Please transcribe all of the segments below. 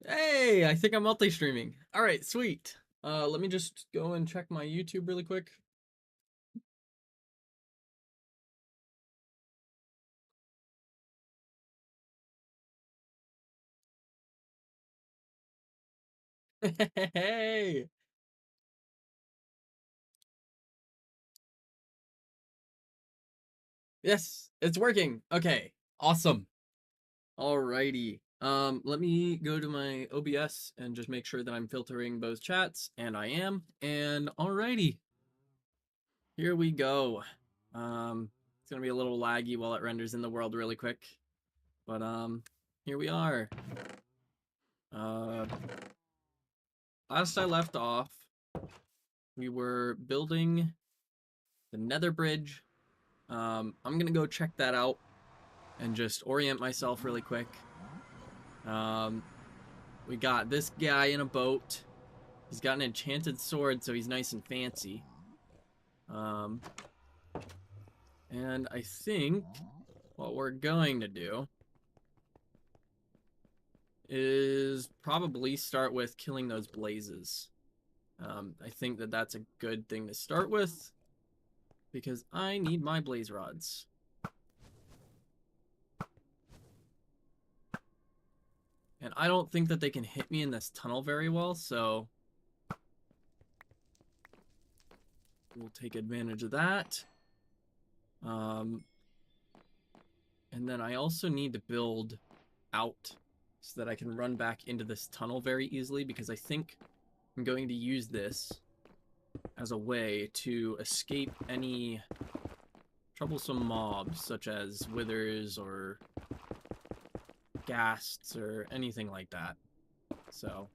Hey, I think I'm multi-streaming. All right, sweet. Let me just go and check my YouTube really quick. Hey. Yes, it's working. Okay, awesome. Alrighty. Let me go to my OBS and just make sure that I'm filtering both chats, and I am. And alrighty, here we go. It's gonna be a little laggy while it renders in the world really quick, but here we are. Uh, Last I left off, we were building the Nether Bridge. I'm gonna go check that out and just orient myself really quick. We got this guy in a boat. He's got an enchanted sword, so he's nice and fancy. Um, and I think what we're going to do is probably start with killing those blazes. I think that that's a good thing to start with because I need my blaze rods. And I don't think that they can hit me in this tunnel very well, so we'll take advantage of that. And then I also need to build out so that I can run back into this tunnel very easily because I think I'm going to use this as a way to escape any troublesome mobs such as withers or ghasts or anything like that. So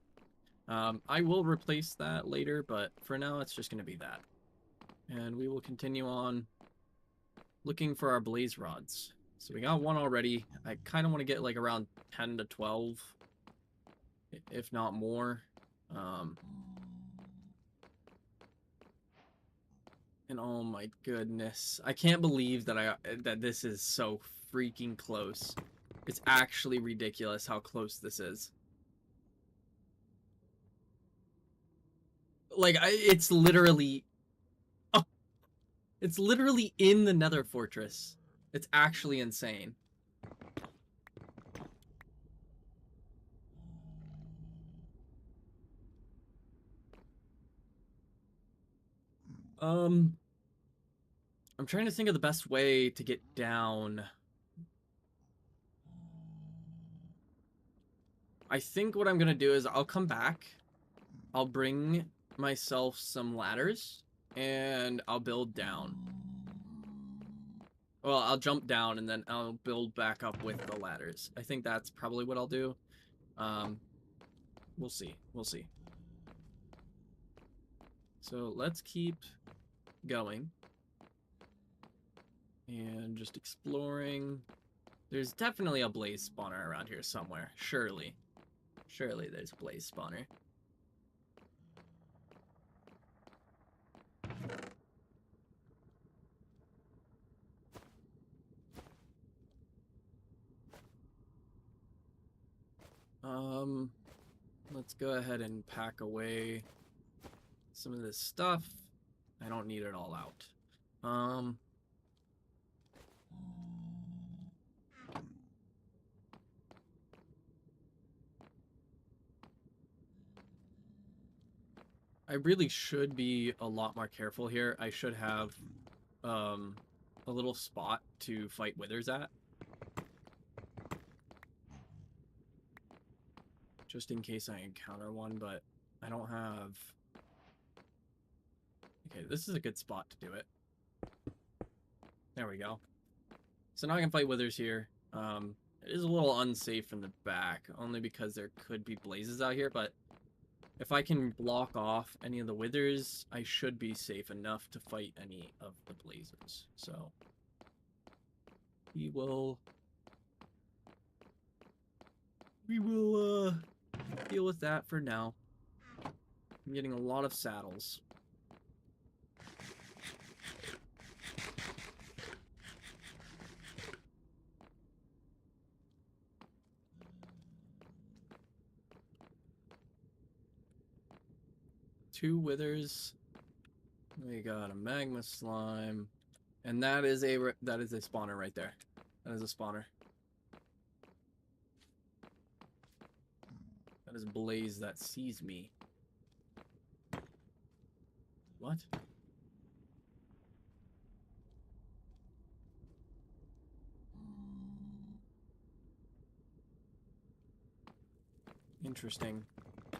I will replace that later, but for now it's just going to be that. And we will continue on looking for our blaze rods. So we got one already. I kind of want to get like around 10 to 12, if not more. Um, and oh my goodness, I can't believe that this is so freaking close. It's actually ridiculous how close this is. Like oh, it's literally in the Nether Fortress. It's actually insane. Um, I'm trying to think of the best way to get down. I think what I'm gonna do is I'll come back. I'll bring myself some ladders and I'll build down. Well, I'll jump down and then I'll build back up with the ladders. I think that's probably what I'll do. Um, we'll see. We'll see. So let's keep going and just exploring. There's definitely a blaze spawner around here somewhere. Surely. Surely there's a blaze spawner. Let's go ahead and pack away some of this stuff. I don't need it all out. I really should be a lot more careful here. I should have um, a little spot to fight withers at. Just in case I encounter one, but I don't have... Okay, this is a good spot to do it. There we go. So now I can fight withers here. It is a little unsafe in the back, only because there could be blazes out here, but if I can block off any of the withers, I should be safe enough to fight any of the blazes. So we will deal with that for now. I'm getting a lot of saddles. 2 withers. We got a magma slime, and that is a spawner right there. That is a spawner. That is Blaze that sees me. What? Interesting.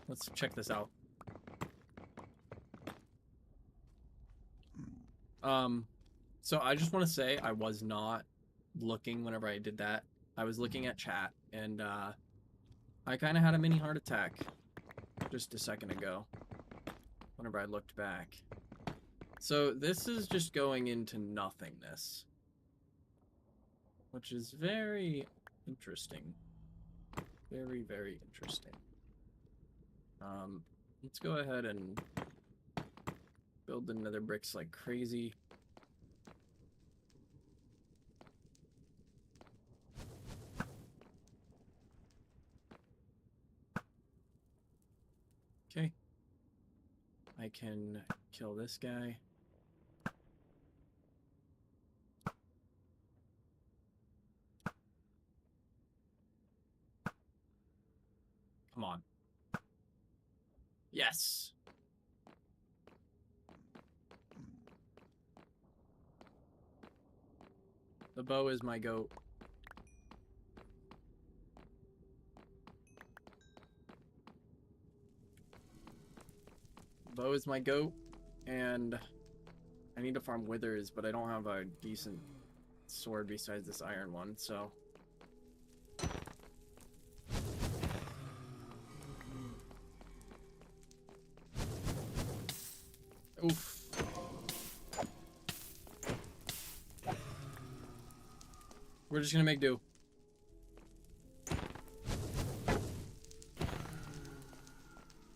Let's check this out. So I just want to say I was not looking whenever I did that. I was looking at chat, and I kind of had a mini heart attack just a second ago whenever I looked back. So this is just going into nothingness, which is very interesting. Very, very interesting. Let's go ahead and build the nether bricks like crazy. Okay. I can kill this guy. Come on. Yes. The bow is my goat. Bow is my goat, and I need to farm withers, but I don't have a decent sword besides this iron one, so... Oof. We're just gonna make do.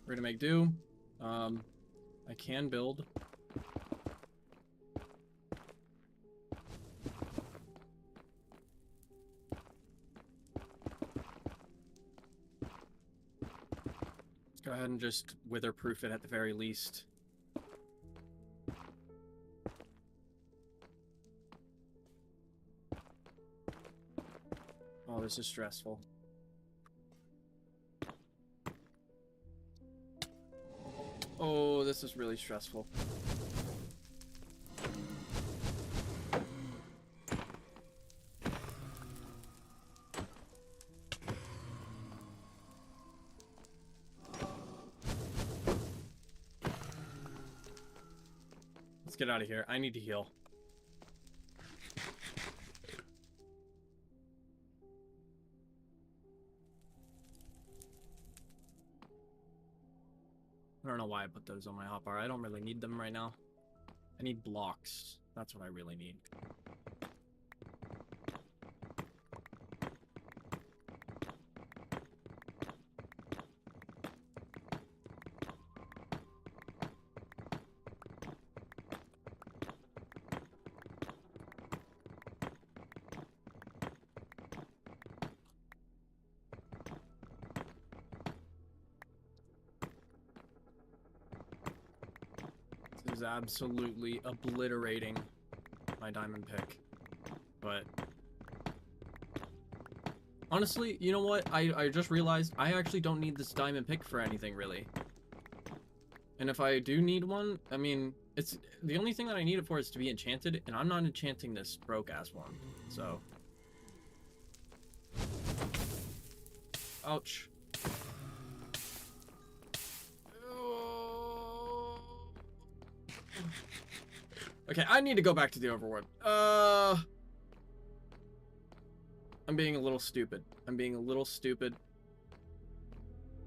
We're gonna make do. I can build. Let's go ahead and just witherproof it at the very least. Oh, this is stressful. Oh, this is really stressful. Let's get out of here. I need to heal. I don't know why I put those on my hotbar. I don't really need them right now. I need blocks. That's what I really need. Is absolutely obliterating my diamond pick, but honestly, you know what, I just realized I actually don't need this diamond pick for anything really, and if I do need one, I mean, it's the only thing that I need it for is to be enchanted, and I'm not enchanting this broke ass one, so ouch. Okay, I need to go back to the overworld. I'm being a little stupid. I'm being a little stupid.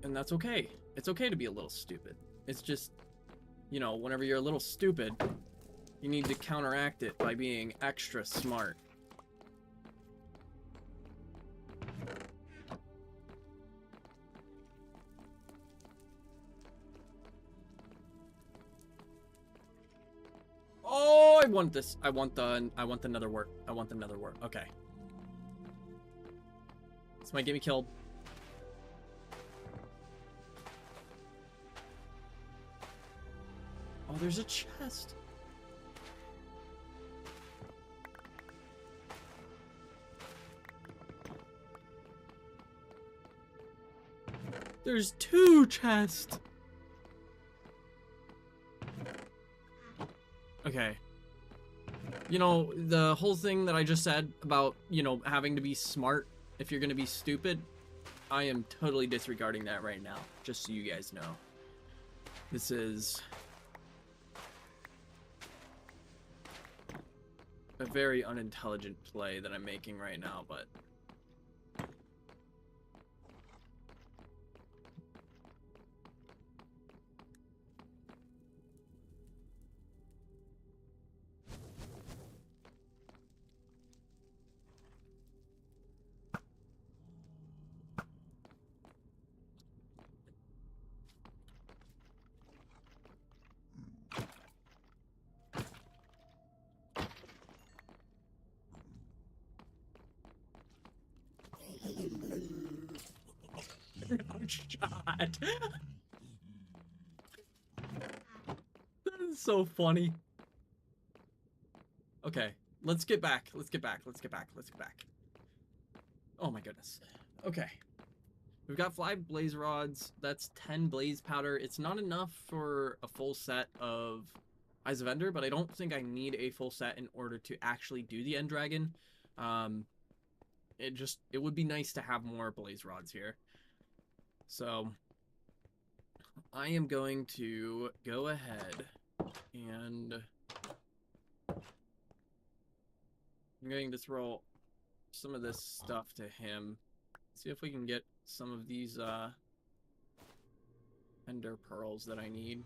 And that's okay. It's okay to be a little stupid. It's just, you know, whenever you're a little stupid, you need to counteract it by being extra smart. Oh, I want this. I want the nether wart. I want the nether wart. Okay. This might get me killed. there's a chest. There's 2 chests. Okay. You know, the whole thing that I just said about, you know, having to be smart if you're gonna be stupid, I am totally disregarding that right now, just so you guys know. This is a very unintelligent play that I'm making right now, but... God. That is so funny. Okay, let's get back. Let's get back. Let's get back. Let's get back. Oh my goodness. Okay. We've got 5 blaze rods. That's 10 blaze powder. It's not enough for a full set of Eyes of Ender, but I don't think I need a full set in order to actually do the End Dragon. It would be nice to have more blaze rods here. So I am going to go ahead and I'm going to throw some of this stuff to him. See if we can get some of these Ender pearls that I need.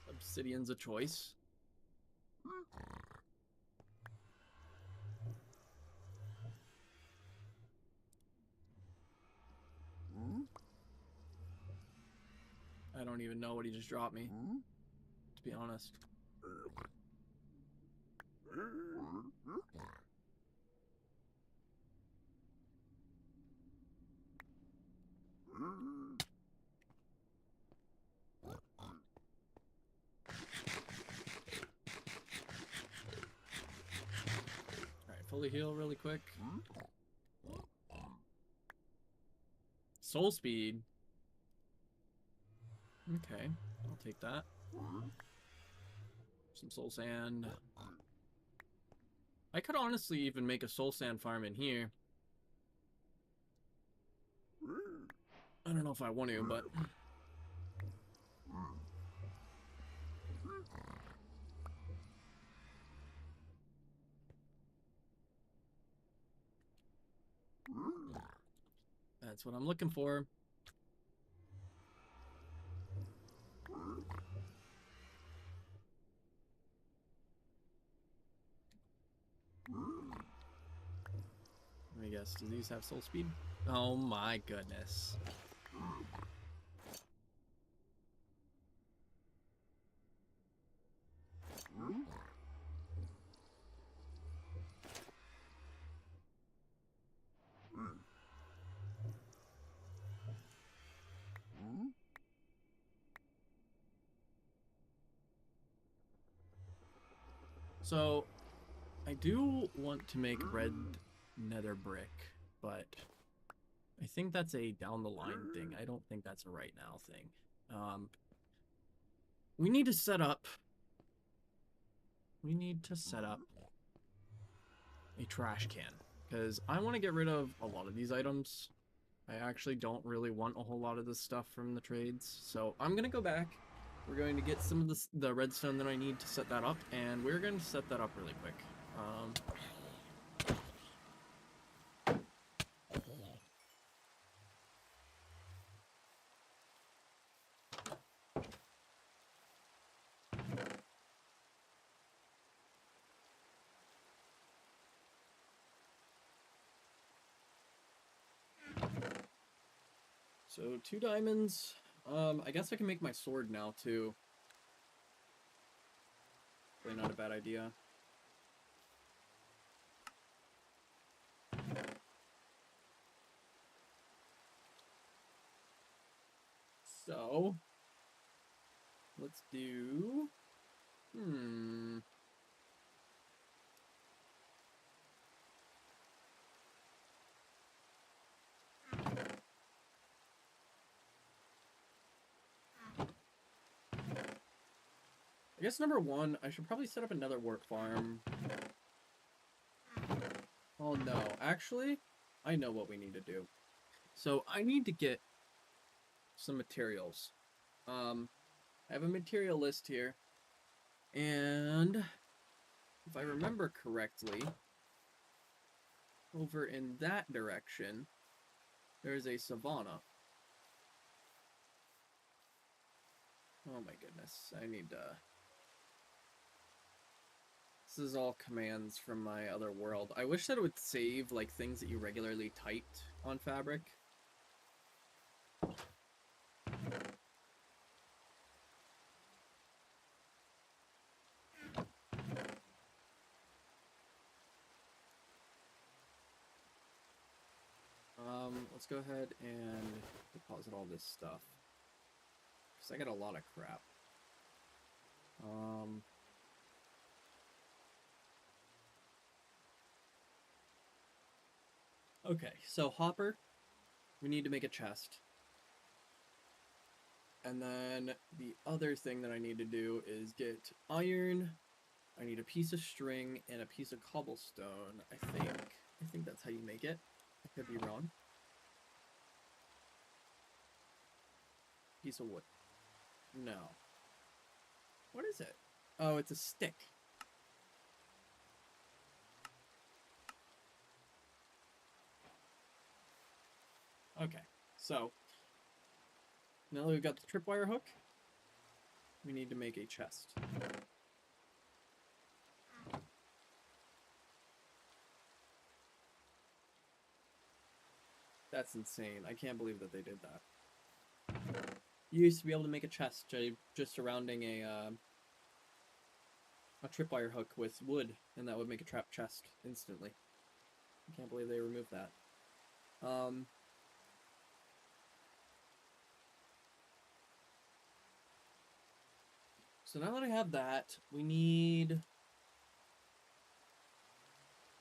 Obsidian's a choice. I don't even know what he just dropped me, to be honest. Alright, fully heal really quick. Soul speed. Okay, I'll take that. Some soul sand. I could honestly even make a soul sand farm in here. I don't know if I want to, but... that's what I'm looking for. Let me guess, do these have soul speed? Oh my goodness. So, I do want to make red nether brick, but I think that's a down the line thing. I don't think that's a right now thing. We need to set up a trash can, because I want to get rid of a lot of these items. I actually don't really want a whole lot of this stuff from the trades, so I'm gonna go back. We're going to get some of the redstone that I need to set that up, and we're going to set that up really quick. So 2 diamonds. I guess I can make my sword now too. Probably not a bad idea. So let's do... I guess number one, I should probably set up another work farm. Oh no, actually, I know what we need to do. So I need to get some materials. I have a material list here, and if I remember correctly, over in that direction, there's a savanna. Oh my goodness, I need to... This is all commands from my other world. I wish that it would save, like, things that you regularly typed on Fabric. Let's go ahead and deposit all this stuff. Because I got a lot of crap. Okay, so Hopper, we need to make a chest. And then the other thing that I need to do is get iron. I need a piece of string and a piece of cobblestone, I think. I think that's how you make it. I could be wrong. Piece of wood. No. What is it? Oh, it's a stick. Okay, so now that we've got the tripwire hook, we need to make a chest. That's insane. I can't believe that they did that. You used to be able to make a chest just surrounding a tripwire hook with wood, and that would make a trap chest instantly. I can't believe they removed that. So now that I have that, we need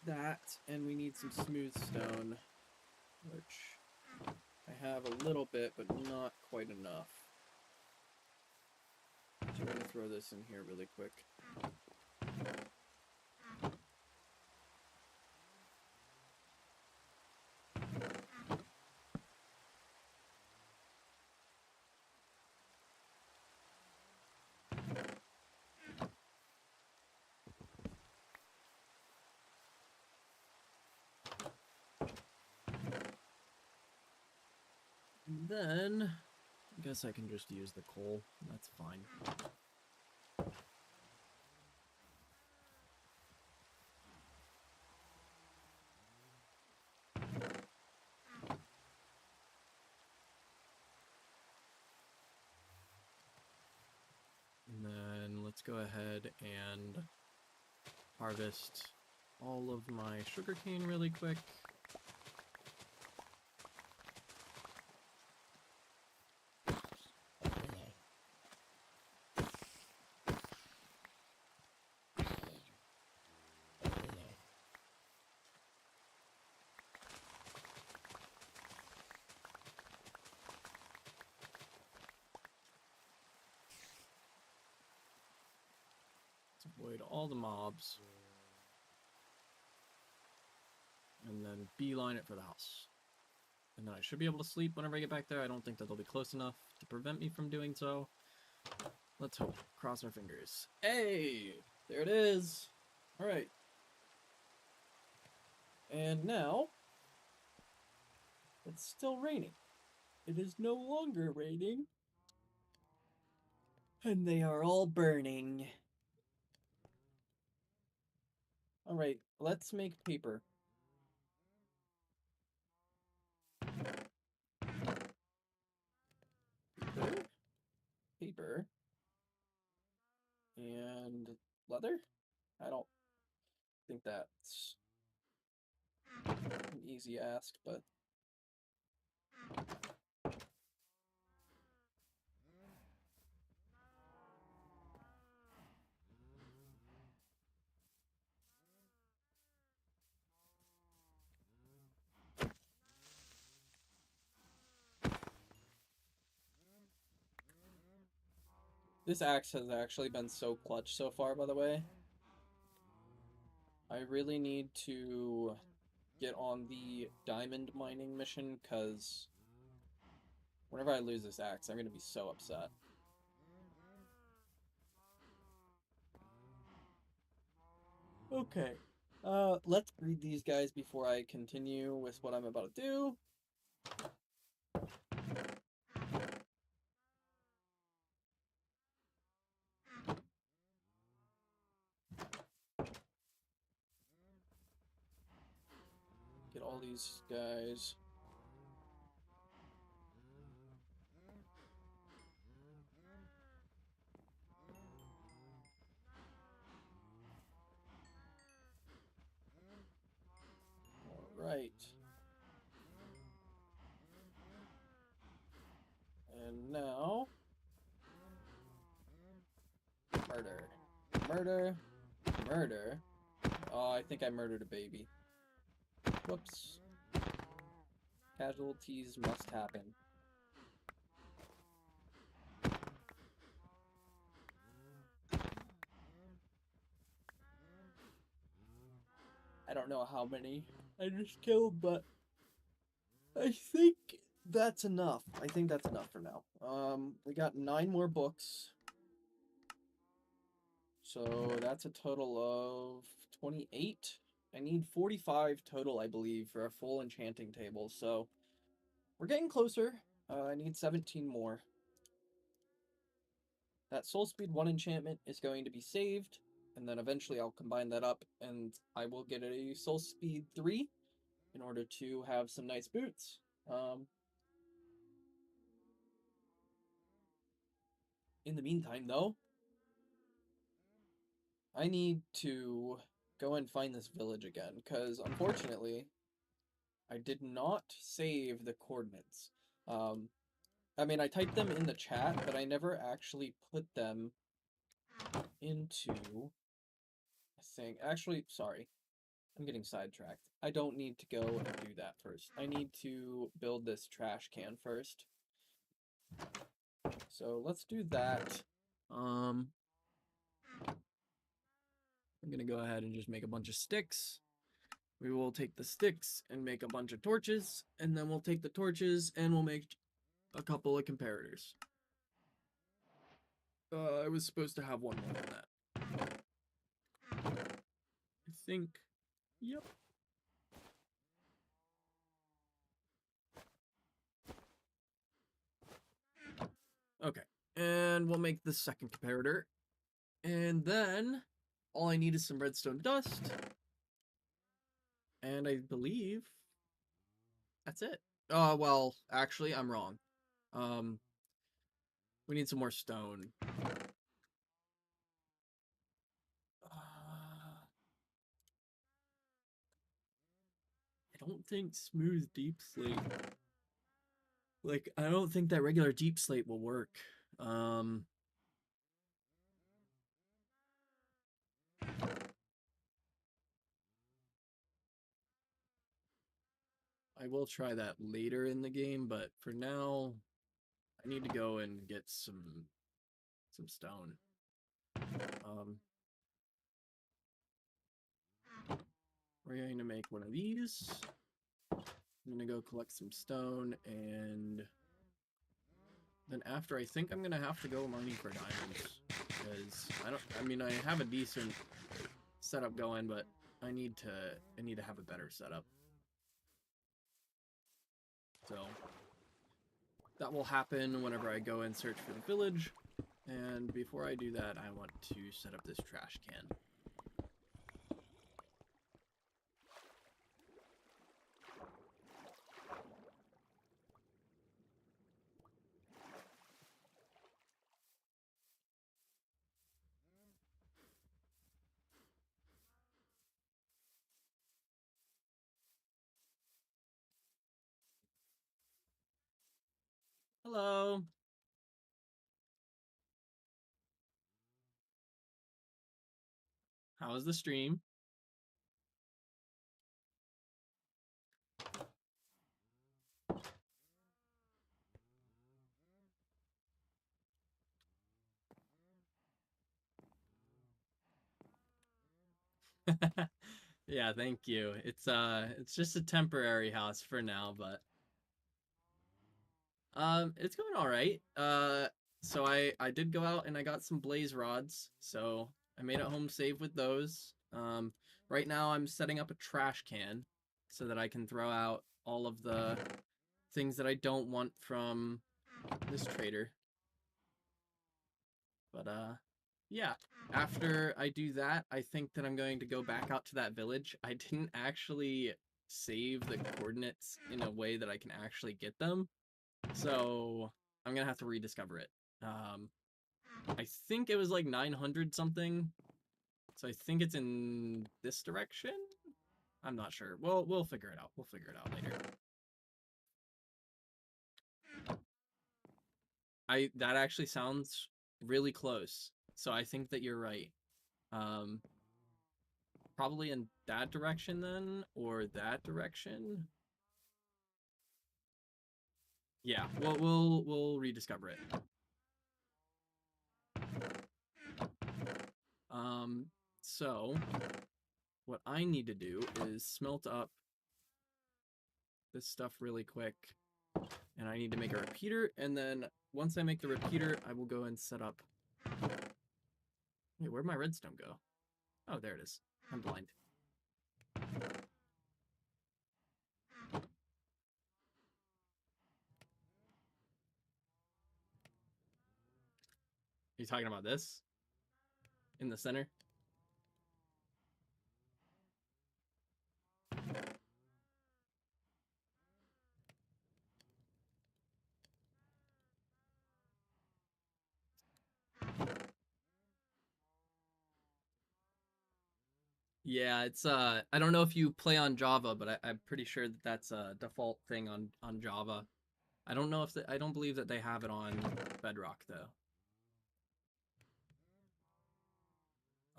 that, and we need some smooth stone, which I have a little bit, but not quite enough. So I'm going to throw this in here really quick. And then, I guess I can just use the coal. That's fine. And then let's go ahead and harvest all of my sugarcane really quick. Avoid all the mobs. And then beeline it for the house. And then I should be able to sleep whenever I get back there. I don't think that they'll be close enough to prevent me from doing so. Let's hope. Cross our fingers. Hey! There it is! Alright. And now, it's still raining. It is no longer raining. And they are all burning. Alright, let's make paper. Paper. And leather? I don't think that's an easy ask, but... This axe has actually been so clutch so far, by the way. I really need to get on the diamond mining mission, because whenever I lose this axe, I'm going to be so upset. Okay. Let's breed these guys before I continue with what I'm about to do. Get all these guys. All right. And now, murder, murder, murder. Oh, I think I murdered a baby. Whoops. Casualties must happen. I don't know how many I just killed, but I think that's enough. I think that's enough for now. We got 9 more books. So that's a total of 28. I need 45 total, I believe, for a full enchanting table. So we're getting closer. I need 17 more. That Soul Speed 1 enchantment is going to be saved, and then eventually I'll combine that up, and I will get a Soul Speed 3 in order to have some nice boots. In the meantime, though, I need to go and find this village again, because unfortunately, I did not save the coordinates. I mean, I typed them in the chat, but I never actually put them into a thing. Actually, sorry. I'm getting sidetracked. I don't need to go and do that first. I need to build this trash can first. So let's do that. I'm gonna go ahead and just make a bunch of sticks. We will take the sticks and make a bunch of torches, and then we'll take the torches and we'll make a couple of comparators. I was supposed to have one more than that. I think. Yep. Okay. And we'll make the second comparator. And then all I need is some redstone dust. And I believe that's it. Well, actually, I'm wrong. We need some more stone. I don't think smooth deep slate. Like, I don't think that regular deep slate will work. I will try that later in the game, but for now, I need to go and get some stone. We're going to make one of these. I'm gonna go collect some stone, and then after, I think I'm gonna have to go mining for diamonds, because I mean, I have a decent setup going, but I need to have a better setup. So that will happen whenever I go and search for the village. And before I do that, I want to set up this trash can. Hello. How was the stream? Yeah, thank you. It's just a temporary house for now, but it's going all right. So I did go out and I got some blaze rods. So I made it home safe with those. Right now I'm setting up a trash can so that I can throw out all of the things that I don't want from this trader. But yeah. After I do that, I think that I'm going to go back out to that village. I didn't actually save the coordinates in a way that I can actually get them. So I'm gonna have to rediscover it. Um, I think it was like 900 something. So I think it's in this direction. I'm not sure. We'll figure it out. We'll figure it out later. That actually sounds really close. So I think that you're right. Um, Probably in that direction then, or that direction. Yeah, we'll rediscover it. Um, so what I need to do is smelt up this stuff really quick, and I need to make a repeater, and then once I make the repeater, I will go and set up. Wait, where'd my redstone go? Oh, there it is. I'm blind. Are you talking about this? In the center? Yeah, it's I don't know if you play on Java, but I'm pretty sure that that's a default thing on Java. I don't know if I don't believe that they have it on Bedrock though.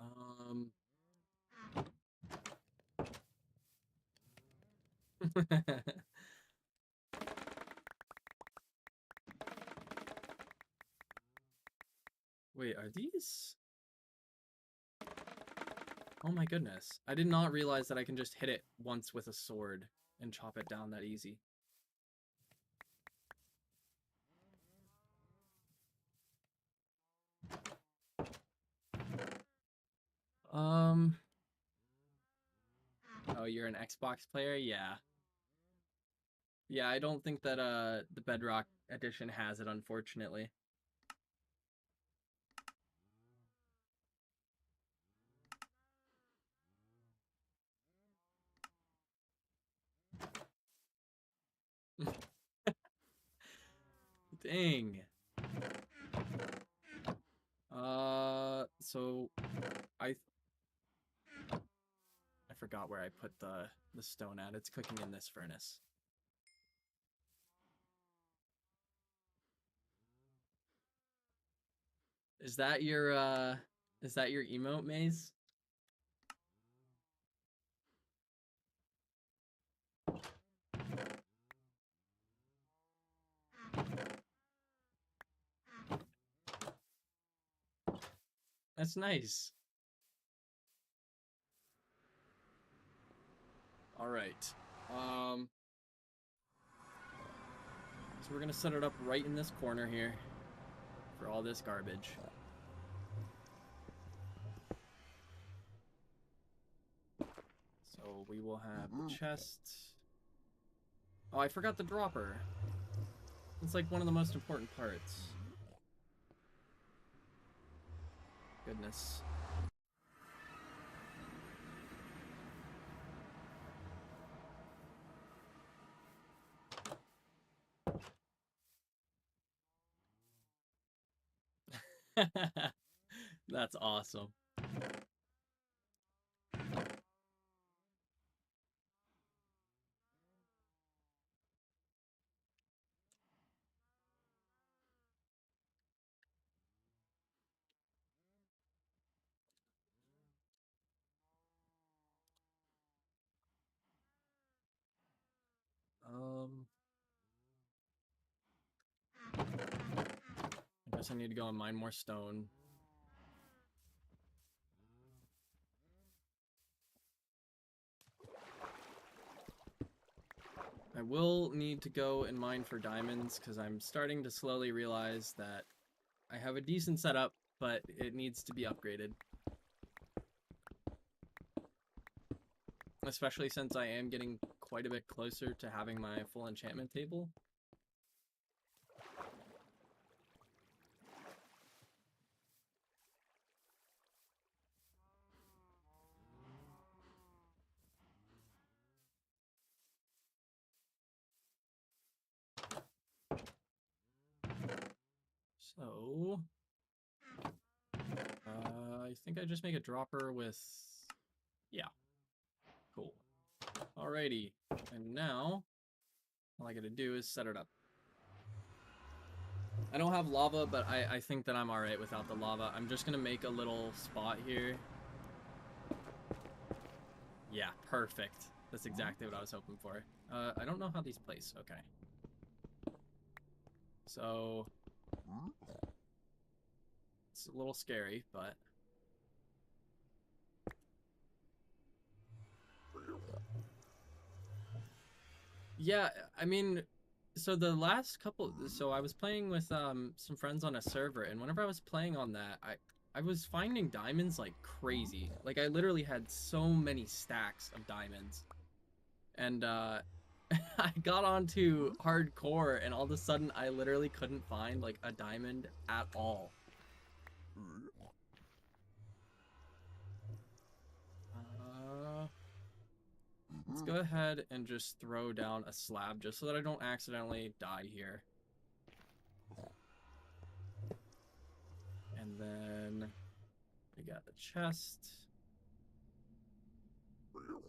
Um Wait, are these? Oh my goodness. I did not realize that I can just hit it once with a sword and chop it down that easy. Um, oh, you're an Xbox player? Yeah. Yeah, I don't think that the Bedrock edition has it, unfortunately. Dang. So I I forgot where I put the stone at. It's cooking in this furnace. Is that your emote maze? That's nice. All right. So we're gonna set it up right in this corner here for all this garbage. So we will have the chest. Oh, I forgot the dropper. It's like one of the most important parts. Goodness. That's awesome. Um, I guess I need to go and mine more stone. I will need to go and mine for diamonds because I'm starting to slowly realize that I have a decent setup, but it needs to be upgraded. Especially since I am getting quite a bit closer to having my full enchantment table. So, I think I just make a dropper with, yeah, cool. Alrighty, and now, all I gotta do is set it up. I don't have lava, but I think that I'm alright without the lava. I'm just gonna make a little spot here. Yeah, perfect. That's exactly what I was hoping for. I don't know how these place, okay. So, it's a little scary, but... Yeah, I mean, so the last couple, so I was playing with some friends on a server, and whenever I was playing on that, I was finding diamonds like crazy. Like I literally had so many stacks of diamonds. And I got onto hardcore, and all of a sudden I literally couldn't find like a diamond at all. Let's go ahead and just throw down a slab just so that I don't accidentally die here. And then we got the chest.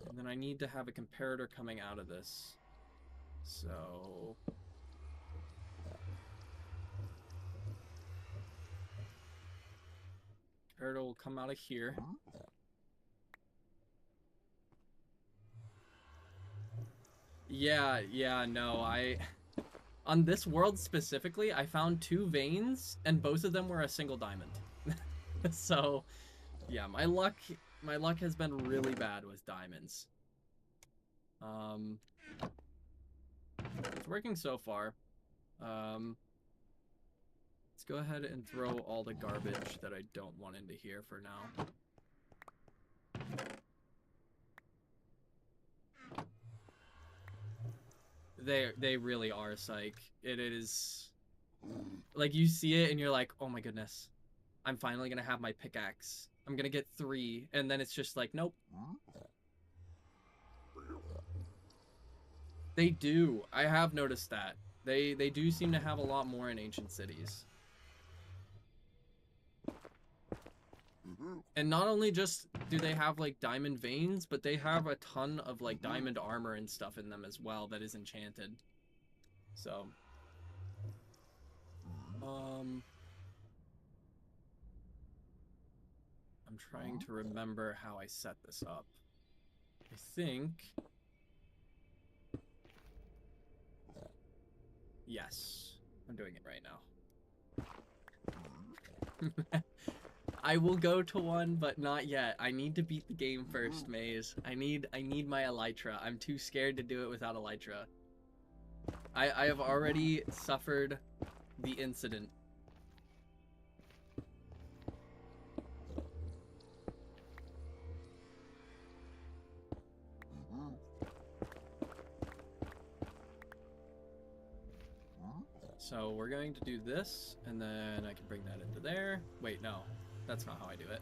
And then I need to have a comparator coming out of this. So... comparator will come out of here. Yeah, no, on this world specifically, I found 2 veins, and both of them were a single diamond. So, yeah, my luck has been really bad with diamonds. It's working so far. Let's go ahead and throw all the garbage that I don't want into here for now. They really are psych. It is like you see it and you're like, oh my goodness, I'm finally gonna have my pickaxe. I'm gonna get 3, and then it's just like, nope. They do. I have noticed that. They do seem to have a lot more in ancient cities. And not only just do they have like diamond veins, but they have a ton of like diamond armor and stuff in them as well that is enchanted. So, I'm trying to remember how I set this up. I think... yes, I'm doing it right now. I will go to one, but not yet. I need to beat the game first, Maze. I need my elytra. I'm too scared to do it without elytra. I have already suffered the incident. So we're going to do this, and then I can bring that into there. Wait, no. That's not how I do it.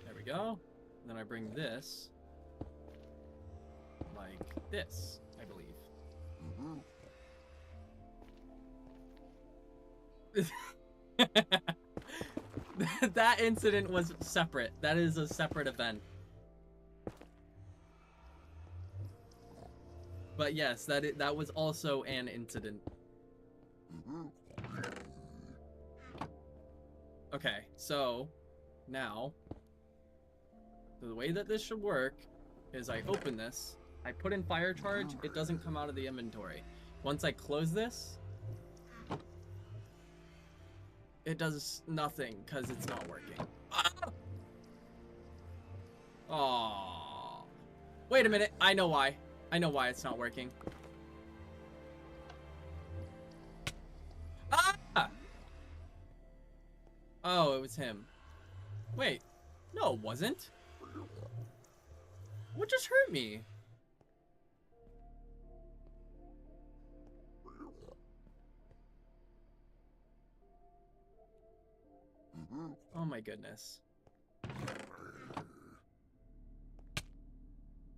There we go. And then I bring this like this, I believe. That incident was separate. That is a separate event. But yes, that was also an incident. Okay, so now the way that this should work is I open this, I put in fire charge, it doesn't come out of the inventory. Once I close this, it does nothing because it's not working. Oh. Wait a minute. I know why. I know why it's not working. Ah! Oh, it was him. Wait. No, it wasn't. What just hurt me? Oh my goodness.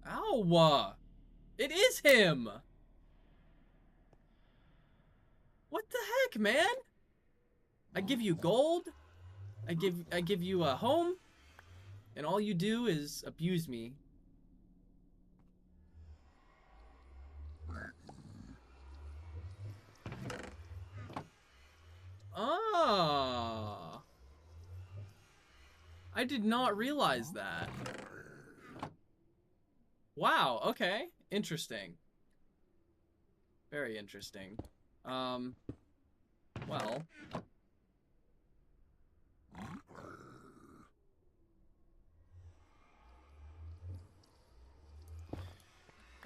Ow! It is him! What the heck, man? I give you gold. I give you a home. And all you do is abuse me. Ah. I did not realize that. Wow, okay. Interesting. Very interesting. Well.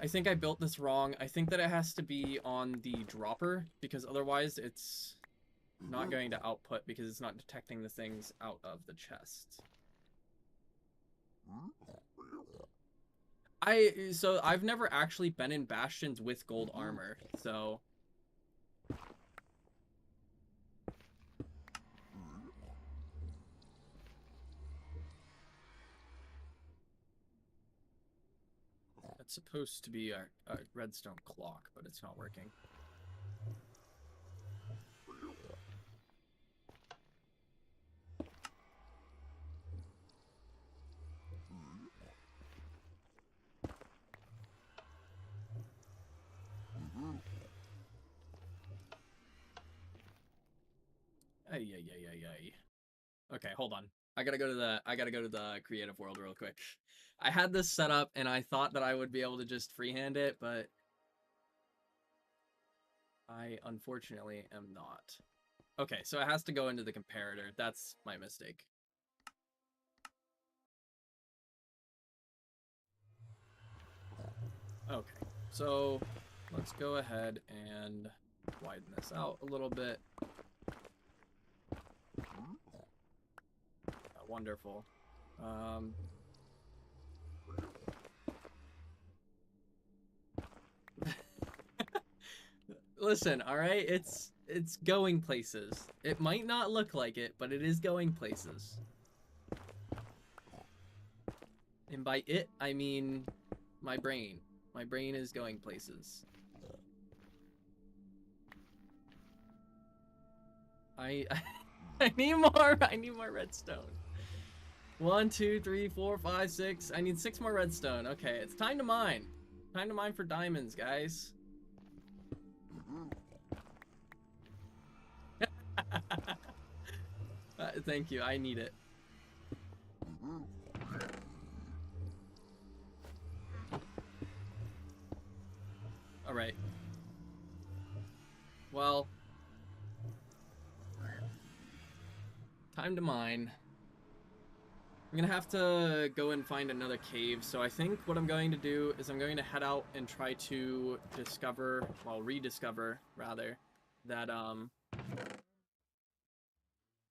I think I built this wrong. I think that it has to be on the dropper, because otherwise it's not going to output because it's not detecting the things out of the chest. So I've never actually been in bastions with gold armor, so it's supposed to be a redstone clock, but it's not working. Ay, ay, ay, ay, ay. Okay, hold on. I gotta go to the creative world real quick. I had this set up and I thought that I would be able to just freehand it, but I unfortunately am not. Okay, so it has to go into the comparator. That's my mistake. Okay, so let's go ahead and widen this out a little bit. Wonderful. Listen, all right, it's going places. It might not look like it, but it is going places. And by it, I mean my brain. My brain is going places. I need more. I need more redstone. 1, 2, 3, 4, 5, 6. I need 6 more redstone. Okay, it's time to mine. Time to mine for diamonds, guys. Thank you. I need it. All right. Well, time to mine. I'm gonna have to go and find another cave, so I think what I'm going to do is I'm going to head out and try to discover, well, rediscover, rather, that,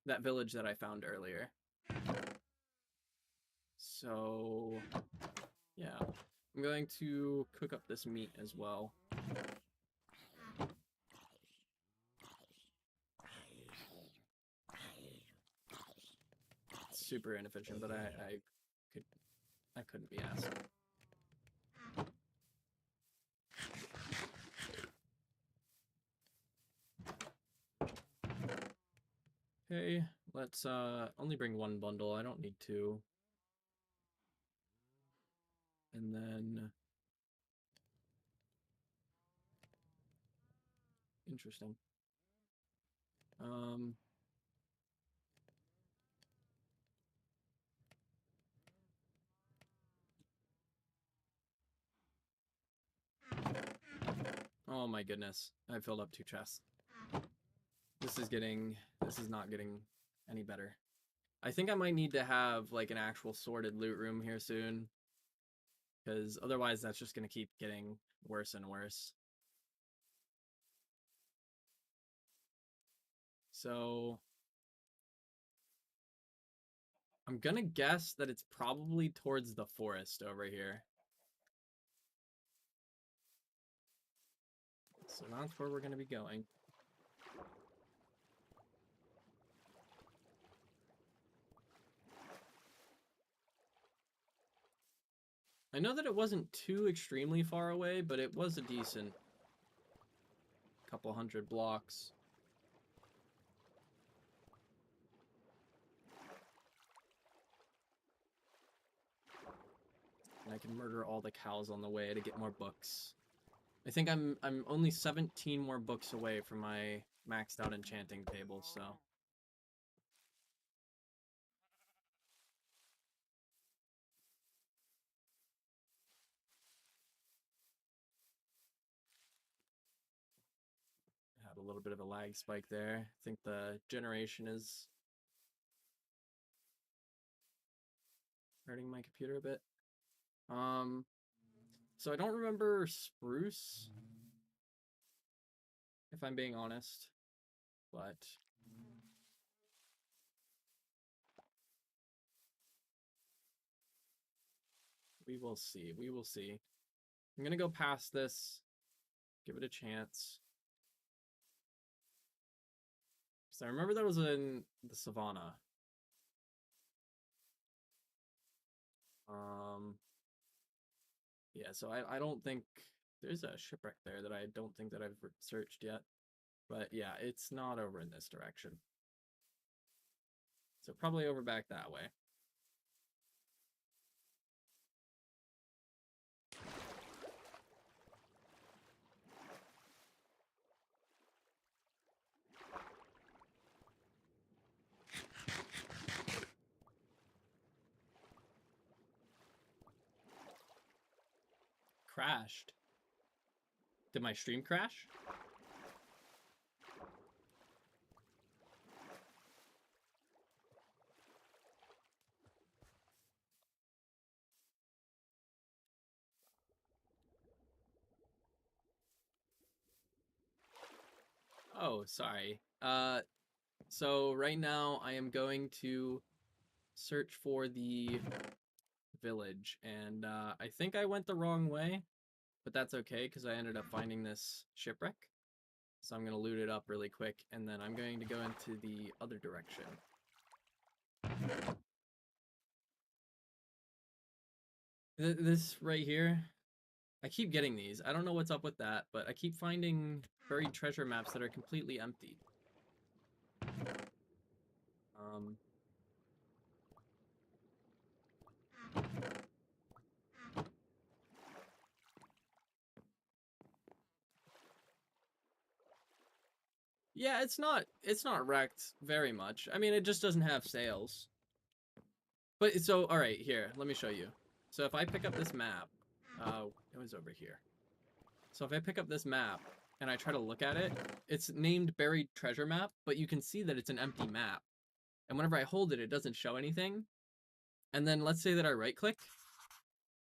that village that I found earlier. So, yeah. I'm going to cook up this meat as well. It's super inefficient, but I couldn't be asked. Okay, let's only bring 1 bundle. I don't need 2. And then interesting. Oh my goodness. I filled up 2 chests. This is not getting any better. I think I might need to have like an actual sorted loot room here soon, because otherwise that's just gonna keep getting worse and worse. So I'm gonna guess that it's probably towards the forest over here. So that's where we're gonna be going. I know that it wasn't too extremely far away, but it was a decent couple hundred blocks. And I can murder all the cows on the way to get more books. I think I'm only 17 more books away from my maxed out enchanting table, so I had a little bit of a lag spike there. I think the generation is hurting my computer a bit. So I don't remember spruce, if I'm being honest, but we will see. We will see. I'm gonna go past this, give it a chance. So I remember that was in the savannah. Yeah, so I don't think there's a shipwreck there that I don't think that I've searched yet. But yeah, it's not over in this direction. So probably over back that way. Crashed. Did my stream crash? Oh, sorry. So right now I am going to search for the village, and I think I went the wrong way, but that's okay because I ended up finding this shipwreck. So I'm gonna loot it up really quick, and then I'm going to go into the other direction. This right here, I keep getting these. I don't know what's up with that, but I keep finding buried treasure maps that are completely empty. Yeah, it's not wrecked very much. I mean, it just doesn't have sails. But so, all right, here, let me show you. So if I pick up this map, it was over here. So if I pick up this map and I try to look at it, it's named Buried Treasure Map, but you can see that it's an empty map. And whenever I hold it, it doesn't show anything. And then let's say that I right click,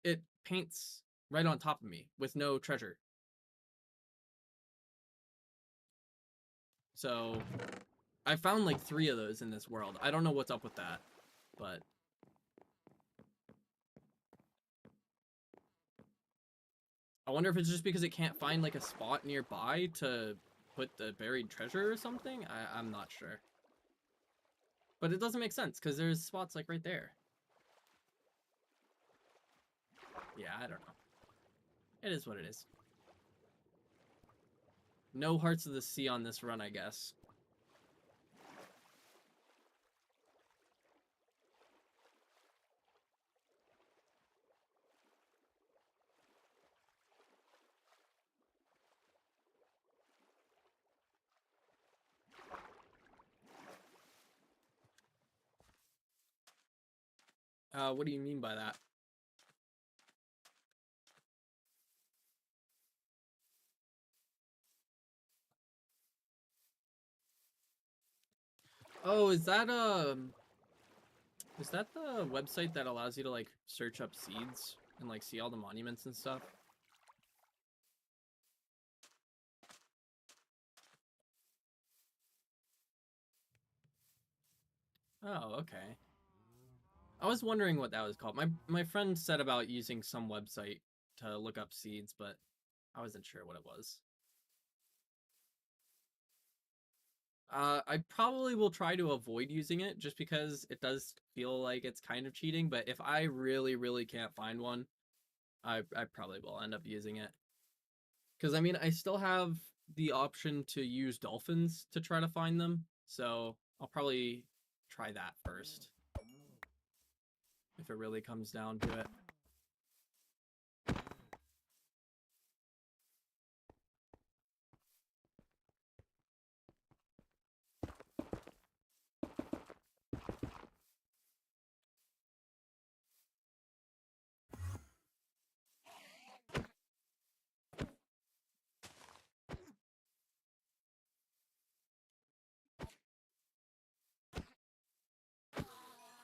it paints right on top of me with no treasure. So I found like 3 of those in this world. I don't know what's up with that, but I wonder if it's just because it can't find like a spot nearby to put the buried treasure or something. I'm not sure. But it doesn't make sense because there's spots like right there. Yeah, I don't know. It is what it is. No Hearts of the Sea on this run, I guess. What do you mean by that? Oh, is that the website that allows you to like search up seeds and like see all the monuments and stuff? Oh, okay. I was wondering what that was called. My friend said about using some website to look up seeds, but I wasn't sure what it was. I probably will try to avoid using it just because it does feel like it's kind of cheating, but if I really, really can't find one, I probably will end up using it. Because I mean, I still have the option to use dolphins to try to find them, so I'll probably try that first if it really comes down to it.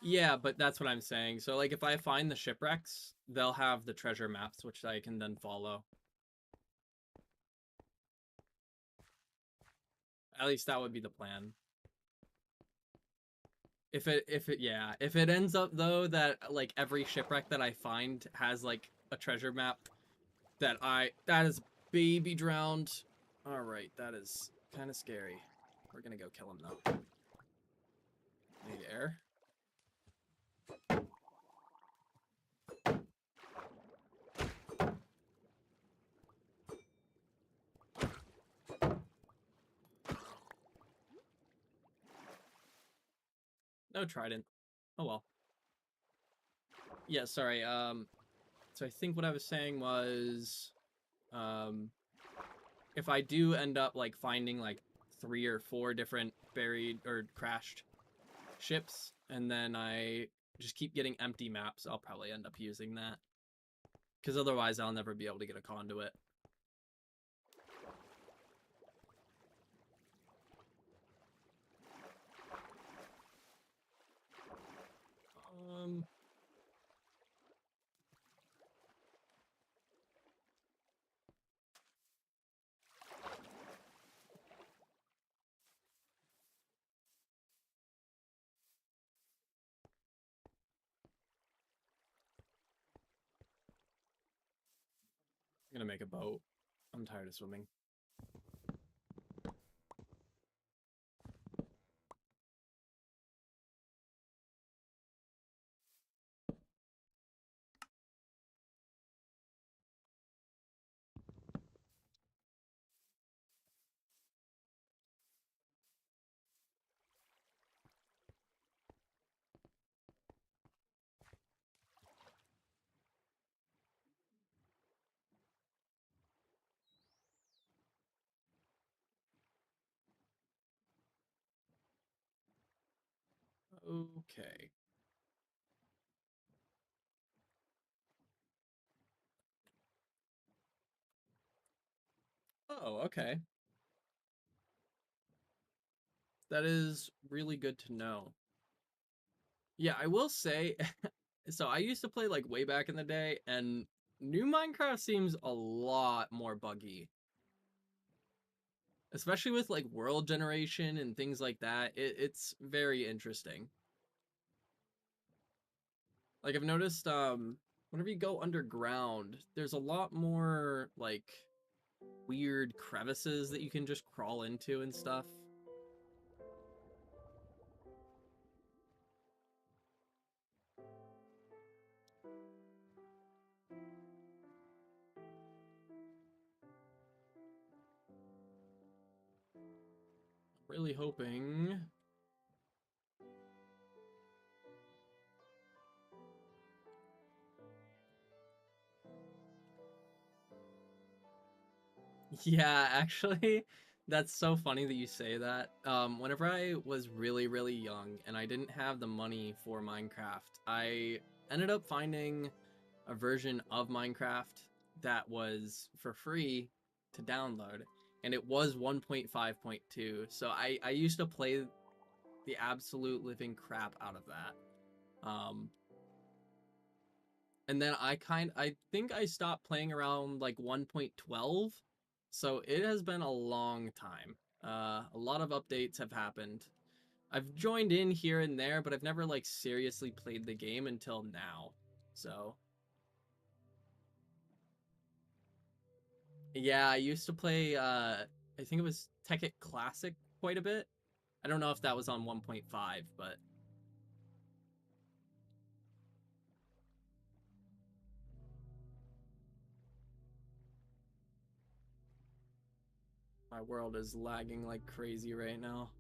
Yeah, but that's what I'm saying. So like if I find the shipwrecks, they'll have the treasure maps which I can then follow. At least that would be the plan. If it ends up though that like every shipwreck that I find has like a treasure map that is baby drowned. All right, that is kind of scary. We're gonna go kill him though. Need air. No trident. Oh well. Yeah, sorry. So I think what I was saying was, um, if I do end up like finding like 3 or 4 different buried or crashed ships, and then I just keep getting empty maps, I'll probably end up using that. Because otherwise, I'll never be able to get a conduit. Um, I'm gonna make a boat. I'm tired of swimming. Okay. Oh, okay. That is really good to know. Yeah, I will say, so I used to play like way back in the day, and new Minecraft seems a lot more buggy. Especially with like world generation and things like that. It's very interesting. Like I've noticed whenever you go underground, there's a lot more like weird crevices that you can just crawl into and stuff. Really hoping. Yeah, actually, that's so funny that you say that. Whenever I was really, really young and I didn't have the money for Minecraft, I ended up finding a version of Minecraft that was for free to download, and it was 1.5.2. So I used to play the absolute living crap out of that. And then I think I stopped playing around like 1.12, so it has been a long time. A lot of updates have happened. I've joined in here and there, but I've never like seriously played the game until now. So yeah, I used to play I think it was Tekkit Classic quite a bit. I don't know if that was on 1.5, but my world is lagging like crazy right now.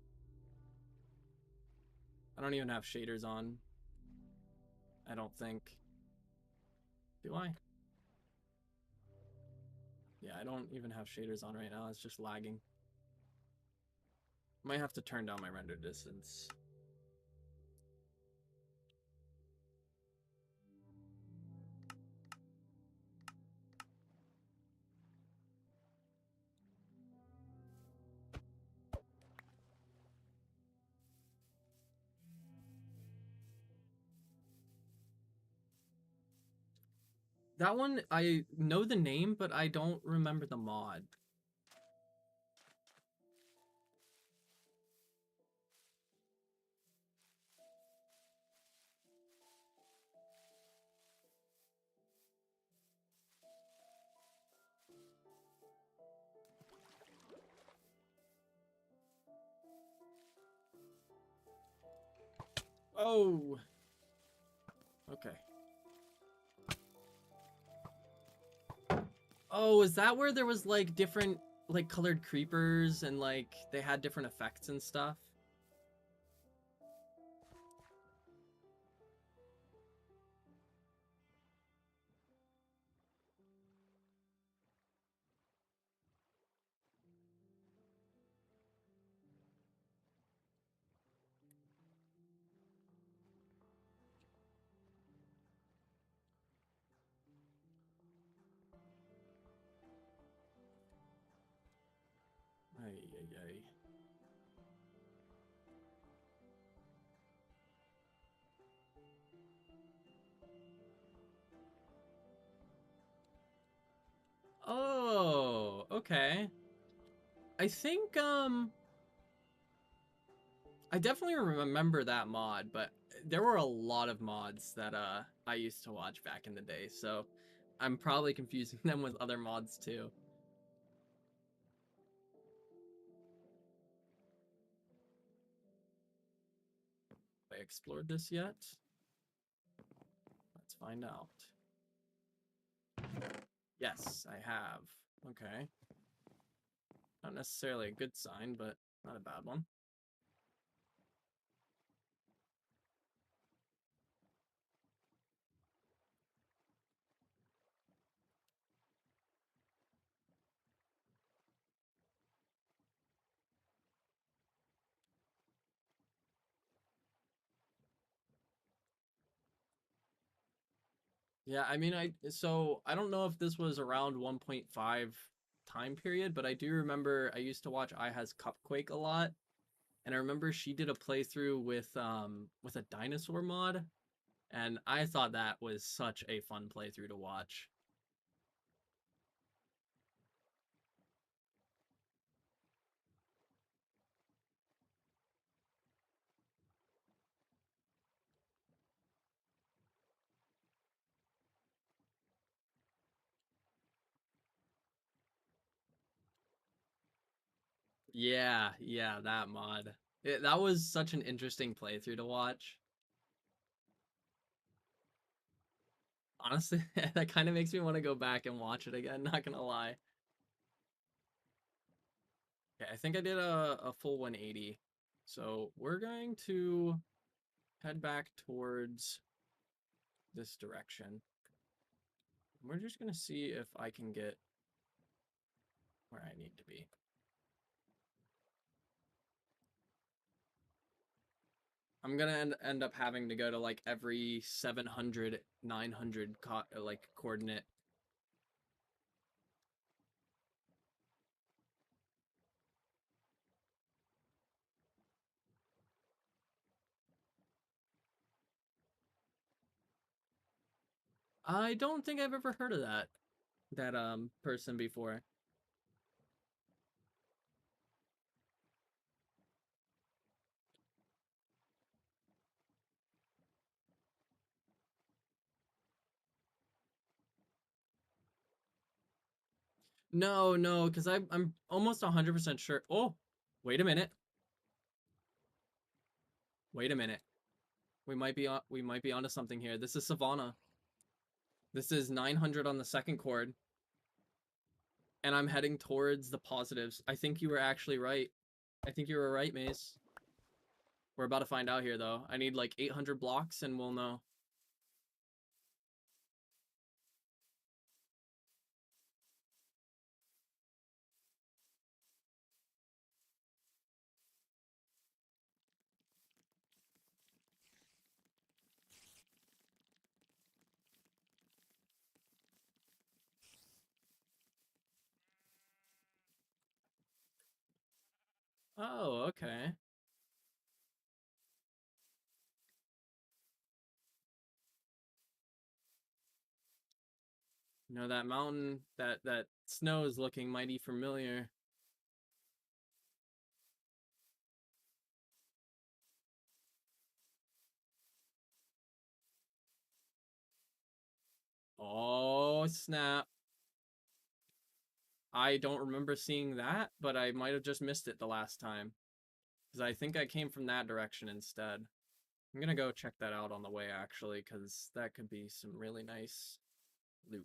I don't even have shaders on. I don't think. Do I? Yeah, I don't even have shaders on right now. It's just lagging. Might have to turn down my render distance. That one, I know the name, but I don't remember the mod. Oh! Okay. Oh, is that where there was like different like colored creepers and like they had different effects and stuff? Ay, ay, ay. Oh, okay. I think I definitely remember that mod, but there were a lot of mods that I used to watch back in the day, so I'm probably confusing them with other mods too. Have I explored this yet? Let's find out. Yes, I have. Okay. Not necessarily a good sign, but not a bad one. Yeah, I mean, I don't know if this was around 1.5 time period, but I do remember I used to watch iHas Cupquake a lot, and I remember she did a playthrough with a dinosaur mod, and I thought that was such a fun playthrough to watch. Yeah, yeah, that mod. That was such an interesting playthrough to watch. Honestly, that kind of makes me want to go back and watch it again, not gonna lie. Okay, I think I did a full 180. So we're going to head back towards this direction. We're just gonna see if I can get where I need to be. I'm gonna end up having to go to like every 700, 900 like coordinate. I don't think I've ever heard of that person before. No, no, because I'm almost 100% sure. Oh, wait a minute. Wait a minute. We might be onto something here. This is Savannah. This is 900 on the second chord, and I'm heading towards the positives. I think you were actually right. I think you were right, Maze. We're about to find out here, though. I need like 800 blocks, and we'll know. Oh, okay. You know, that mountain, that snow is looking mighty familiar. Oh, snap. I don't remember seeing that, but I might have just missed it the last time. Because I think I came from that direction instead. I'm gonna go check that out on the way, actually, because that could be some really nice loot.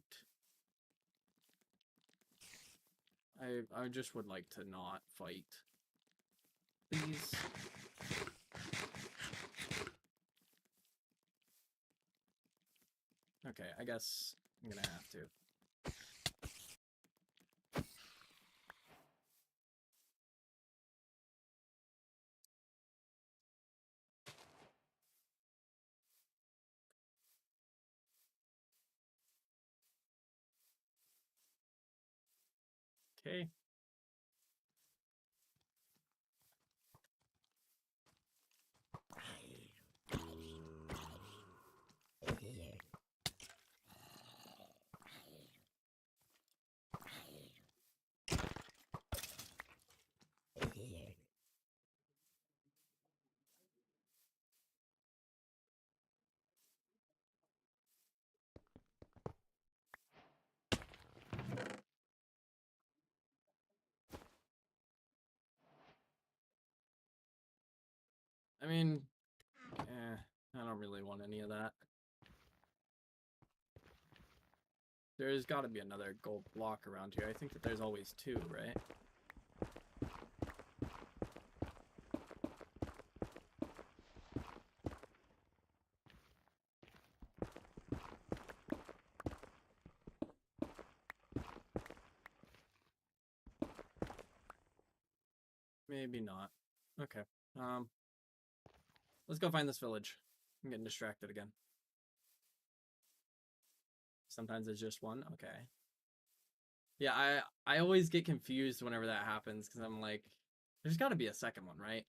I just would like to not fight. Please. Okay, I guess I'm gonna have to. Okay. I mean, I don't really want any of that. There's got to be another gold block around here. I think that there's always two, right? Maybe not. Okay. Um, let's go find this village. I'm getting distracted again. Sometimes it's just one. Okay. Yeah, I always get confused whenever that happens because I'm like, there's got to be a second one, right?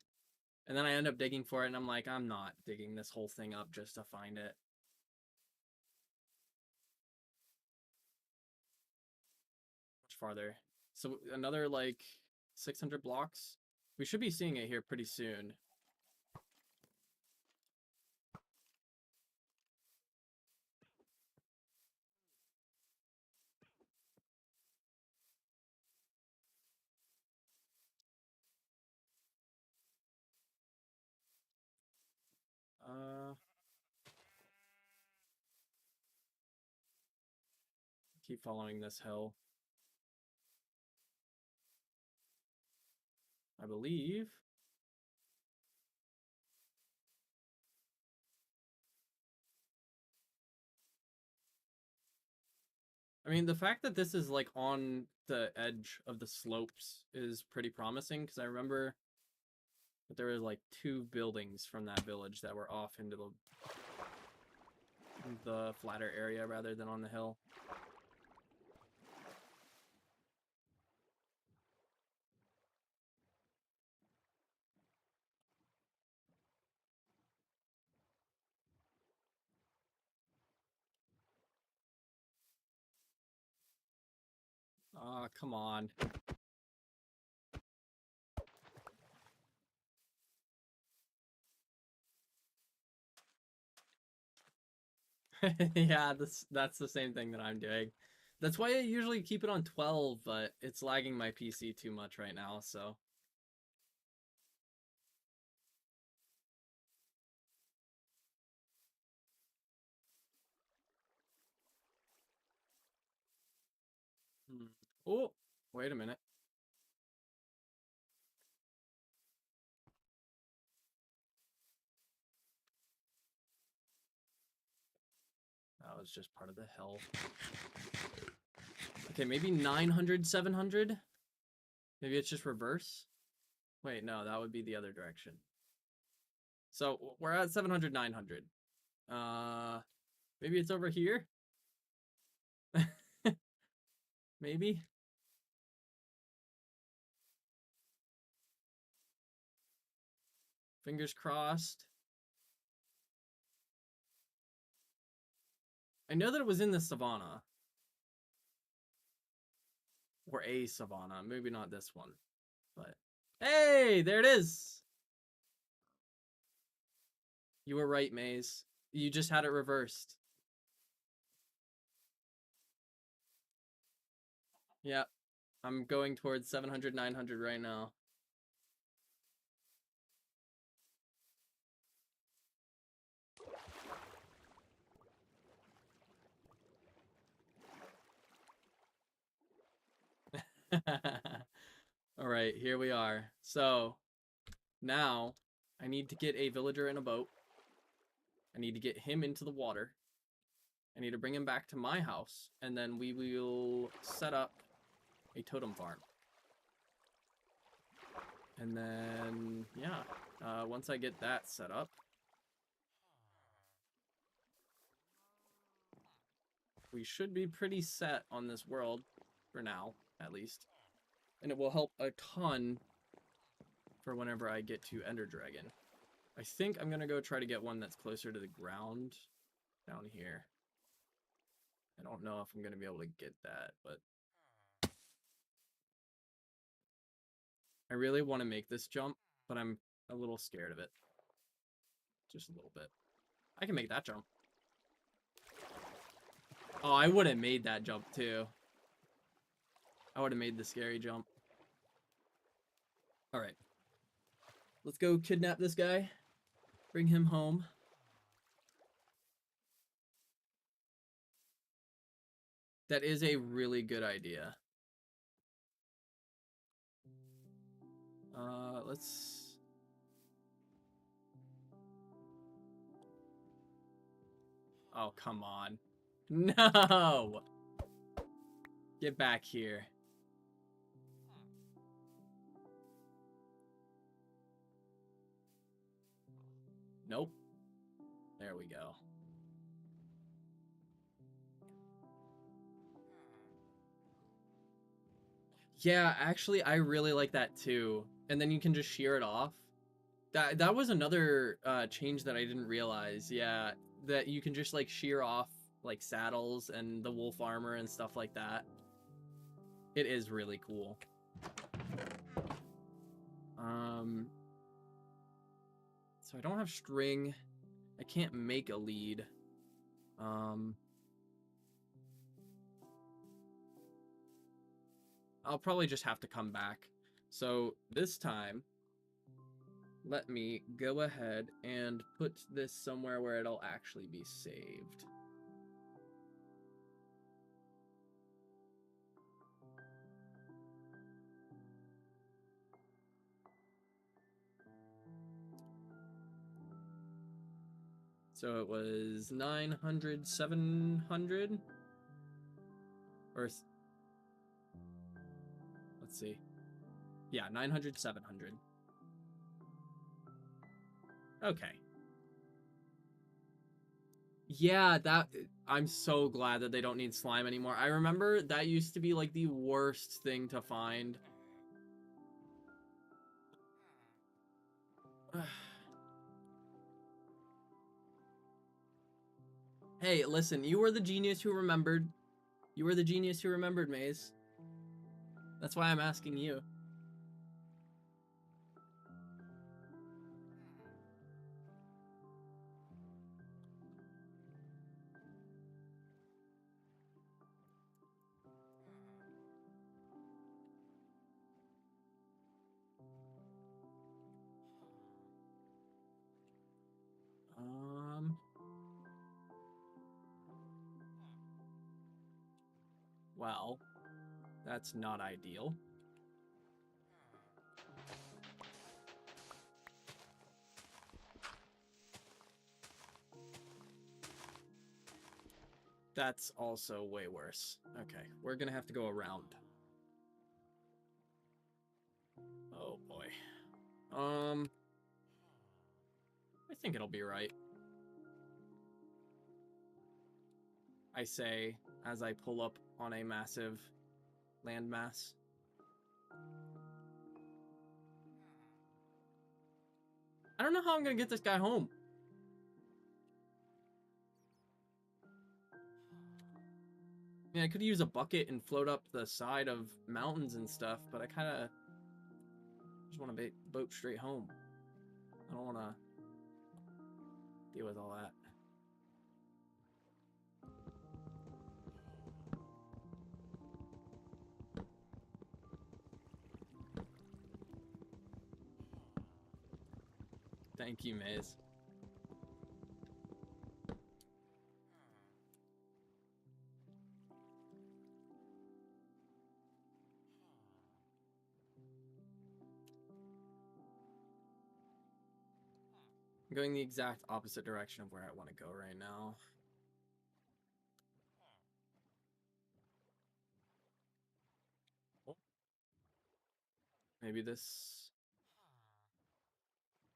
And then I end up digging for it, and I'm like, I'm not digging this whole thing up just to find it. Much farther. So another like 600 blocks. We should be seeing it here pretty soon. Uh, keep following this hill. I believe. I mean, the fact that this is like on the edge of the slopes is pretty promising because I remember that there were like two buildings from that village that were off into the flatter area rather than on the hill. Oh, come on. Yeah, that's the same thing that I'm doing. That's why I usually keep it on 12, but it's lagging my PC too much right now, so. Oh, wait a minute. That was just part of the hell. Okay, maybe 900, 700? Maybe it's just reverse? Wait, no, that would be the other direction. So we're at 700, 900. Maybe it's over here? Maybe? Fingers crossed. I know that it was in the savannah. Or a savannah. Maybe not this one. But hey, there it is. You were right, Maze. You just had it reversed. Yep. I'm going towards 700, 900 right now. All right, here we are. So now I need to get a villager in a boat. I need to get him into the water. I need to bring him back to my house, and then we will set up a totem farm. And then, yeah, once I get that set up, we should be pretty set on this world, for now, at least. And it will help a ton for whenever I get to Ender Dragon. I think I'm going to go try to get one that's closer to the ground down here. I don't know if I'm going to be able to get that, but I really want to make this jump, but I'm a little scared of it. Just a little bit. I can make that jump. Oh, I would have made that jump too. I would have made the scary jump. All right. Let's go kidnap this guy. Bring him home. That is a really good idea. Let's... Oh, come on. No! Get back here. Nope. There we go. Yeah, actually, I really like that too. And then you can just shear it off. That was another change that I didn't realize. Yeah, that you can just like shear off like saddles and the wolf armor and stuff like that. It is really cool. So I don't have string. I can't make a lead. I'll probably just have to come back. So this time, let me go ahead and put this somewhere where it'll actually be saved. So it was 900, 700? Or, let's see. Yeah, 900, 700. Okay. Yeah, I'm so glad that they don't need slime anymore. I remember that used to be like the worst thing to find. Hey, listen, you were the genius who remembered. You were the genius who remembered, Maze. That's why I'm asking you. Well, that's not ideal. That's also way worse. Okay, we're gonna have to go around. Oh boy. I think it'll be right. I say as I pull up on a massive landmass. I don't know how I'm gonna get this guy home. I mean, I could use a bucket and float up the side of mountains and stuff, but I kind of just want to boat straight home. I don't want to deal with all that. Thank you, Maze. I'm going the exact opposite direction of where I want to go right now. Oh. Maybe this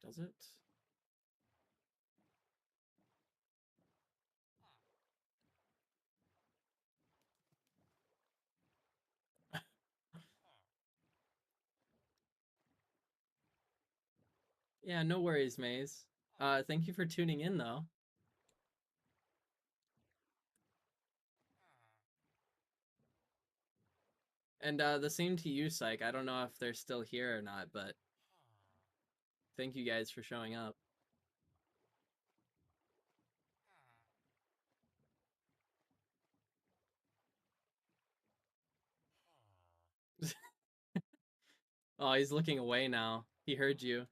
does it? Yeah, no worries, Maze. Thank you for tuning in, though. And the same to you, Psych. I don't know if they're still here or not, but thank you guys for showing up. Oh, he's looking away now. He heard you.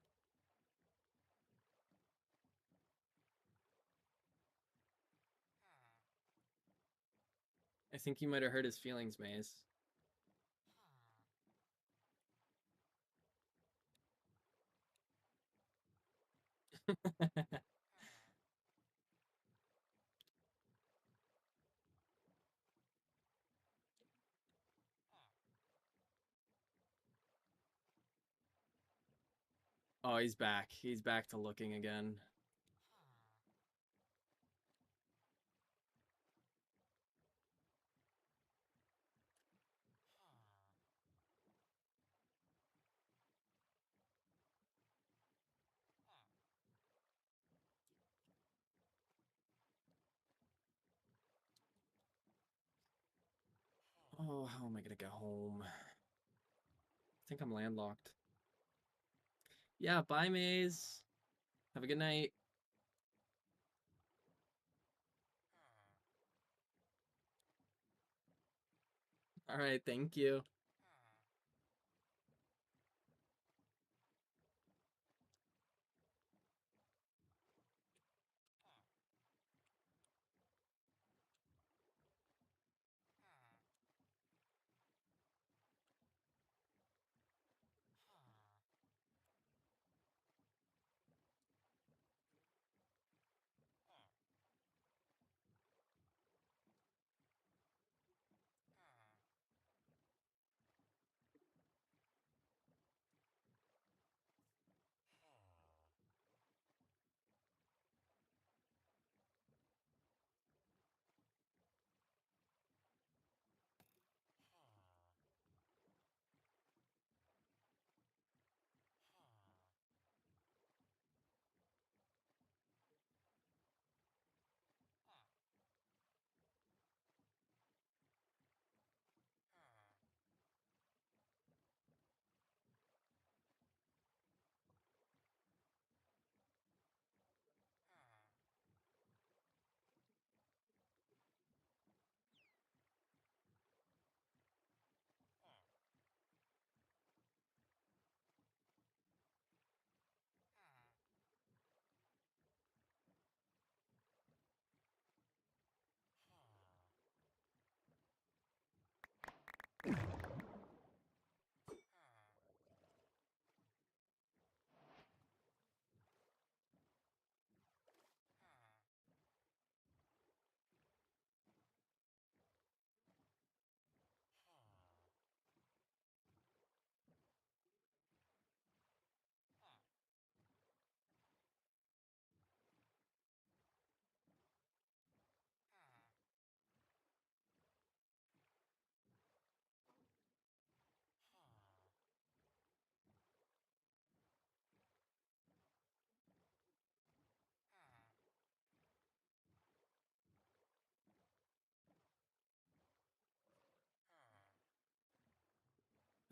I think you might have hurt his feelings, Maze. Oh, he's back. He's back to looking again. Oh, how am I gonna get home? I think I'm landlocked. Yeah, bye, Maze. Have a good night. All right, thank you.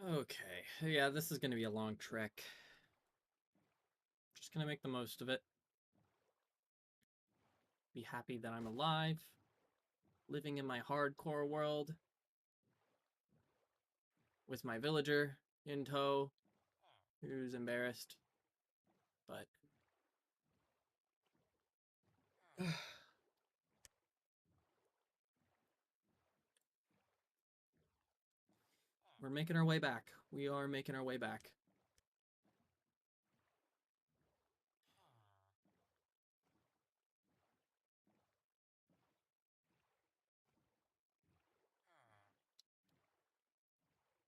Okay, yeah, this is gonna be a long trek. Just gonna make the most of it. Be happy that I'm alive, living in my hardcore world, with my villager in tow, who's embarrassed, but we're making our way back. We are making our way back.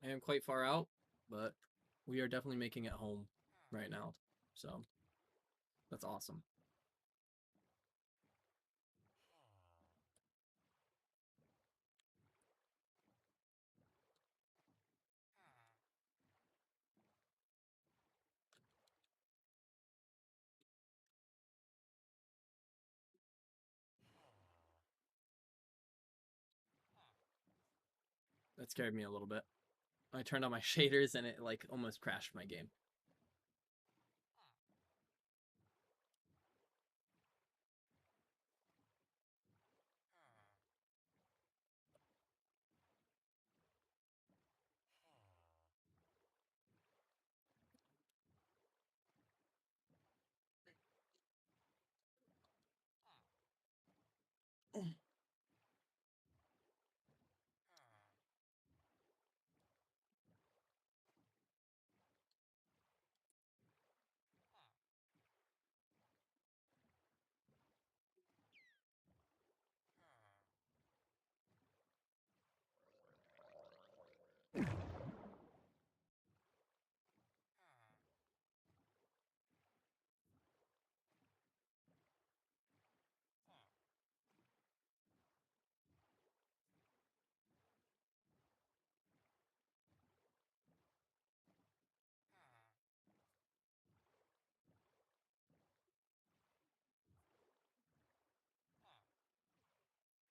I am quite far out, but we are definitely making it home right now. So that's awesome. That scared me a little bit. I turned on my shaders and it like almost crashed my game.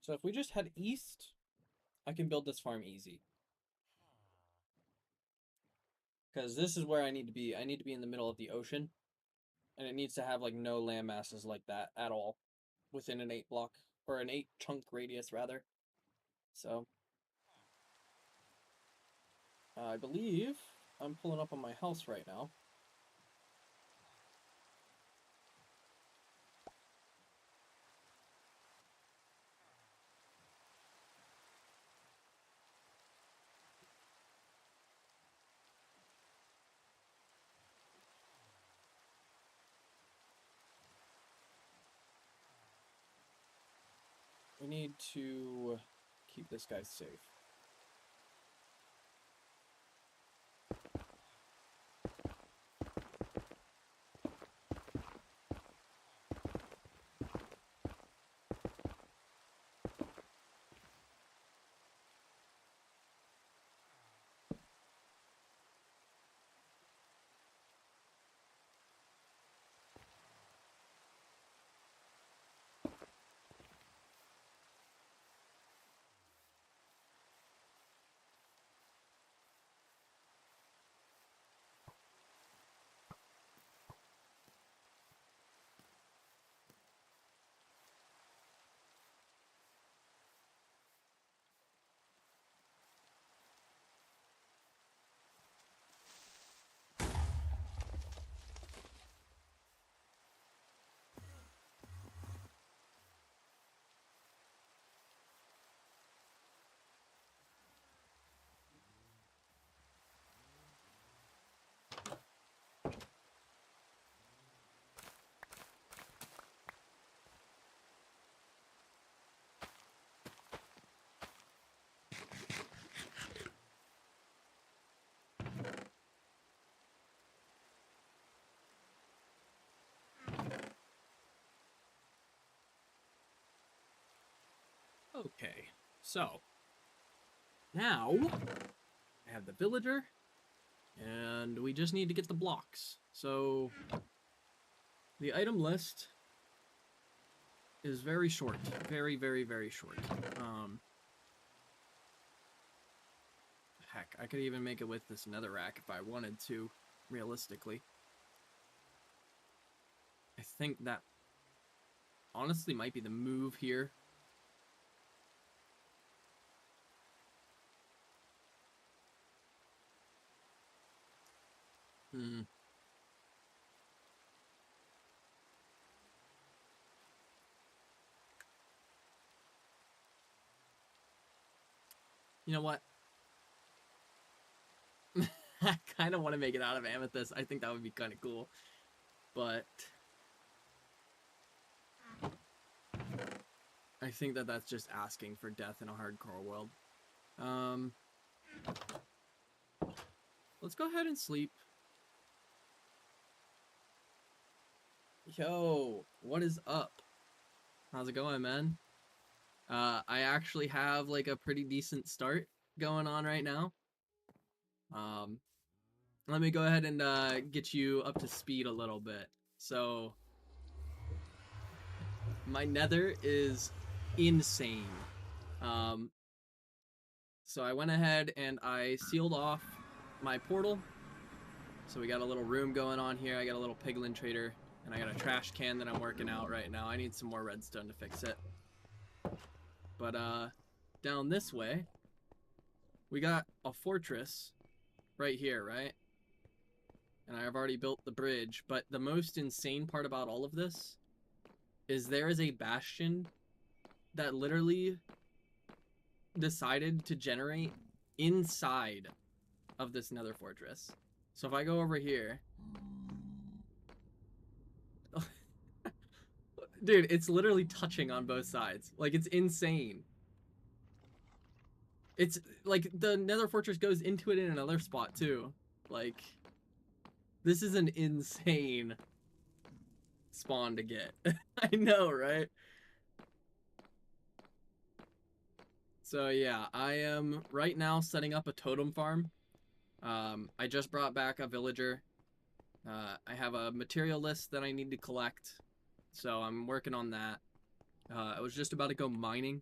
So if we just head east, I can build this farm easy. Because this is where I need to be. I need to be in the middle of the ocean. And it needs to have like no land masses like that at all within an 8 block or an 8 chunk radius rather. So I believe I'm pulling up on my house right now. We need to keep this guy safe. Okay, so now I have the villager, and we just need to get the blocks. So the item list is very short, very, very, very short. Heck, I could even make it with this netherrack if I wanted to, realistically. I think that honestly might be the move here. You know what? I kind of want to make it out of amethyst. I think that would be kind of cool. But I think that that's just asking for death in a hardcore world. Let's go ahead and sleep. Yo, what is up? How's it going, man? I actually have like a pretty decent start going on right now. Let me go ahead and get you up to speed a little bit. So, my nether is insane. So I went ahead and I sealed off my portal. So we got a little room going on here. I got a little piglin trader, and I got a trash can that I'm working out right now. I need some more redstone to fix it. But down this way, we got a fortress right here, right? And I've already built the bridge, but the most insane part about all of this is there is a bastion that literally decided to generate inside of this nether fortress. So if I go over here, dude, it's literally touching on both sides. Like, it's insane. It's like the nether fortress goes into it in another spot too. Like, this is an insane spawn to get. I know, right? So yeah, I am right now setting up a totem farm. I just brought back a villager. I have a material list that I need to collect, so I'm working on that. I was just about to go mining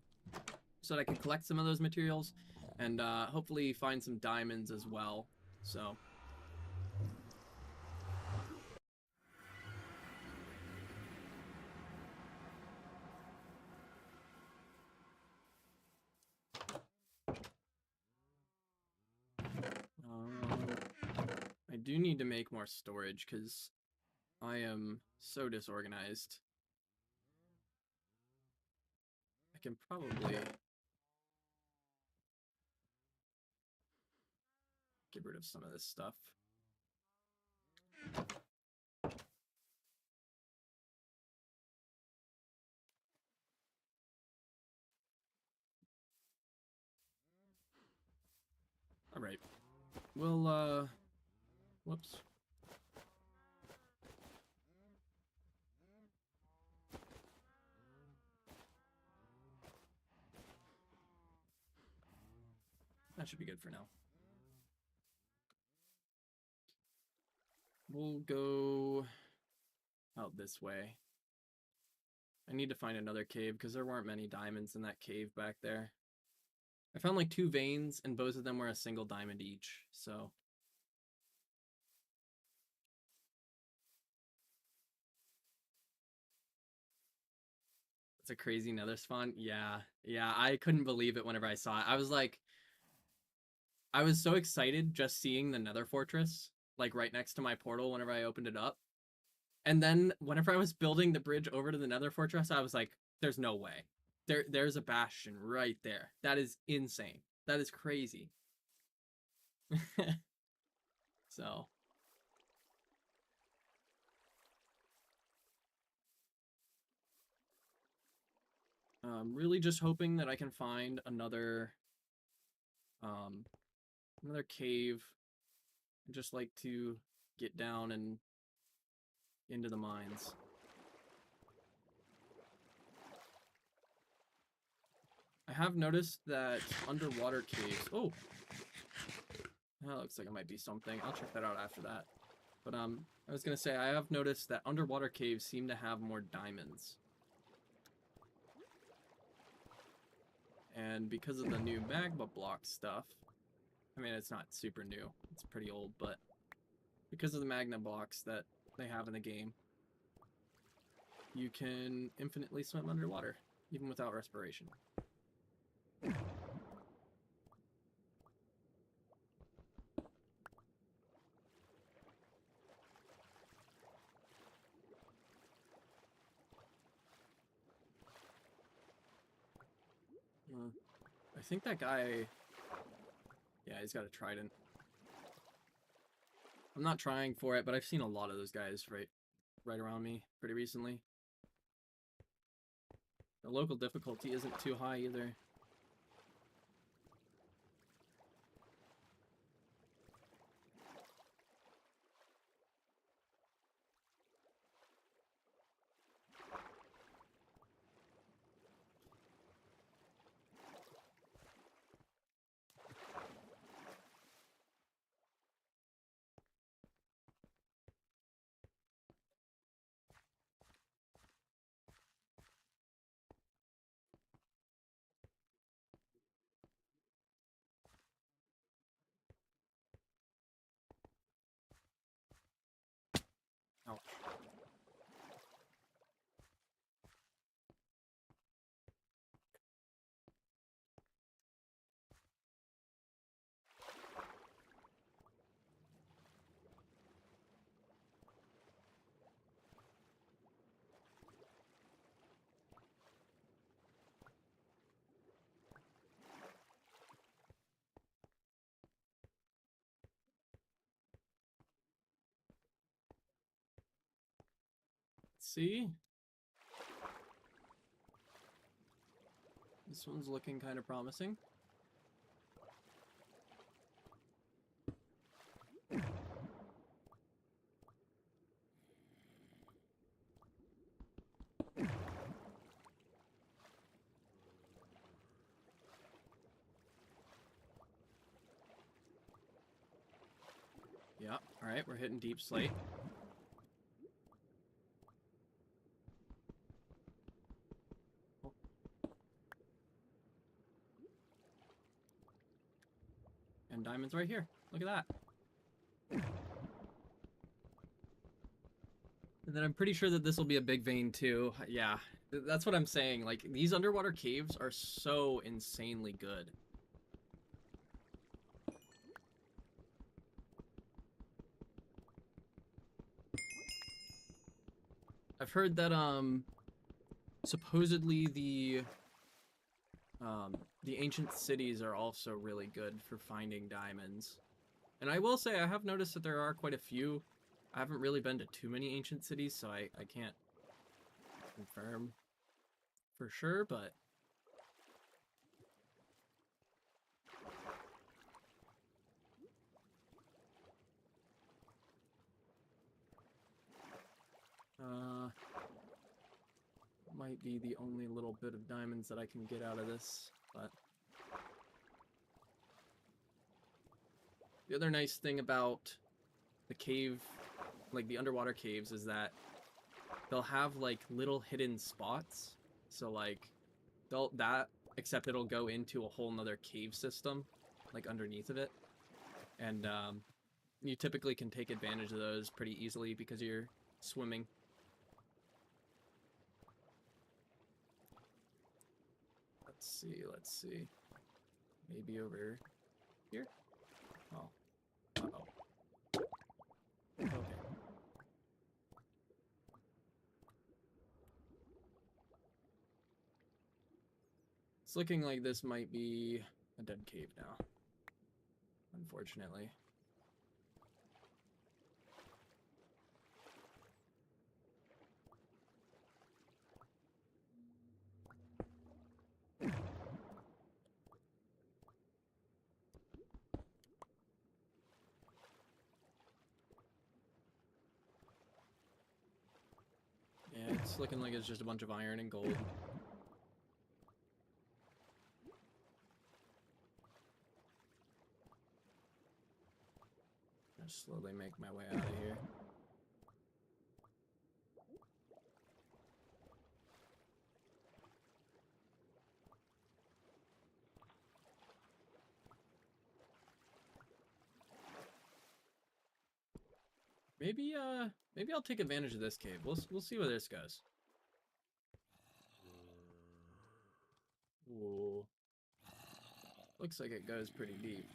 so that I can collect some of those materials and hopefully find some diamonds as well. So I do need to make more storage because I am so disorganized. I can probably get rid of some of this stuff. All right. Well, whoops. That should be good for now. We'll go out this way. I need to find another cave because there weren't many diamonds in that cave back there. I found like 2 veins and both of them were a single diamond each, so. It's a crazy nether spawn. Yeah, I couldn't believe it whenever I saw it. I was like, I was so excited just seeing the nether fortress, like right next to my portal whenever I opened it up. And then whenever I was building the bridge over to the nether fortress, I was like, there's no way. There's a bastion right there. That is insane. That is crazy. So I'm really just hoping that I can find another another cave. I'd just like to get down and into the mines. I have noticed that underwater caves. Oh, that looks like it might be something. I'll check that out after that. But I was gonna say I have noticed that underwater caves seem to have more diamonds. And because of the new magma block stuff, I mean, it's not super new. It's pretty old, but because of the magna blocks that they have in the game, you can infinitely swim underwater, even without respiration. I think that guy... Yeah, he's got a trident. I'm not trying for it, but I've seen a lot of those guys right around me pretty recently. The local difficulty isn't too high either. Oh. See? This one's looking kind of promising. Yeah, alright, we're hitting deep slate. And diamonds right here. Look at that. And then I'm pretty sure that this will be a big vein too. Yeah, that's what I'm saying. Like, these underwater caves are so insanely good. I've heard that, supposedly the ancient cities are also really good for finding diamonds. And I will say, I have noticed that there are quite a few. I haven't really been to too many ancient cities, so I can't confirm for sure, but... might be the only little bit of diamonds that I can get out of this, but... The other nice thing about the cave, like the underwater caves, is that they'll have like little hidden spots. So like, except it'll go into a whole nother cave system, like underneath of it. And you typically can take advantage of those pretty easily because you're swimming. Let's see. Maybe over here? Oh. Uh-oh. Okay. It's looking like this might be a dead cave now. Unfortunately. Yeah, it's looking like it's just a bunch of iron and gold. Just slowly make my way out of here. Maybe maybe I'll take advantage of this cave. We'll see where this goes. Ooh. Looks like it goes pretty deep.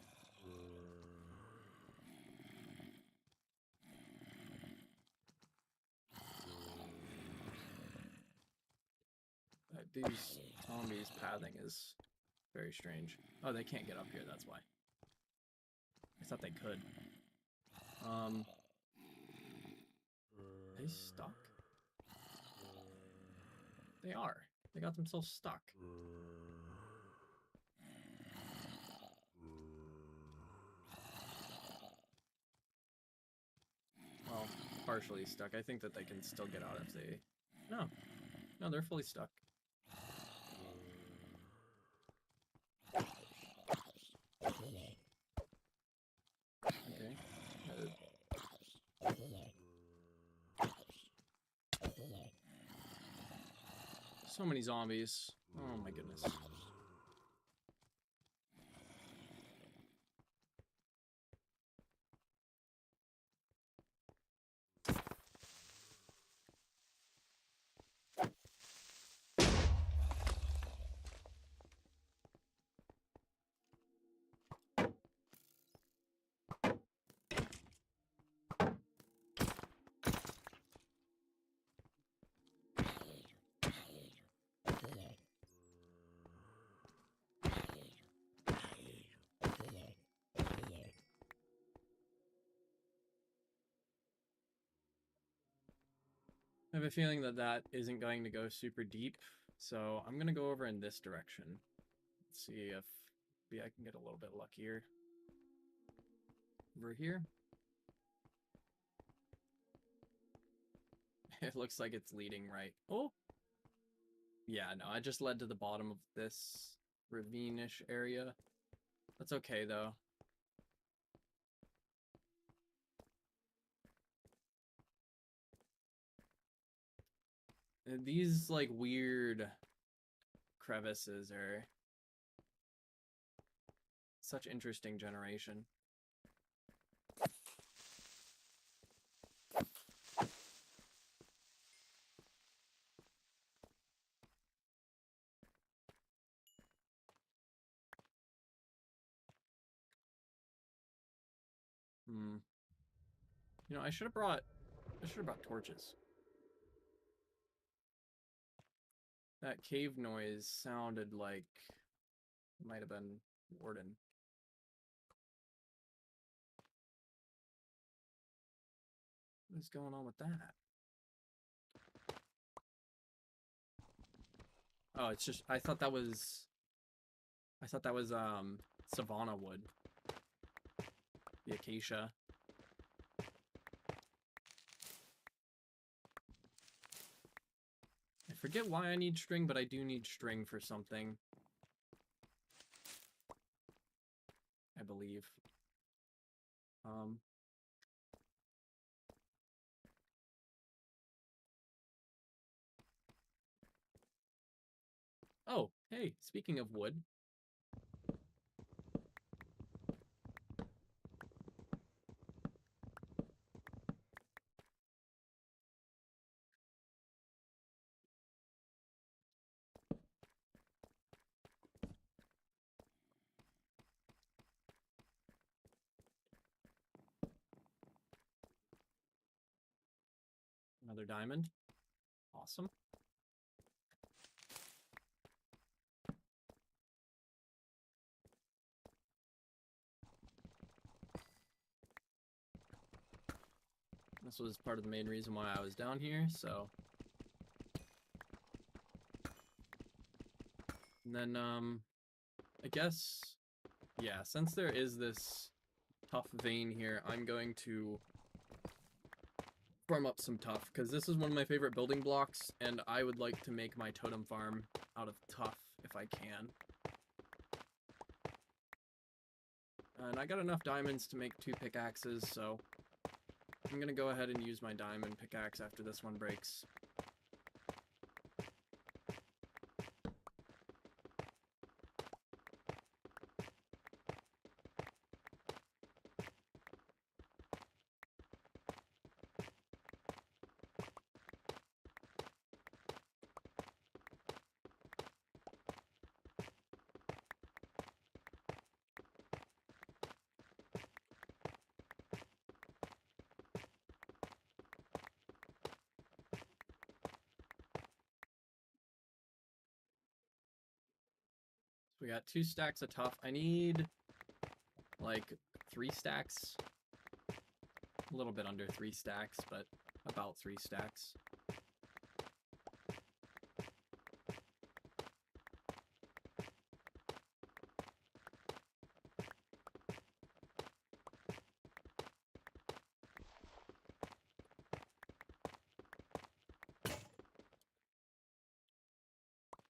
These zombies pathing is very strange. Oh, they can't get up here, that's why. I thought they could. Are they stuck? They are. They got themselves stuck. Well, partially stuck. I think that they can still get out if they... No. No, they're fully stuck. Okay. So many zombies. Oh my goodness. I have a feeling that that isn't going to go super deep, so I'm gonna go over in this direction. Let's see if maybe I can get a little bit luckier. Over here. It looks like it's leading right. Oh! Yeah, no, I just led to the bottom of this ravine-ish area. That's okay, though. These, like, weird crevices are such interesting generation. You know, I should have brought torches. That cave noise sounded like it might have been Warden. What is going on with that? Oh, it's just I thought that was Savannah wood. The acacia. I forget why I need string, but I do need string for something. I believe. Oh, hey, speaking of wood. Another diamond. Awesome. This was part of the main reason why I was down here, so. And then, I guess, yeah, since there is this tough vein here, I'm going to farm up some tough, because this is one of my favorite building blocks, and I would like to make my totem farm out of tough if I can. And I got enough diamonds to make 2 pickaxes, so I'm gonna go ahead and use my diamond pickaxe after this one breaks. We got 2 stacks of tough. I need like 3 stacks. A little bit under 3 stacks, but about 3 stacks.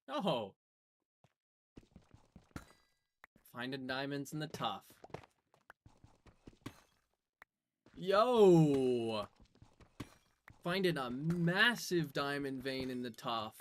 Oh! Finding diamonds in the tough. Yo! Finding a massive diamond vein in the tough.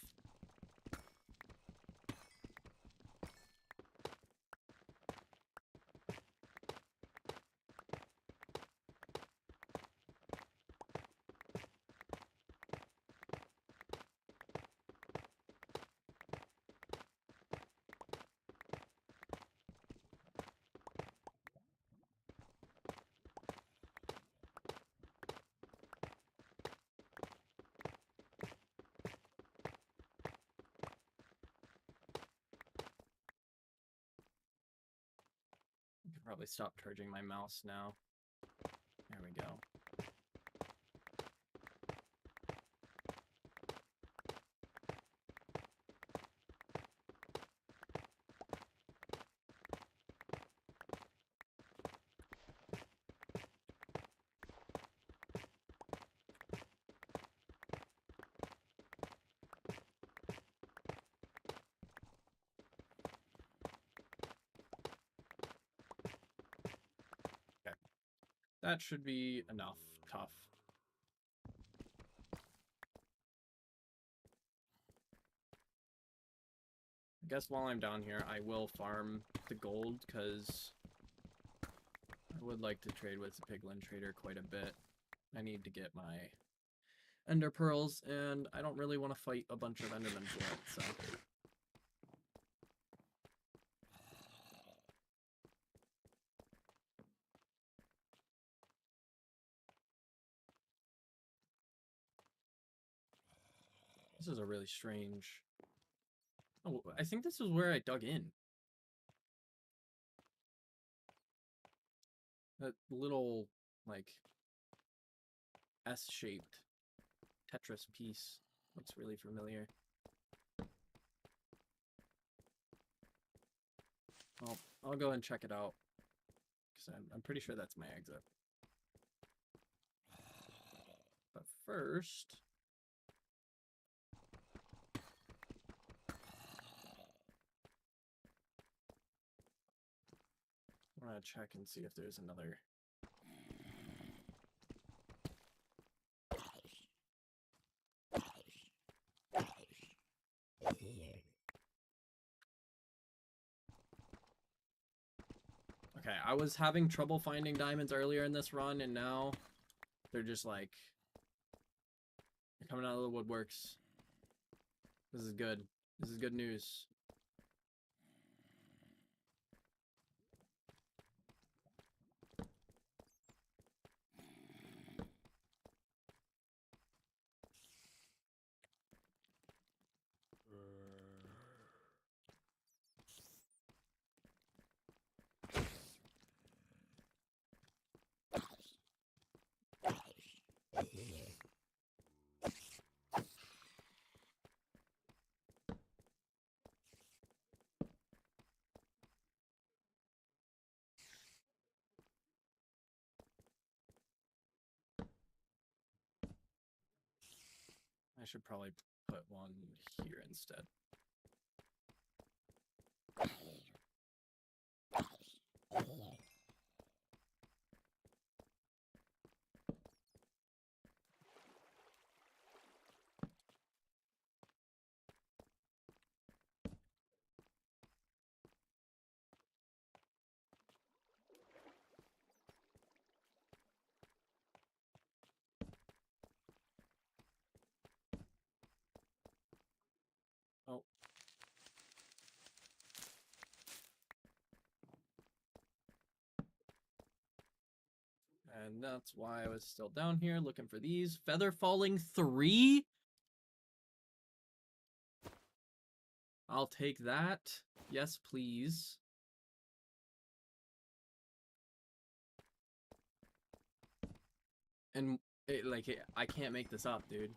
I could probably stop charging my mouse now. There we go. That should be enough tough. I guess while I'm down here, I will farm the gold, because I would like to trade with the Piglin Trader quite a bit. I need to get my Ender Pearls, and I don't really want to fight a bunch of Endermans yet, so... This is a really strange... Oh, I think this is where I dug in. That little, like, S-shaped Tetris piece looks really familiar. Well, I'll go and check it out, because I'm pretty sure that's my exit. But first... I want to check and see if there's another... Okay, I was having trouble finding diamonds earlier in this run, and now they're just like... they're coming out of the woodworks. This is good. This is good news. I should probably put one here instead. Oh. And that's why I was still down here looking for these. Feather Falling 3? I'll take that. Yes, please. And I can't make this up, dude.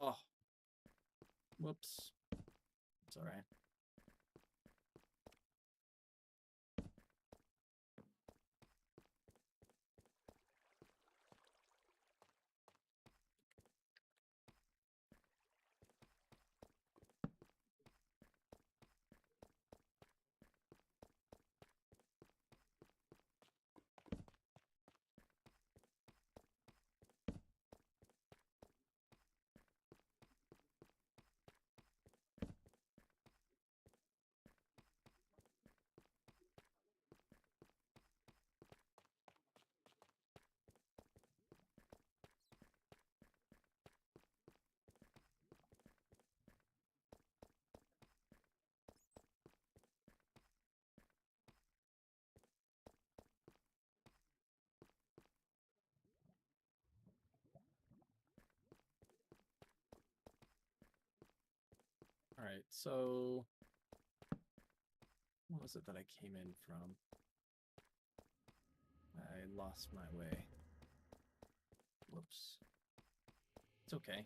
Oh, whoops. It's all right. All right, so what was it that I came in from? I lost my way. Whoops. It's okay.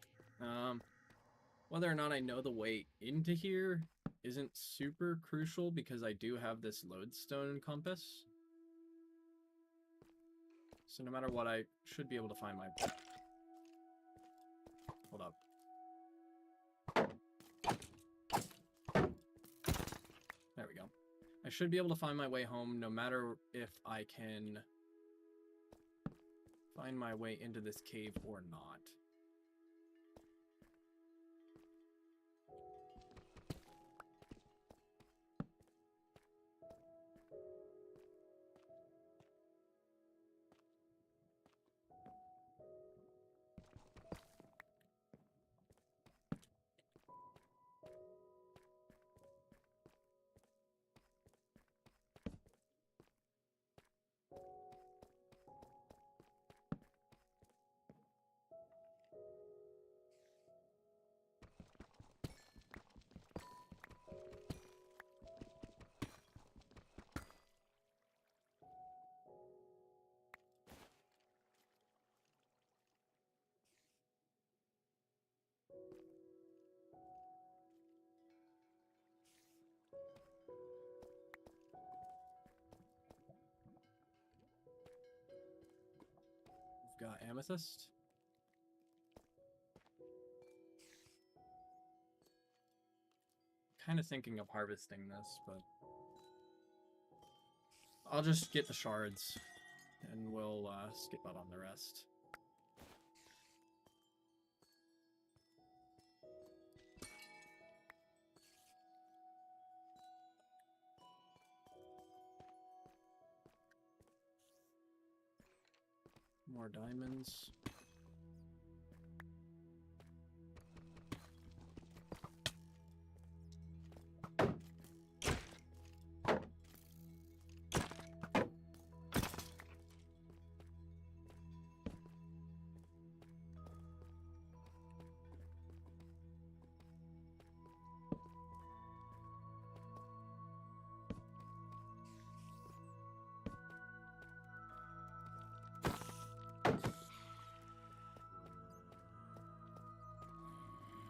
Whether or not I know the way into here isn't super crucial because I do have this lodestone compass. So no matter what, I should be able to find my... Hold up. There we go. I should be able to find my way home no matter if I can find my way into this cave or not. We've got amethyst. Kind of thinking of harvesting this, but I'll just get the shards and we'll skip out on the rest. More diamonds.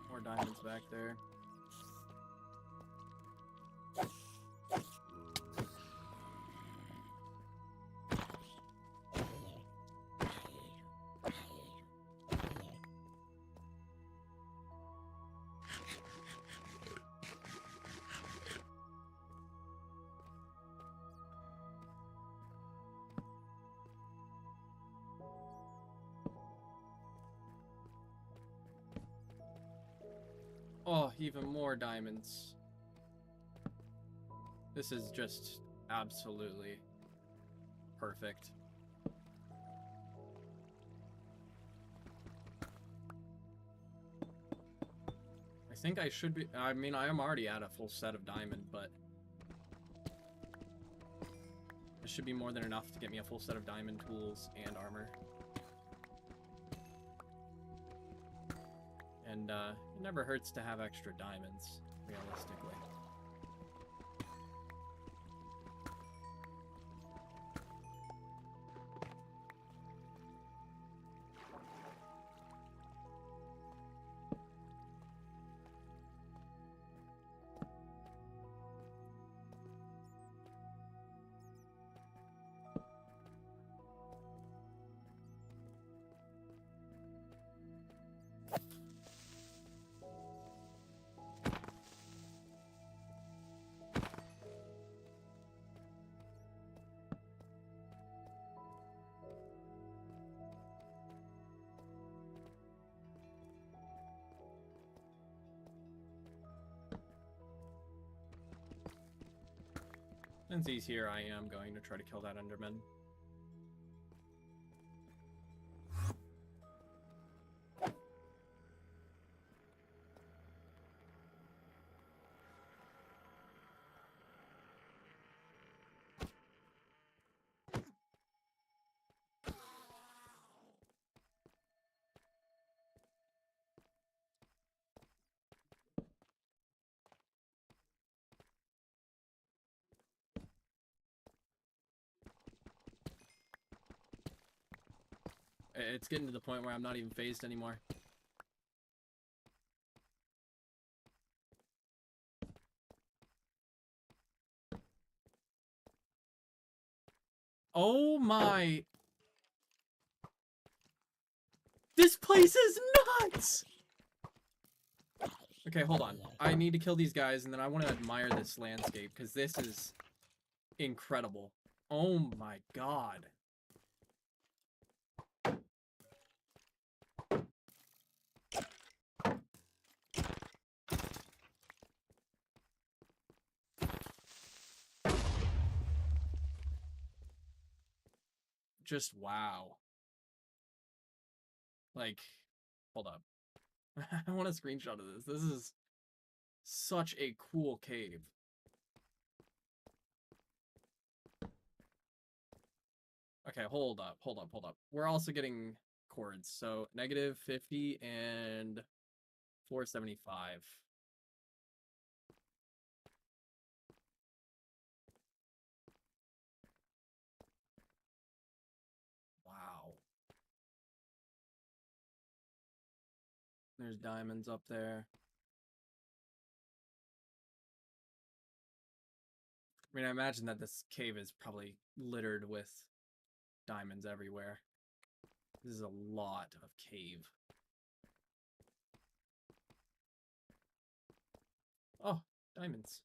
More diamonds back there. Oh, even more diamonds. This is just absolutely perfect. I think I should be, I mean, I am already at a full set of diamond, but this should be more than enough to get me a full set of diamond tools and armor. And it never hurts to have extra diamonds, realistically. Since he's here, I am going to try to kill that Enderman. It's getting to the point where I'm not even phased anymore. Oh my... This place is nuts! Okay, hold on. I need to kill these guys, and then I want to admire this landscape, because this is incredible. Oh my god. Just wow. Like, hold up. I want a screenshot of this. This is such a cool cave. Okay, hold up. We're also getting chords, so -50 and 475. Wow. There's diamonds up there. I mean, I imagine that this cave is probably littered with diamonds everywhere. This is a lot of cave. Oh, diamonds.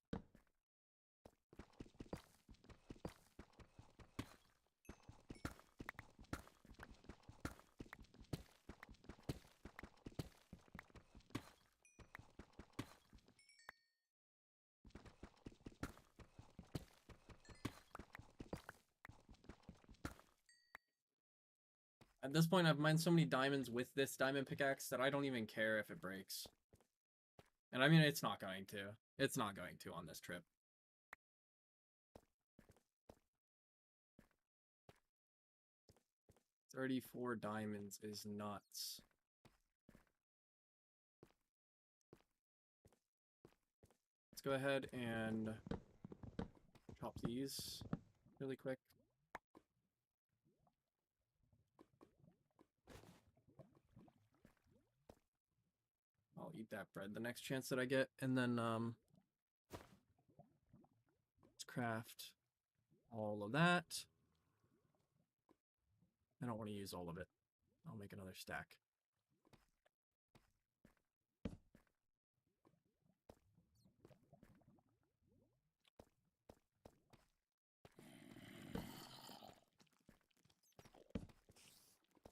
At this point, I've mined so many diamonds with this diamond pickaxe that I don't even care if it breaks. And I mean, it's not going to. It's not going to on this trip. $34 diamonds is nuts. Let's go ahead and chop these really quick. I'll eat that bread the next chance that I get, and then let's craft all of that. I don't want to use all of it. I'll make another stack.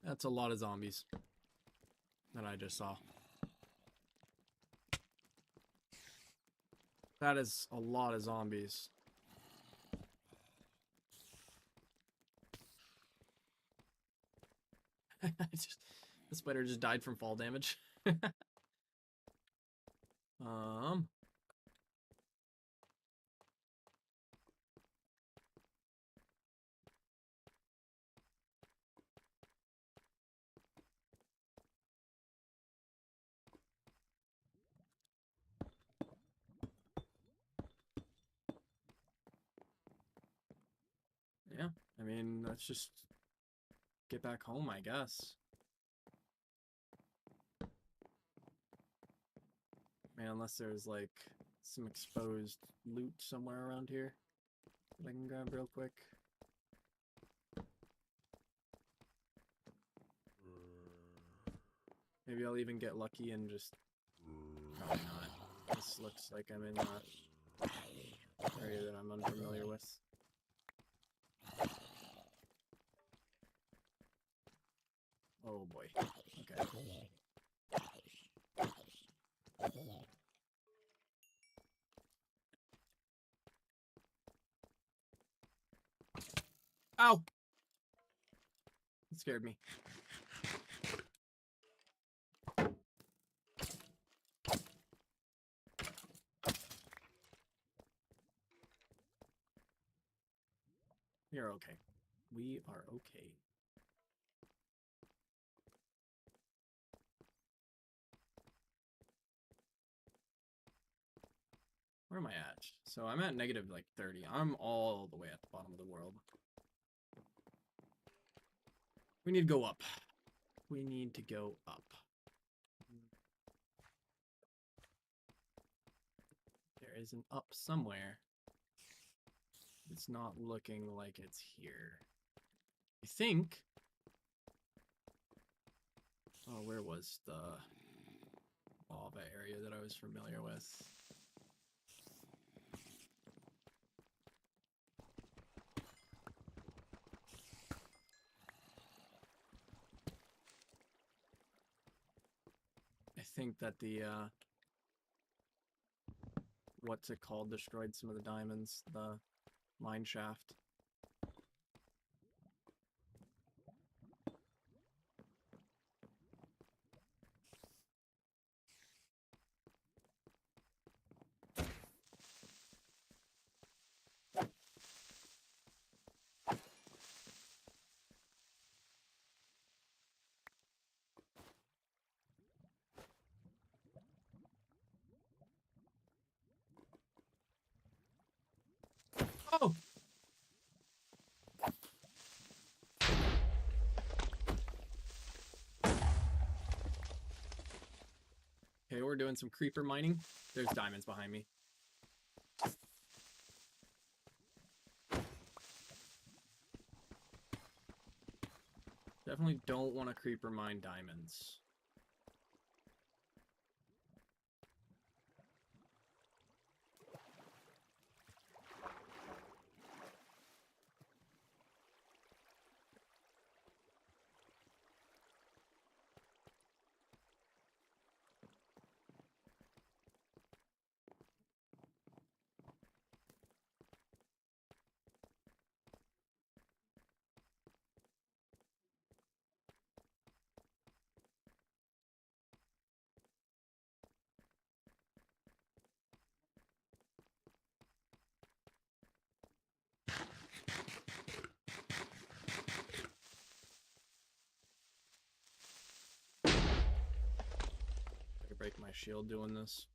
That's a lot of zombies that I just saw. That is a lot of zombies. The spider just died from fall damage. Um. Yeah, I mean, let's just get back home, I guess. Man, unless there's like some exposed loot somewhere around here that I can grab real quick. Maybe I'll even get lucky and just... Probably not. This looks like I'm in that area that I'm unfamiliar with. Oh boy. Okay. Ow! It scared me. We are okay. We are okay. Where am I at? So I'm at negative like 30. I'm all the way at the bottom of the world. We need to go up. We need to go up. There is an up somewhere. It's not looking like it's here. I think... Oh, where was the lava area that I was familiar with? I think that the, what's it called, destroyed some of the diamonds, the mine shaft. Oh! Okay, we're doing some creeper mining. There's diamonds behind me. Definitely don't want to creeper mine diamonds. I could break my shield doing this.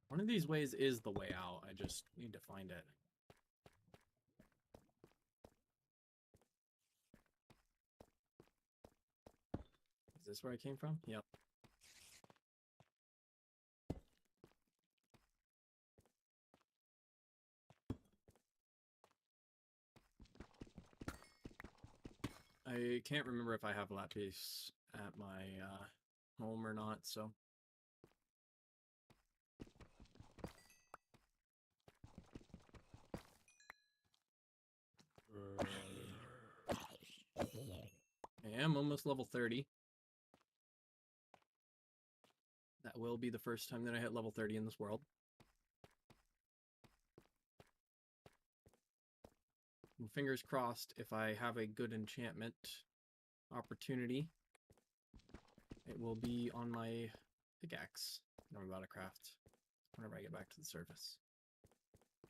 One of these ways is the way out. I just need to find it. Is this where I came from? Yep. I can't remember if I have lapis at my home or not, so... I am almost level 30. That will be the first time that I hit level 30 in this world. And fingers crossed, if I have a good enchantment opportunity, it will be on my pickaxe that I'm about to craft whenever I get back to the surface.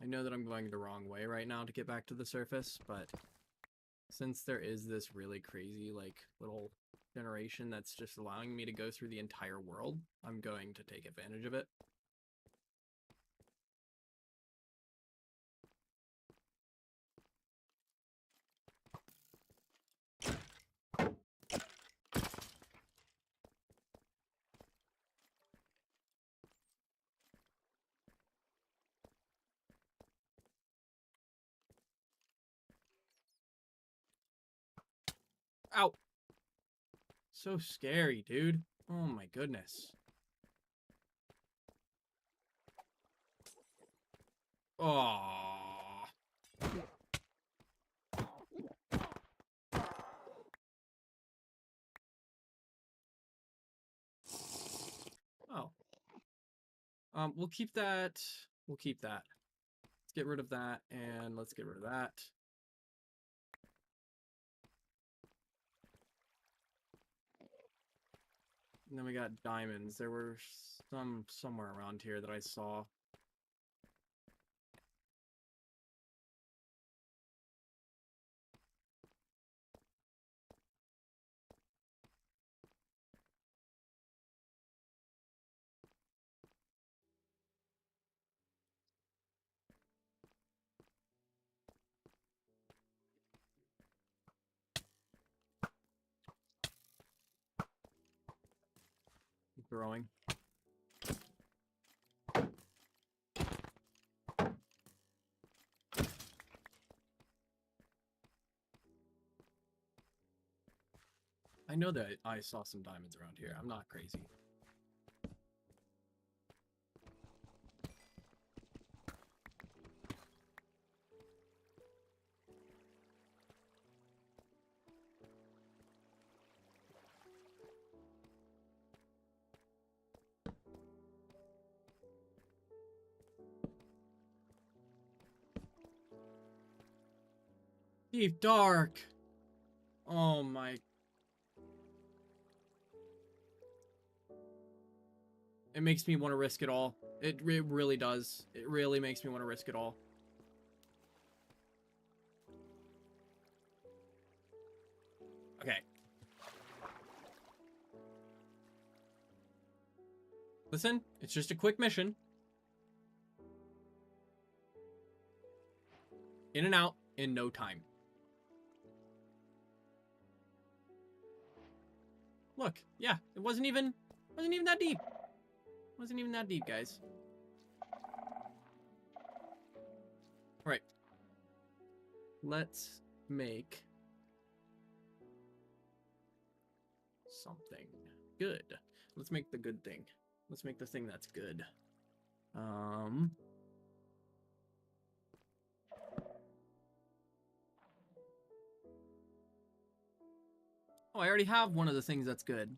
I know that I'm going the wrong way right now to get back to the surface, but since there is this really crazy, like, little generation that's just allowing me to go through the entire world, I'm going to take advantage of it. Ow! So scary, dude. Oh my goodness. Oh. Oh. We'll keep that. We'll keep that. Let's get rid of that, and let's get rid of that. And then we got diamonds. There were some somewhere around here that I saw. Growing. I know that I saw some diamonds around here. I'm not crazy. Deep dark. Oh my. It makes me want to risk it all. It really does. It really makes me want to risk it all. Okay. Listen, it's just a quick mission. In and out in no time. Look, yeah, it wasn't even that deep. Wasn't even that deep, guys. Right. Let's make something good. Let's make the good thing. Let's make the thing that's good. Oh, I already have one of the things that's good.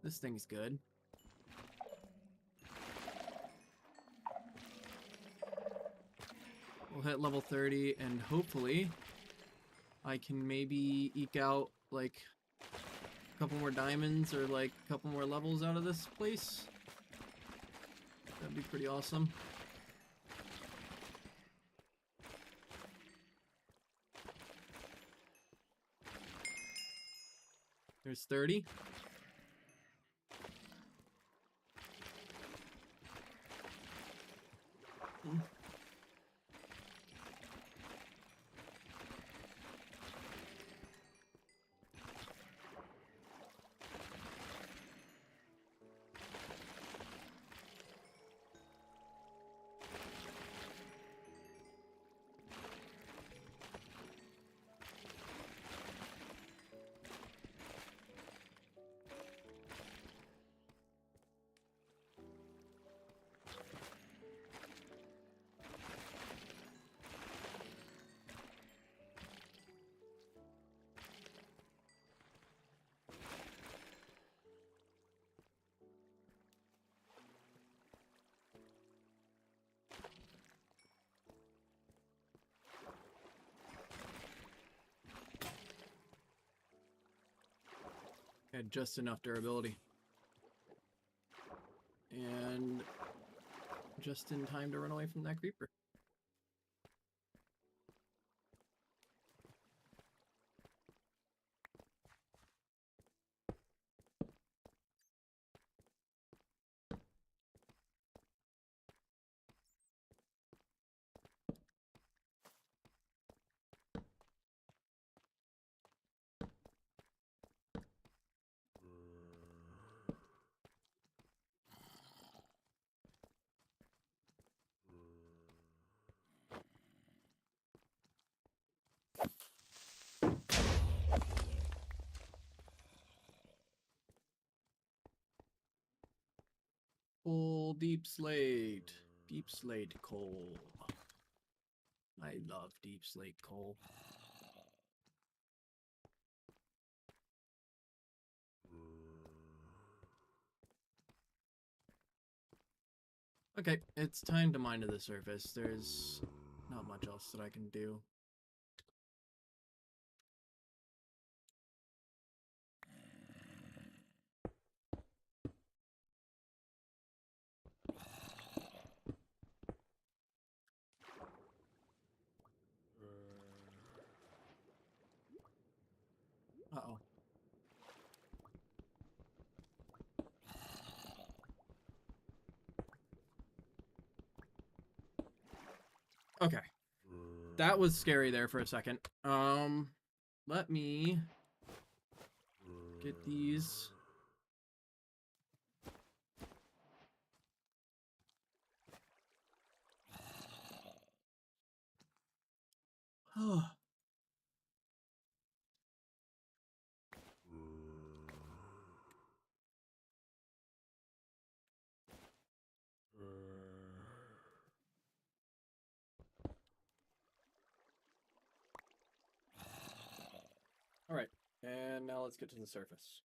This thing's good. We'll hit level 30 and hopefully I can maybe eke out like a couple more diamonds or like a couple more levels out of this place. That'd be pretty awesome. There's 30. had just enough durability. And just in time to run away from that creeper. Full deep slate. Deep slate coal. I love deep slate coal. Okay, it's time to mine to the surface. There's not much else that I can do. Uh-oh. Okay. That was scary there for a second. Let me get these. Oh. All right, and now let's get to the surface.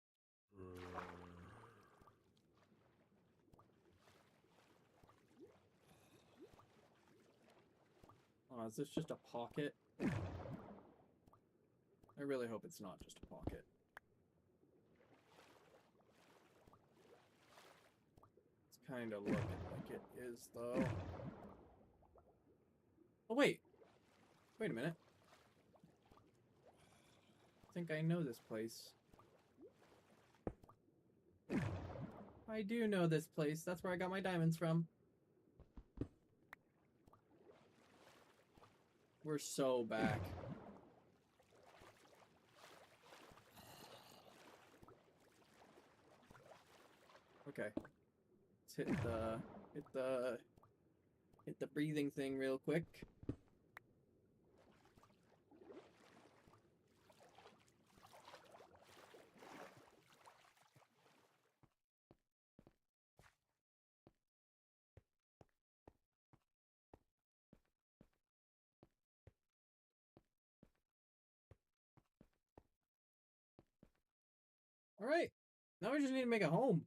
Oh, is this just a pocket? I really hope it's not just a pocket. It's kind of looking like it is, though. Oh, wait. Wait a minute. I think I know this place. I do know this place. That's where I got my diamonds from. We're so back. Okay. Let's hit the breathing thing real quick. All right. Now we just need to make a home.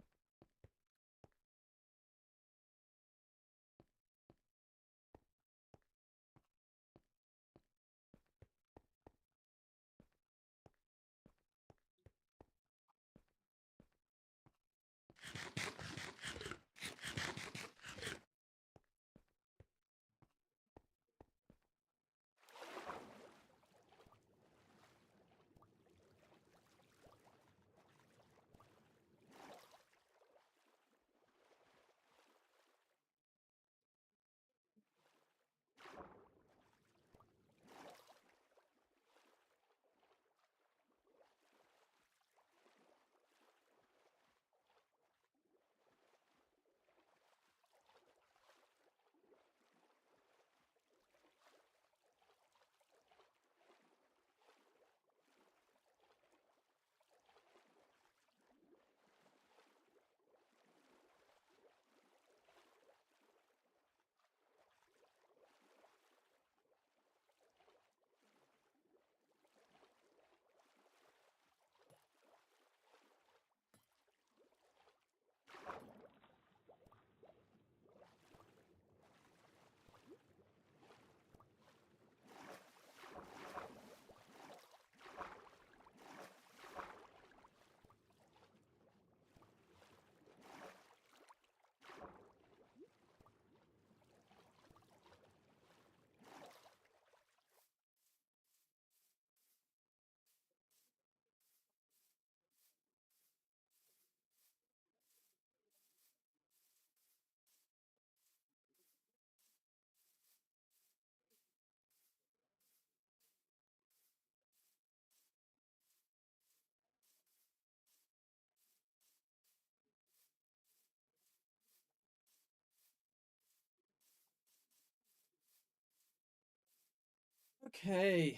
Okay,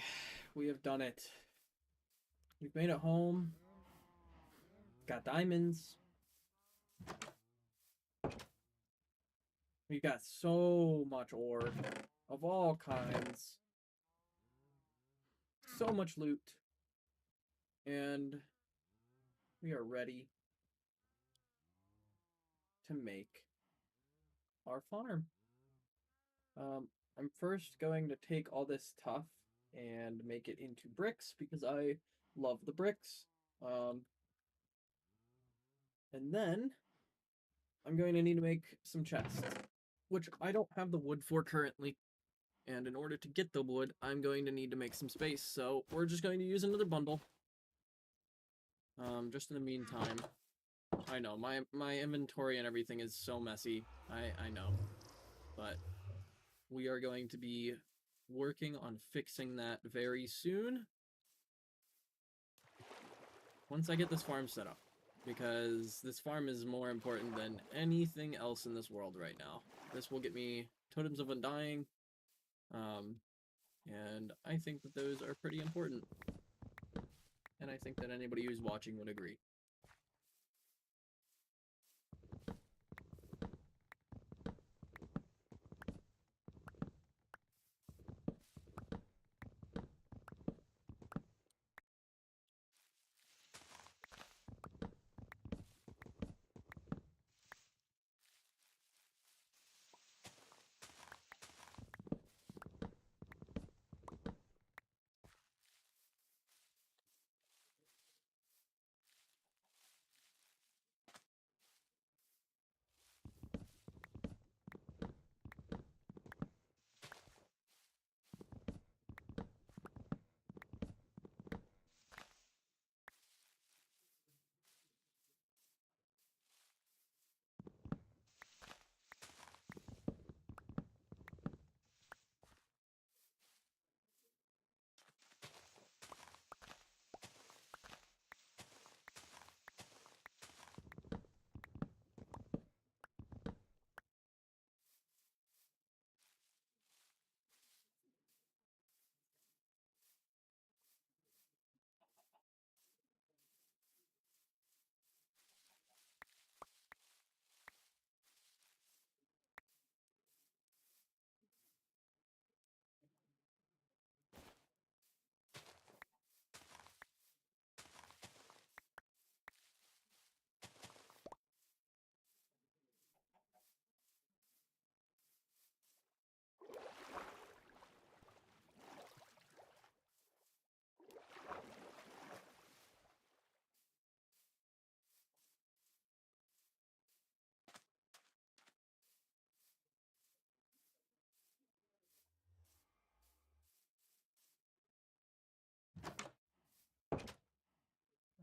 we have done it. We've made it home. Got diamonds. We've got so much ore of all kinds. So much loot. And we are ready to make our farm. I'm first going to take all this tuff and make it into bricks because I love the bricks. And then I'm going to need to make some chests, which I don't have the wood for currently. And in order to get the wood, I'm going to need to make some space. So we're just going to use another bundle. Just in the meantime, I know my inventory and everything is so messy. I know, but we are going to be working on fixing that very soon. Once I get this farm set up, because this farm is more important than anything else in this world right now. This will get me Totems of Undying, and I think that those are pretty important. And I think that anybody who's watching would agree.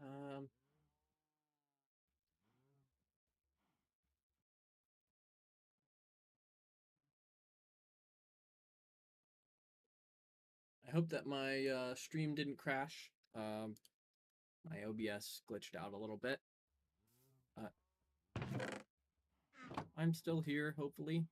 Um, I hope that my stream didn't crash. My OBS glitched out a little bit. Uh, I'm still here, hopefully.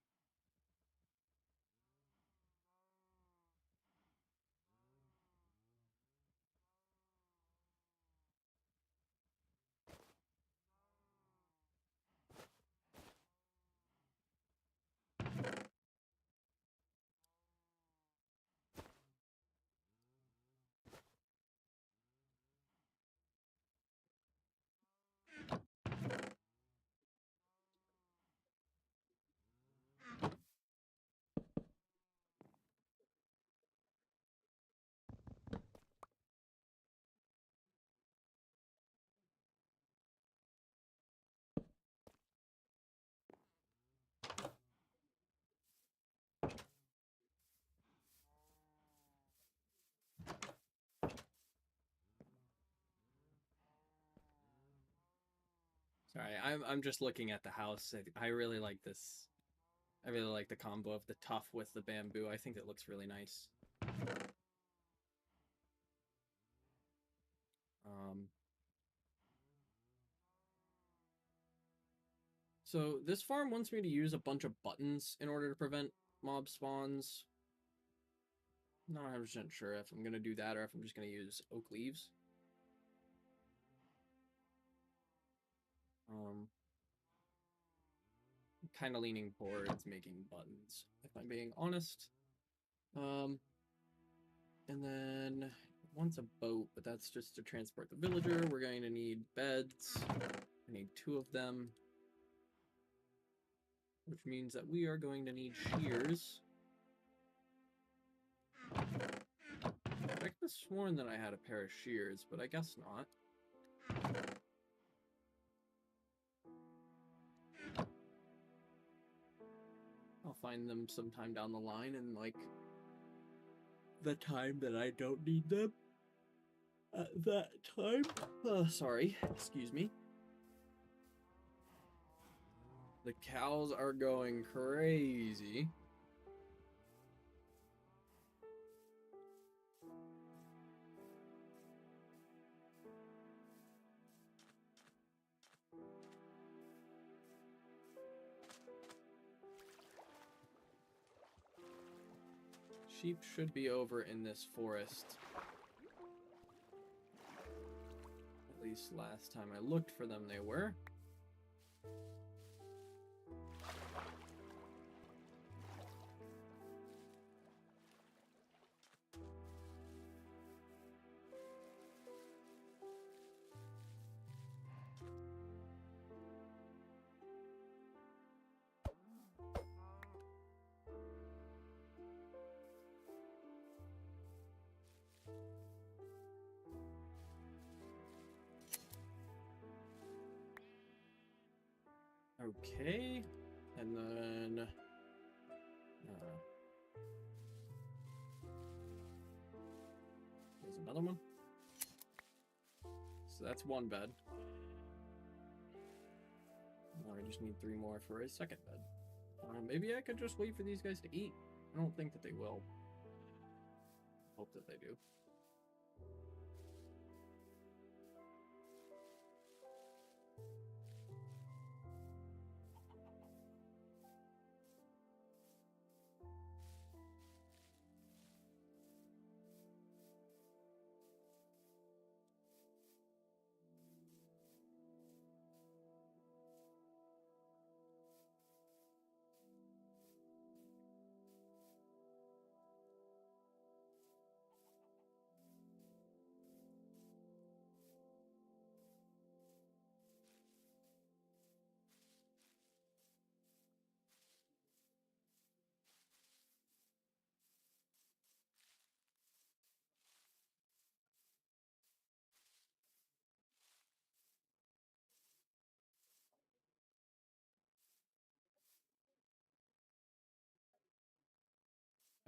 Sorry, I'm just looking at the house. I really like this. I really like the combo of the tuff with the bamboo. I think it looks really nice. Um, so this farm wants me to use a bunch of buttons in order to prevent mob spawns. Not 100% sure if I'm gonna do that or if I'm just gonna use oak leaves. I'm kind of leaning towards making buttons, if I'm being honest. Um, and then once a boat, but that's just to transport the villager. We're going to need beds. I need 2 of them, which means that we are going to need shears. I could have sworn that I had a pair of shears, but I guess not. I'll find them sometime down the line in, like, the time that I don't need them. At that time. Sorry, excuse me. The cows are going crazy. Sheep should be over in this forest. At least last time I looked for them, they were. Okay, and then there's another one. So that's 1 bed. Now I just need 3 more for a second bed. Maybe I could just wait for these guys to eat. I don't think that they will. Hope that they do.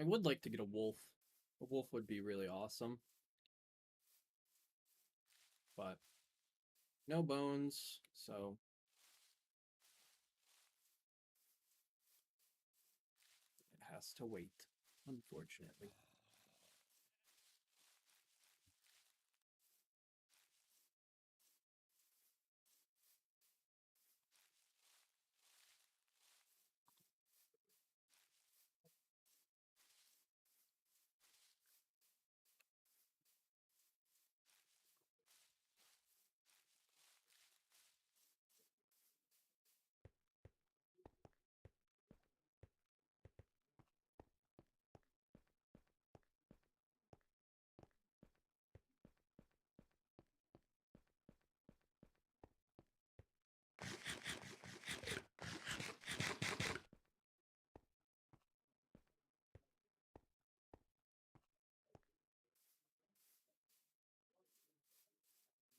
I would like to get a wolf. A wolf would be really awesome. But no bones, so it has to wait, unfortunately.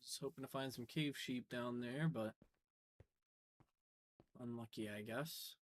Just hoping to find some cave sheep down there, but unlucky, I guess.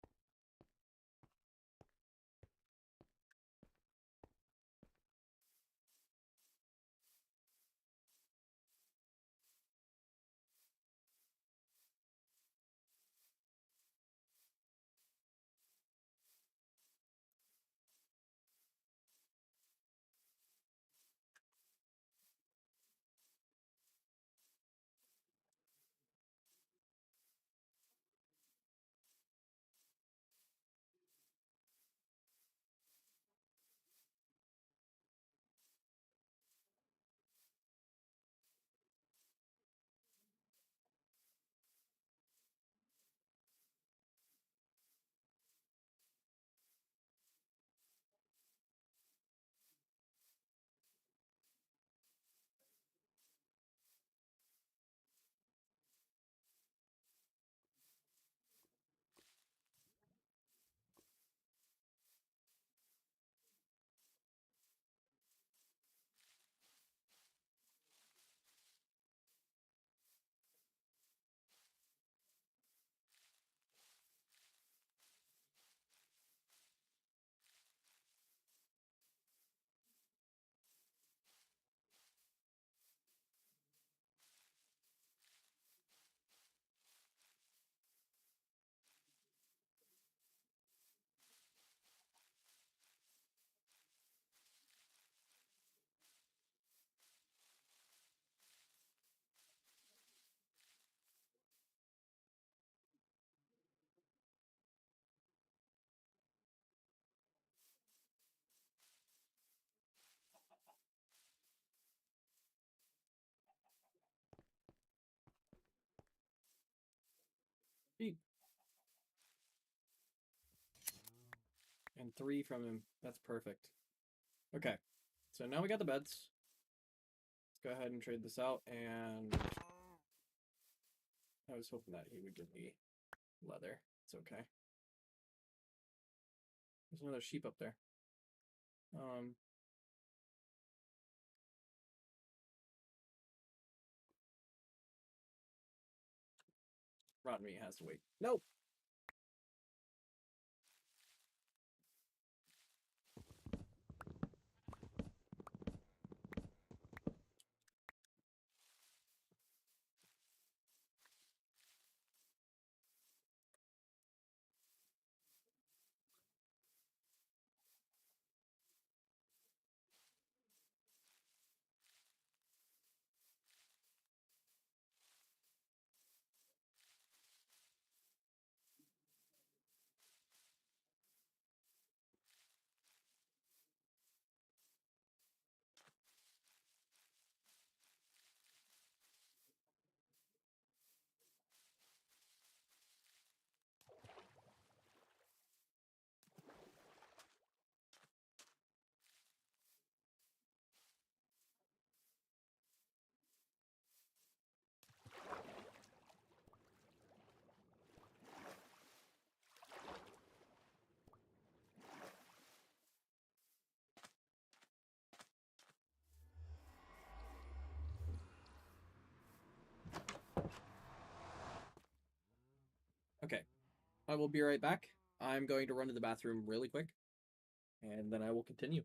and 3 from him. That's perfect. Okay, so now we got the beds. Let's go ahead and trade this out, and I was hoping that he would give me leather. It's okay. There's another sheep up there. Rotten meat has to wait. Nope. Okay, I will be right back. I'm going to run to the bathroom really quick, and then I will continue.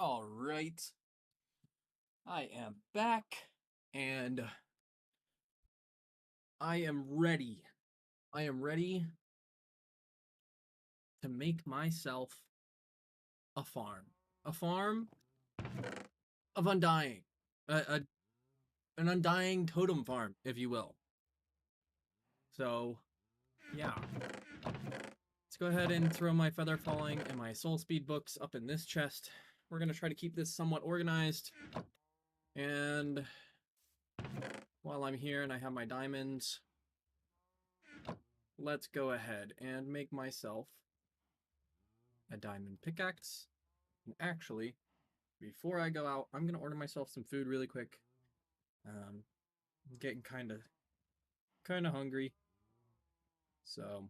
All right. I am back and I am ready. I am ready to make myself a farm. A farm of undying. An undying totem farm, if you will. So, yeah. Let's go ahead and throw my Feather Falling and my Soul Speed books up in this chest. We're going to try to keep this somewhat organized. And while I'm here and I have my diamonds, let's go ahead and make myself a diamond pickaxe. And actually, before I go out, I'm going to order myself some food really quick. I'm getting kind of hungry. So,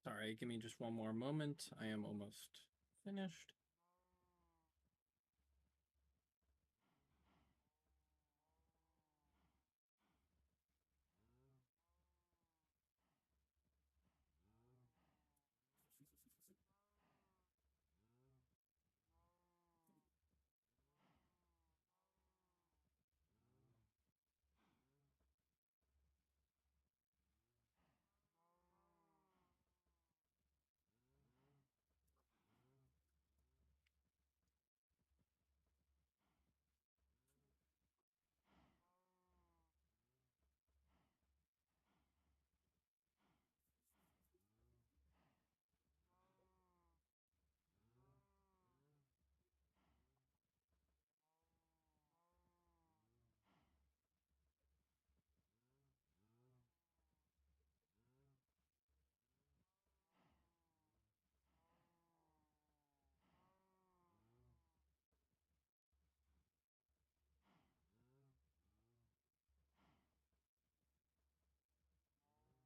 sorry, give me just one more moment. I am almost finished.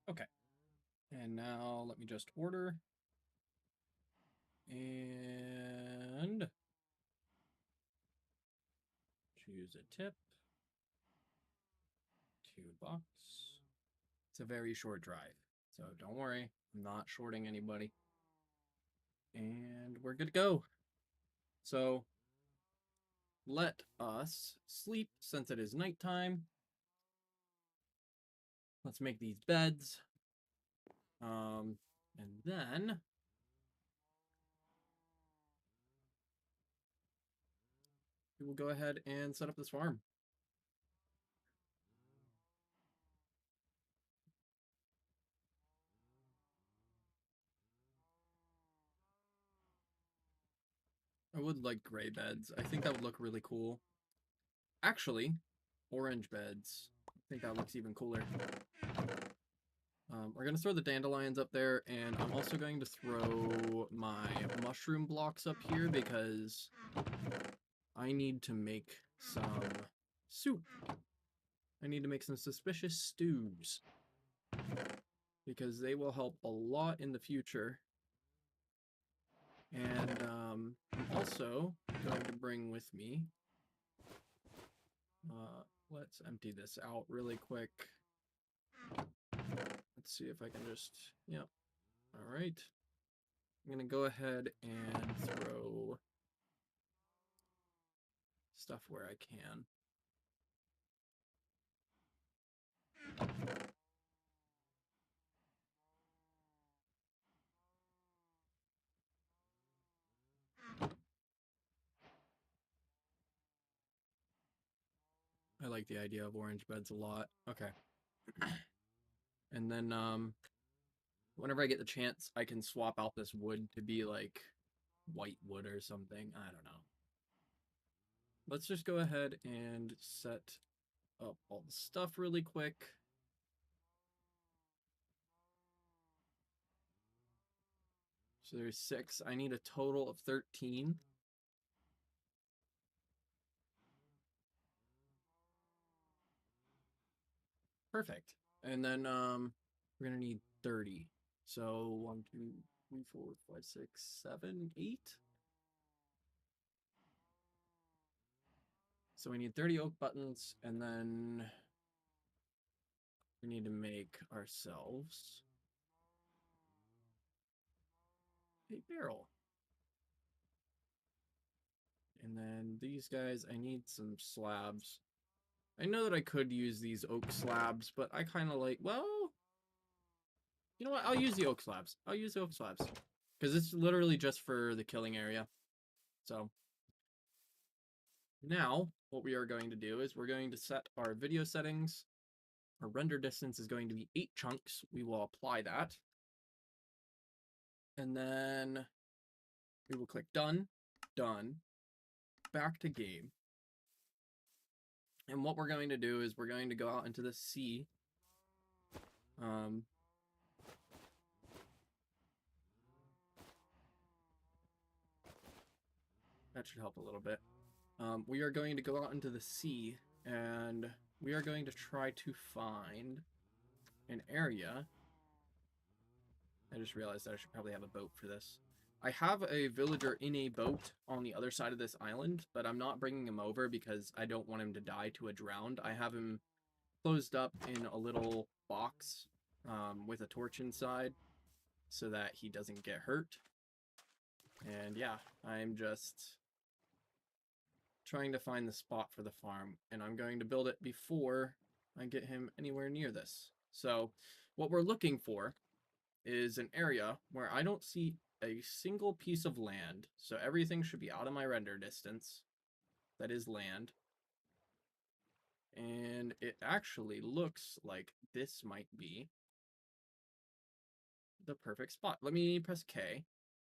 Okay. And now let me just order. And choose a tip. $2. It's a very short drive. So don't worry, I'm not shorting anybody. And we're good to go. So let us sleep since it is nighttime. Let's make these beds. And then we will go ahead and set up this farm. I would like gray beds. I think that would look really cool. Actually, orange beds. I think that looks even cooler. We're going to throw the dandelions up there, and I'm also going to throw my mushroom blocks up here because I need to make some soup. I need to make some suspicious stews because they will help a lot in the future. And I'm also going to bring with me, let's empty this out really quick. Let's see if I can just, yep. All right. I'm gonna go ahead and throw stuff where I can. I like the idea of orange beds a lot. Okay. And then whenever I get the chance, I can swap out this wood to be like white wood or something. I don't know. Let's just go ahead and set up all the stuff really quick. So there's 6. I need a total of 13. Perfect. And then we're gonna need 30. So 1, 2, 3, 4, 5, 6, 7, 8. So we need 30 oak buttons, and then we need to make ourselves a barrel. And then these guys, I need some slabs. I know that I could use these oak slabs, but I kind of like, well, you know what? I'll use the oak slabs. I'll use the oak slabs. Because it's literally just for the killing area. So now what we are going to do is we're going to set our video settings. Our render distance is going to be 8 chunks. We will apply that. And then we will click done, done, back to game. And what we're going to do is we're going to go out into the sea. That should help a little bit. We are going to go out into the sea, and we are going to try to find an area. I just realized that I should probably have a boat for this. I have a villager in a boat on the other side of this island, but I'm not bringing him over because I don't want him to die to a drowned. I have him closed up in a little box with a torch inside so that he doesn't get hurt. And yeah, I'm just trying to find the spot for the farm, and I'm going to build it before I get him anywhere near this. So what we're looking for is an area where I don't see a single piece of land, so everything should be out of my render distance. That is land. And it actually looks like this might be the perfect spot. Let me press K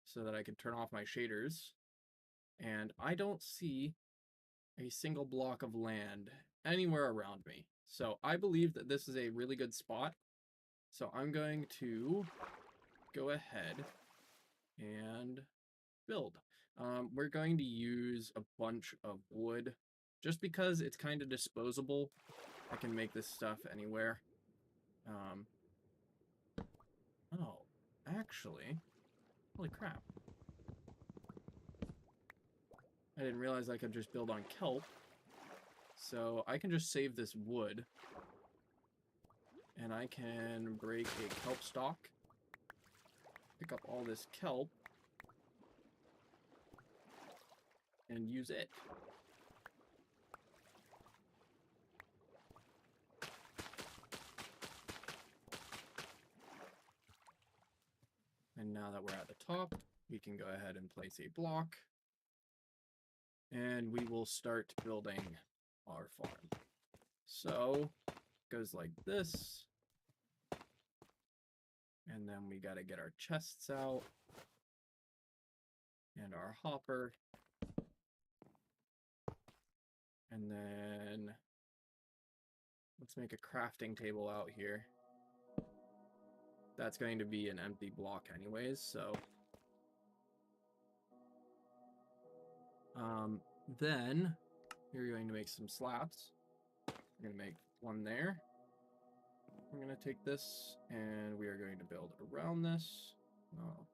so that I can turn off my shaders. And I don't see a single block of land anywhere around me. So I believe that this is a really good spot. So I'm going to go ahead and build. We're going to use a bunch of wood just because it's kind of disposable. I can make this stuff anywhere. Oh, actually, holy crap. I didn't realize I could just build on kelp. So I can just save this wood. And I can break a kelp stalk. Pick up all this kelp. And use it. And now that we're at the top, we can go ahead and place a block. And we will start building our farm. So, it goes like this. And then we got to get our chests out. And our hopper. And then let's make a crafting table out here. That's going to be an empty block anyways, so then we're going to make some slabs. We're going to make one there. We're going to take this and we are going to build around this. Oh.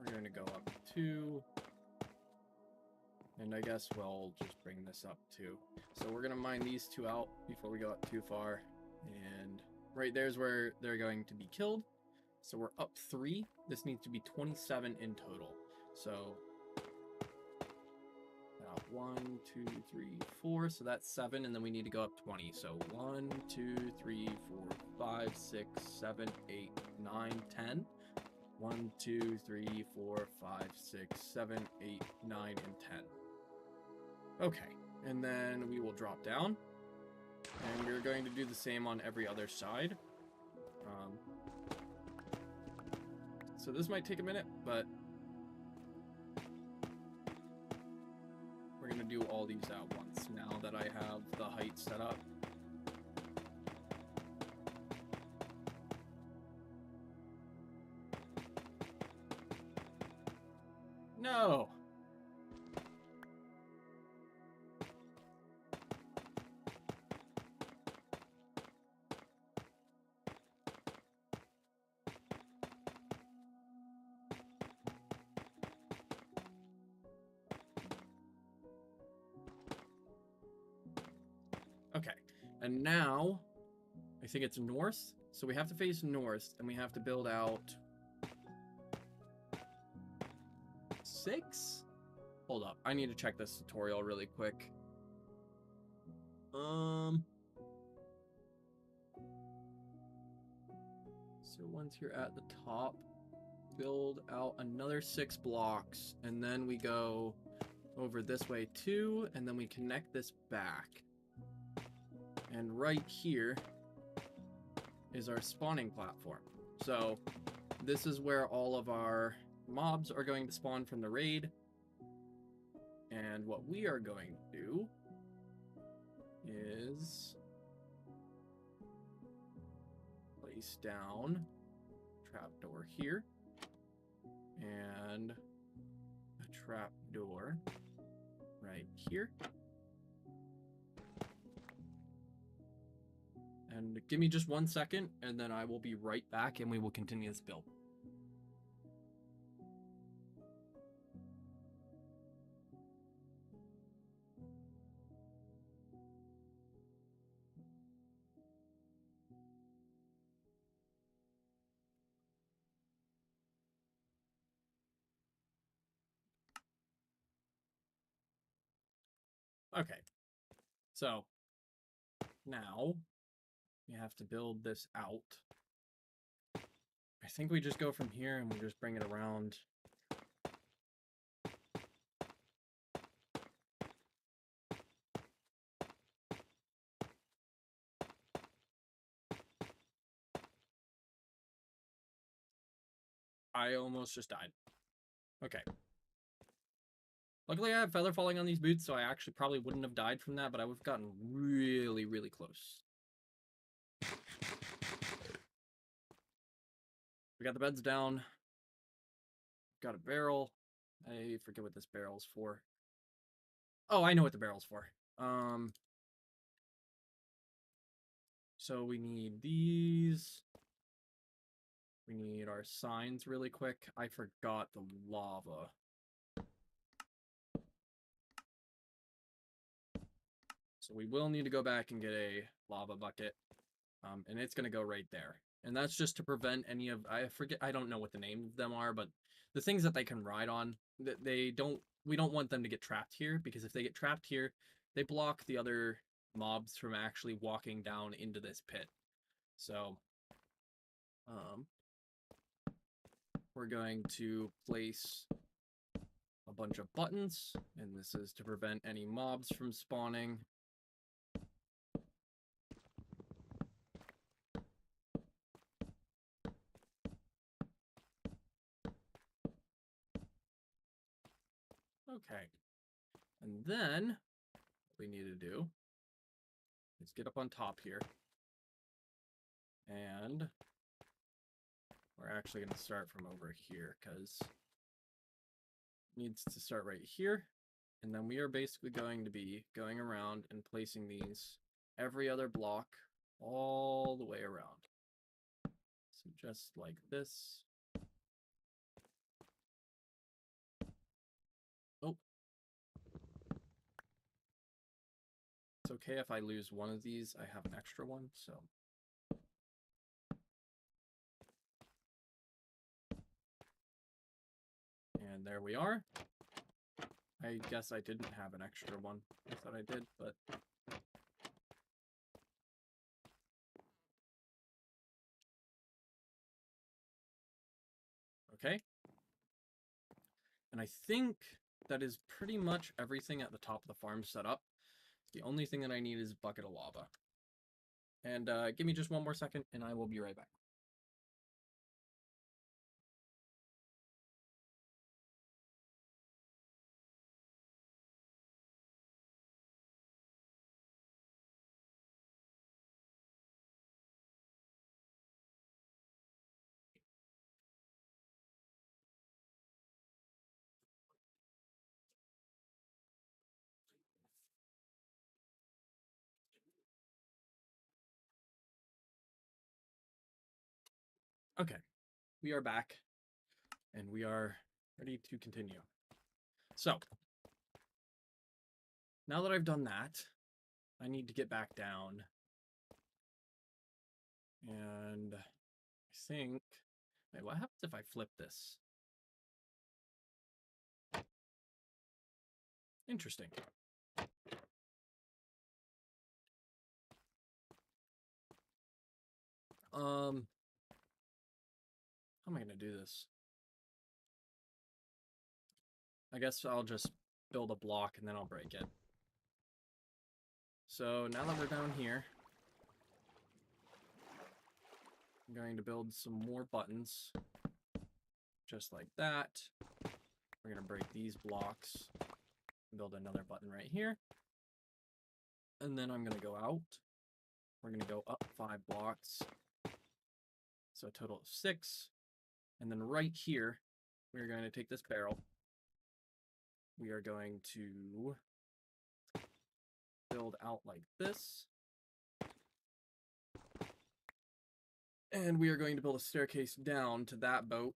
We're going to go up 2. And I guess we'll just bring this up 2. So we're going to mine these 2 out before we go up too far. And right there's where they're going to be killed. So we're up 3. This needs to be 27 in total. So 1, 2, 3, 4. So that's 7, and then we need to go up 20. So 1, 2, 3, 4, 5, 6, 7, 8, 9, 10. 1, 2, 3, 4, 5, 6, 7, 8, 9, and 10. Okay, and then we will drop down, and we're going to do the same on every other side. So this might take a minute, but we're going to do all these at once now that I have the height set up. No! Okay, and now I think it's north, so we have to face north, and we have to build out 6? Hold up, I need to check this tutorial really quick. So once you're at the top, build out another 6 blocks, and then we go over this way too, and then we connect this back. And right here is our spawning platform. So this is where all of our mobs are going to spawn from the raid. And what we are going to do is place down trapdoor here and a trapdoor right here. And give me just 1 second, and then I will be right back, and we will continue this build. Okay, so now we have to build this out. I think we just go from here and we just bring it around. I almost just died. Okay. Luckily I have feather falling on these boots, so I actually probably wouldn't have died from that, but I would have gotten really, really close. We got the beds down. Got a barrel. I forget what this barrel's for. Oh, I know what the barrel's for. So we need these. We need our signs really quick. I forgot the lava. So we will need to go back and get a lava bucket. And it's going to go right there. And that's just to prevent any of, I forget, I don't know what the name of them are, but the things that they can ride on, that we don't want them to get trapped here, because if they get trapped here, they block the other mobs from actually walking down into this pit. So, we're going to place a bunch of buttons, and this is to prevent any mobs from spawning. Okay, and then what we need to do is get up on top here, and we're actually going to start from over here, because it needs to start right here, and then we are basically going to be going around and placing these every other block all the way around. So just like this. It's okay if I lose one of these. I have an extra one, so. And there we are. I guess I didn't have an extra one. I thought I did, but... Okay. And I think that is pretty much everything at the top of the farm set up. The only thing that I need is a bucket of lava. And give me just one more second, and I will be right back. Okay, we are back, and we are ready to continue. So, now that I've done that, I need to get back down. And I think... Wait, what happens if I flip this? Interesting. How am I going to do this? I guess I'll just build a block and then I'll break it. So now that we're down here, I'm going to build some more buttons. Just like that. We're going to break these blocks. Build another button right here. And then I'm going to go out. We're going to go up 5 blocks. So a total of 6. And then right here, we're going to take this barrel. We are going to build out like this. And we are going to build a staircase down to that boat.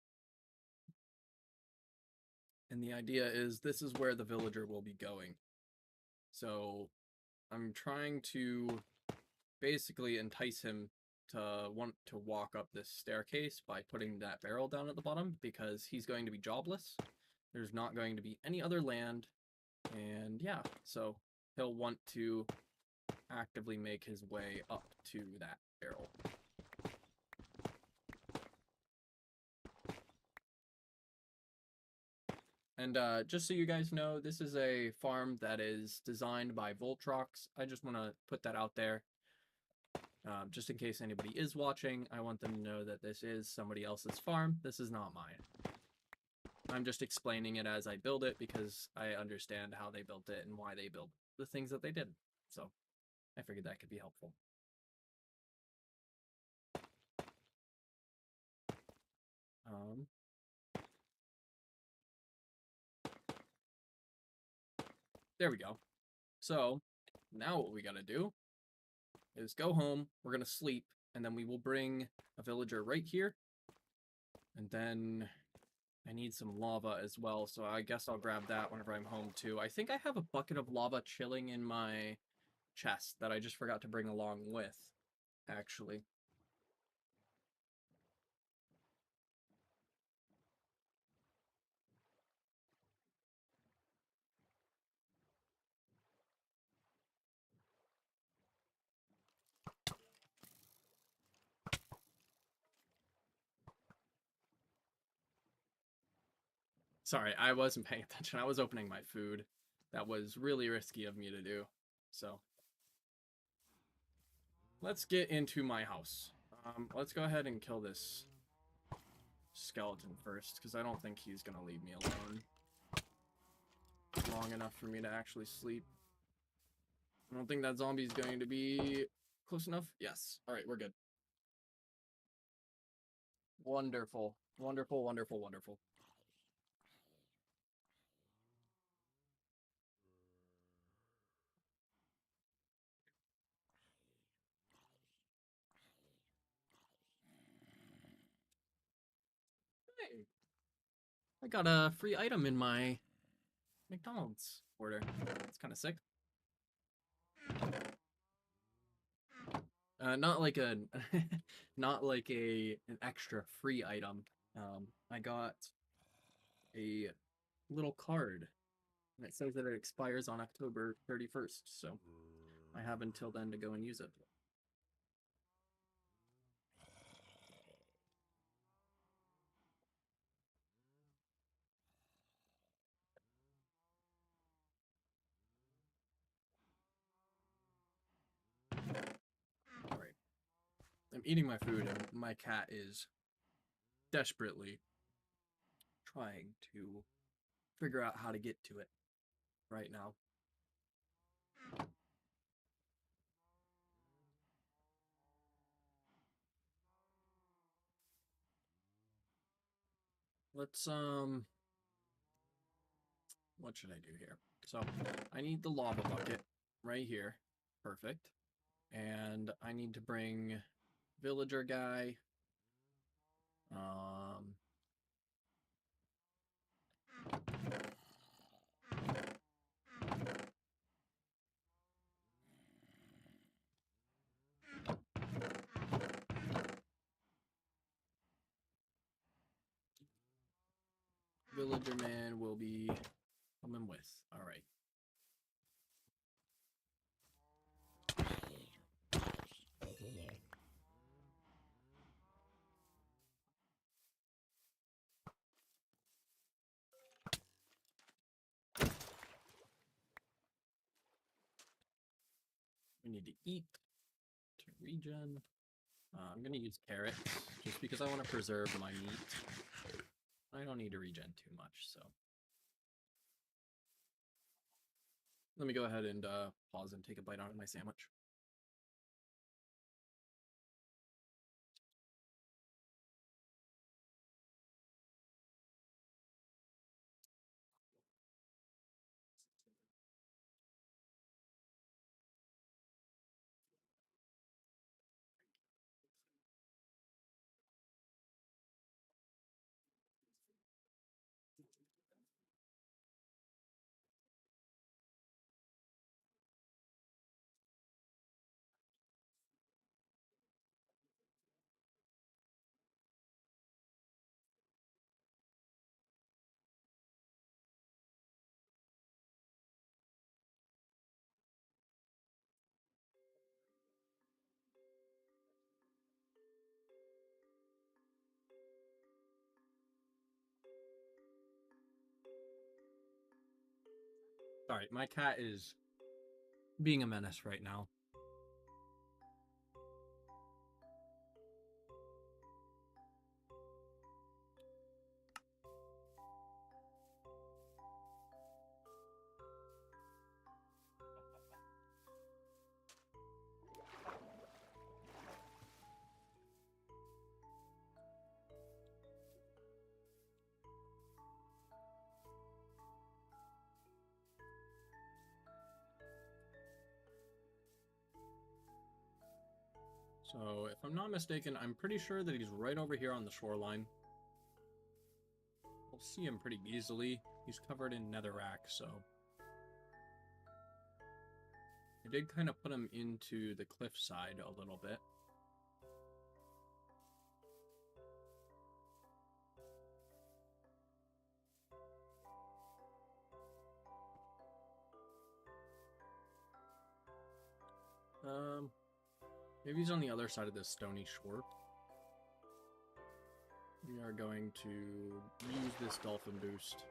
And the idea is this is where the villager will be going. So I'm trying to basically entice him to want to walk up this staircase by putting that barrel down at the bottom, because he's going to be jobless. There's not going to be any other land, and yeah, so he'll want to actively make his way up to that barrel. And just so you guys know, this is a farm that is designed by Voltrox. I just want to put that out there. Just in case anybody is watching, I want them to know that this is somebody else's farm. This is not mine. I'm just explaining it as I build it because I understand how they built it and why they built the things that they did. So I figured that could be helpful. There we go. So now what we gotta do is go home, we're gonna sleep, and then we will bring a villager right here. And then I need some lava as well, so I guess I'll grab that whenever I'm home too. I think I have a bucket of lava chilling in my chest that I just forgot to bring along with, actually. Sorry, I wasn't paying attention. I was opening my food. That was really risky of me to do. So, let's get into my house. Let's go ahead and kill this skeleton first, because I don't think he's going to leave me alone long enough for me to actually sleep. I don't think that zombie's going to be close enough. Yes. Alright, we're good. Wonderful. Wonderful, wonderful, wonderful. Hey, I got a free item in my McDonald's order. That's kind of sick. Not like a, not like an extra free item. I got a little card, and it says that it expires on October 31st, so I have until then to go and use it. All right. I'm eating my food, and my cat is desperately trying to figure out how to get to it right now. Let's what should I do here? So, I need the lava bucket right here. Perfect. And I need to bring villager guy. Um Villager man will be coming with. All right. We need to eat to regen. I'm gonna use carrots just because I want to preserve my meat. I don't need to regen too much, so let me go ahead and pause and take a bite out of my sandwich. All right, my cat is being a menace right now. So, if I'm not mistaken, I'm pretty sure that he's right over here on the shoreline. We'll see him pretty easily. He's covered in netherrack, so I did kind of put him into the cliffside a little bit. Maybe he's on the other side of this stony shore. We are going to use this dolphin boost.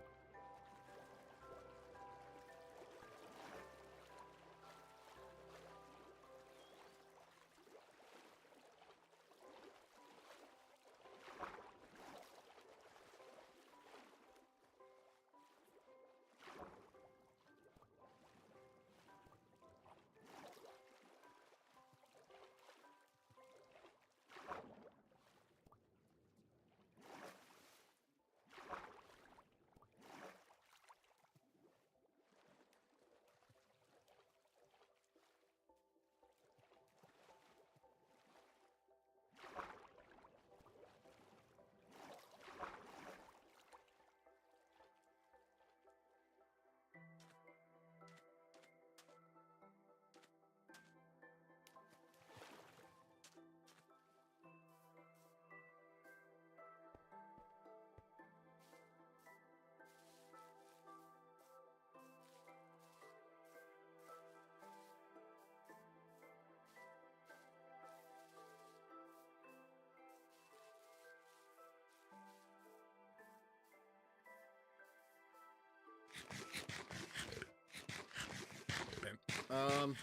Um,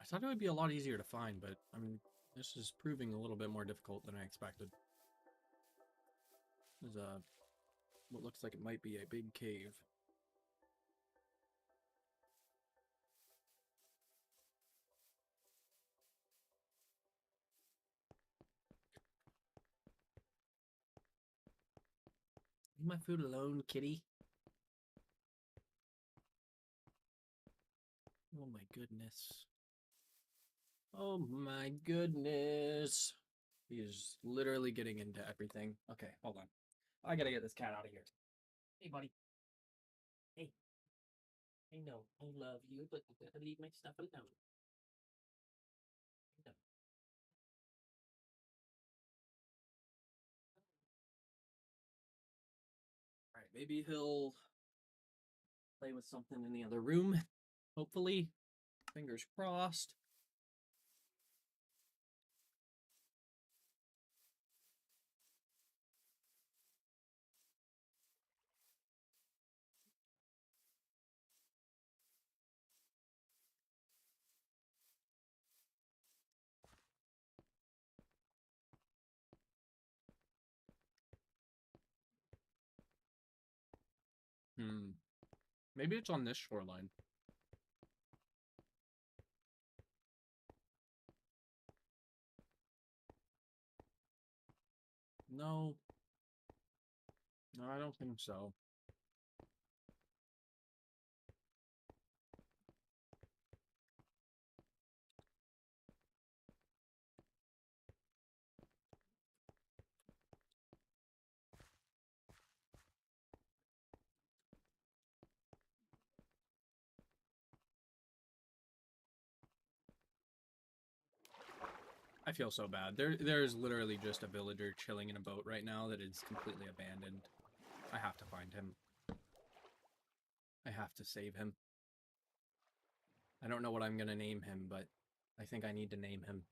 I thought it would be a lot easier to find, but I mean, this is proving a little bit more difficult than I expected. There's what looks like it might be a big cave. Leave my food alone, kitty. Oh my goodness. Oh my goodness. He is literally getting into everything. Okay, hold on. I gotta get this cat out of here. Hey, buddy. Hey. I know I love you, but you gotta leave my stuff alone. No. Alright, maybe he'll play with something in the other room. Hopefully. Fingers crossed. Maybe it's on this shoreline. No. No, I don't think so. I feel so bad. There's literally just a villager chilling in a boat right now that is completely abandoned. I have to find him. I have to save him. I don't know what I'm gonna name him, but I think I need to name him.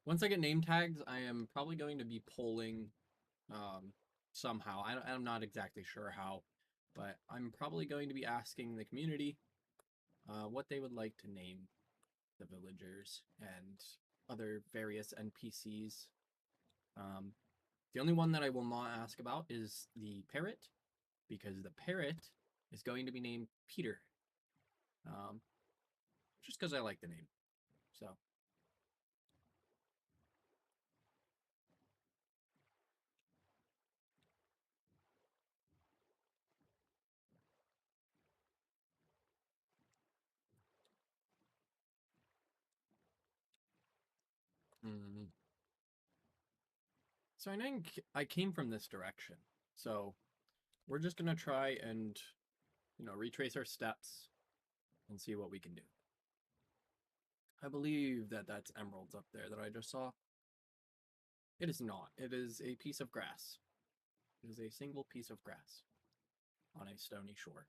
Once I get name tags, I am probably going to be polling somehow. I'm not exactly sure how, but I'm probably going to be asking the community what they would like to name the villagers and other various NPCs. The only one that I will not ask about is the parrot, because the parrot is going to be named Peter. Just because I like the name. So. So I think I came from this direction. So we're just gonna try and, retrace our steps and see what we can do. I believe that that's emeralds up there that I just saw. It is not. It is a piece of grass. It is a single piece of grass on a stony shore.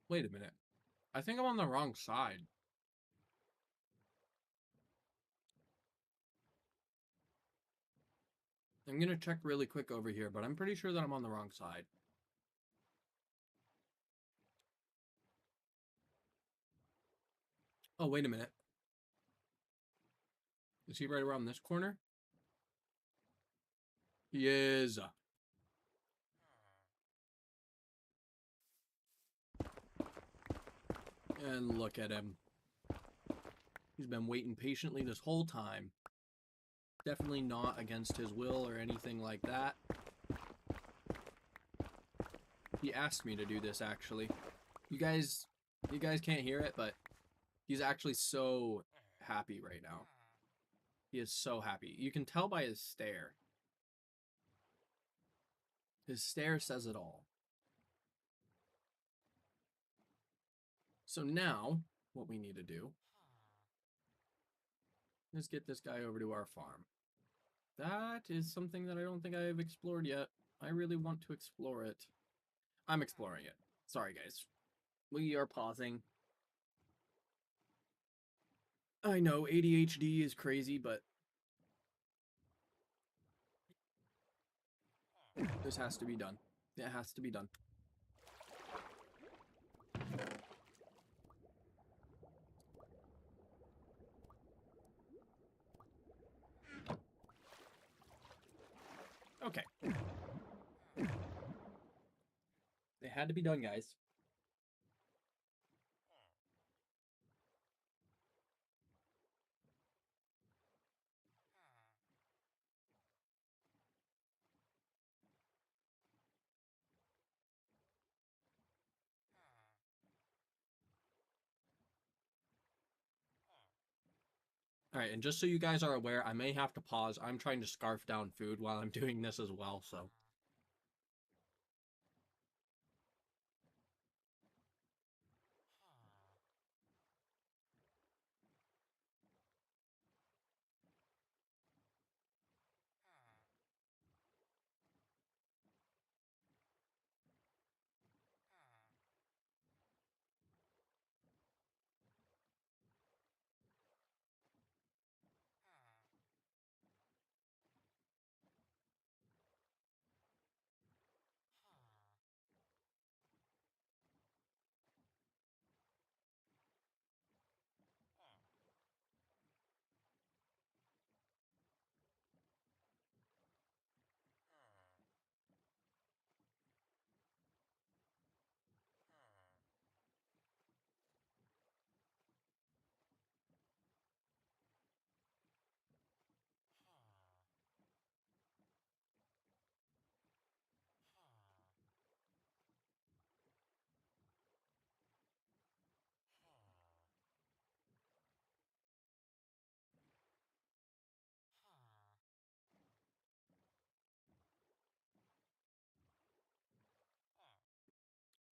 Wait a minute. I think I'm on the wrong side. I'm gonna check really quick over here, but I'm pretty sure that I'm on the wrong side. Oh, wait a minute. Is he right around this corner? He is. And look at him. He's been waiting patiently this whole time. Definitely not against his will or anything like that. He asked me to do this, actually. You guys can't hear it, but he's actually so happy right now. He is so happy. You can tell by his stare. His stare says it all. So now, what we need to do is get this guy over to our farm. That is something that I don't think I've explored yet. I really want to explore it. I'm exploring it. Sorry, guys. We are pausing. I know ADHD is crazy, but this has to be done. It has to be done. Okay. It had to be done, guys. All right, and just so you guys are aware, I may have to pause. I'm trying to scarf down food while I'm doing this as well, so.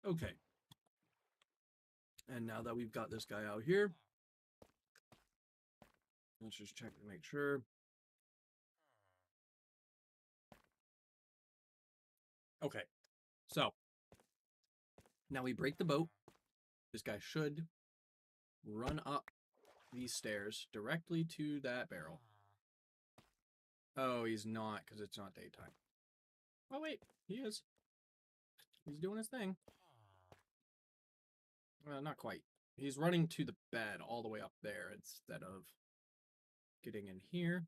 Okay. And now that we've got this guy out here, let's just check to make sure. Okay. So, now we break the boat. This guy should run up these stairs directly to that barrel. Oh, he's not, because it's not daytime. Oh, wait. He is. He's doing his thing. Well, not quite. He's running to the bed all the way up there instead of getting in here.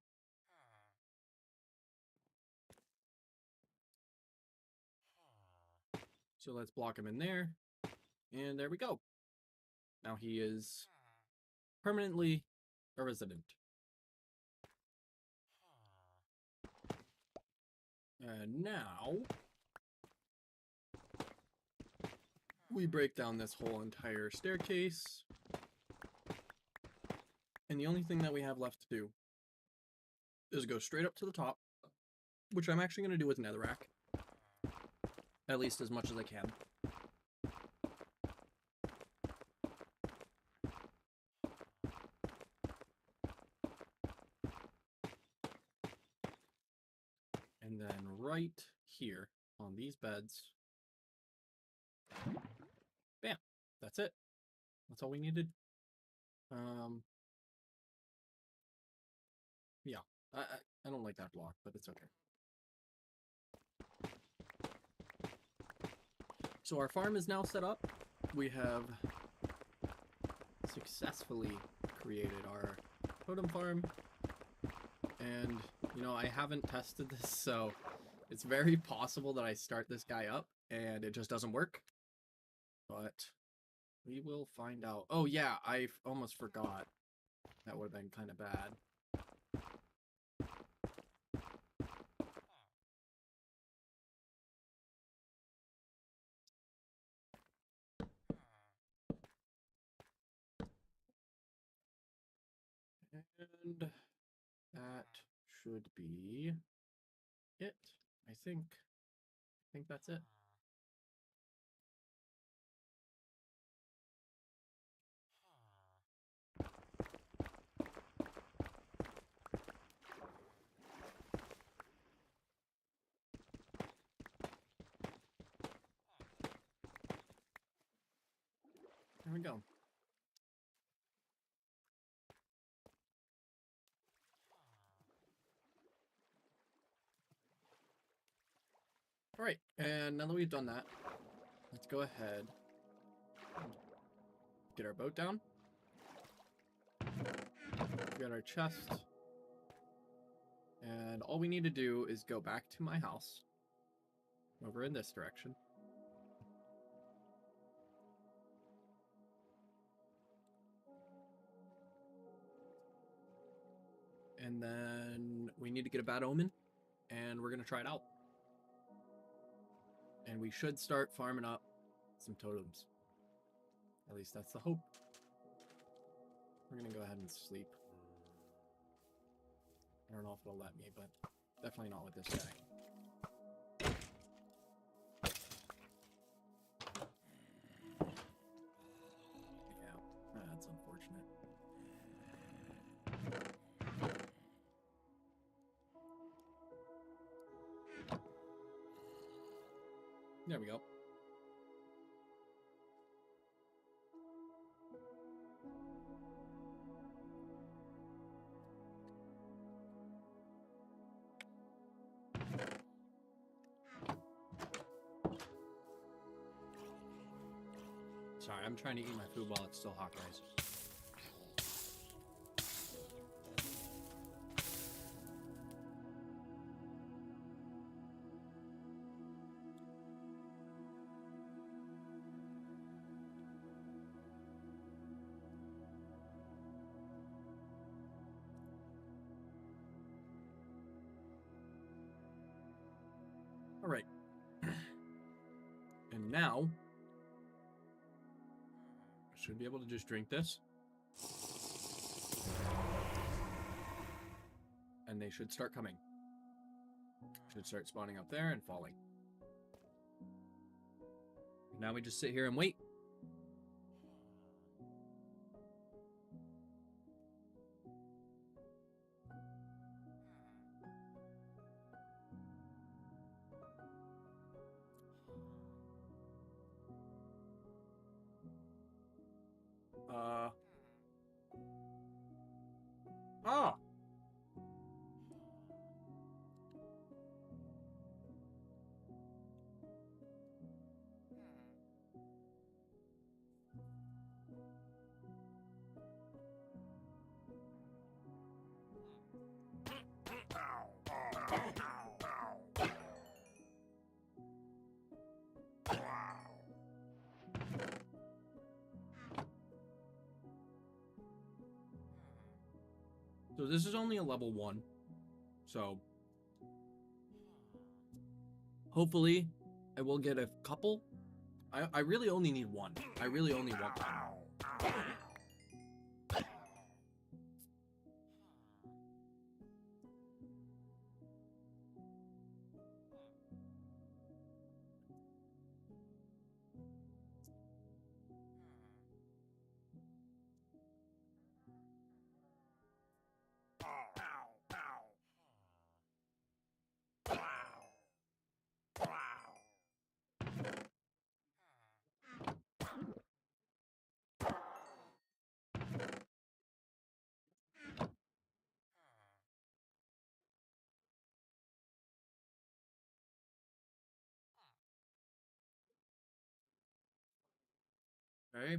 So let's block him in there. And there we go. Now he is permanently a resident. And now we break down this whole entire staircase. And the only thing that we have left to do is go straight up to the top, which I'm actually going to do with netherrack. At least as much as I can. And then right here on these beds, bam, that's it. That's all we needed. Yeah, I don't like that block, but it's okay. So our farm is now set up. We have successfully created our totem farm. And, you know, I haven't tested this, so it's very possible that I start this guy up and it just doesn't work. But we will find out. Oh, yeah, I almost forgot. That would have been kind of bad. And that should be it, I think. I think that's it. There we go. All right, and now that we've done that, let's go ahead and get our boat down. We got our chest. And all we need to do is go back to my house. Over in this direction. And then we need to get a bad omen. And we're going to try it out. And we should start farming up some totems. At least that's the hope. We're going to go ahead and sleep. I don't know if it'll let me, but definitely not with this guy. Yeah, that's unfortunate. There we go. Sorry, I'm trying to eat my food while it's still hot, guys. All right. And now, I should be able to just drink this. And they should start coming. Should start spawning up there and falling. Now we just sit here and wait. Oh. So this is only a level 1. So hopefully I will get a couple. I really only need one. I really only want one. Okay.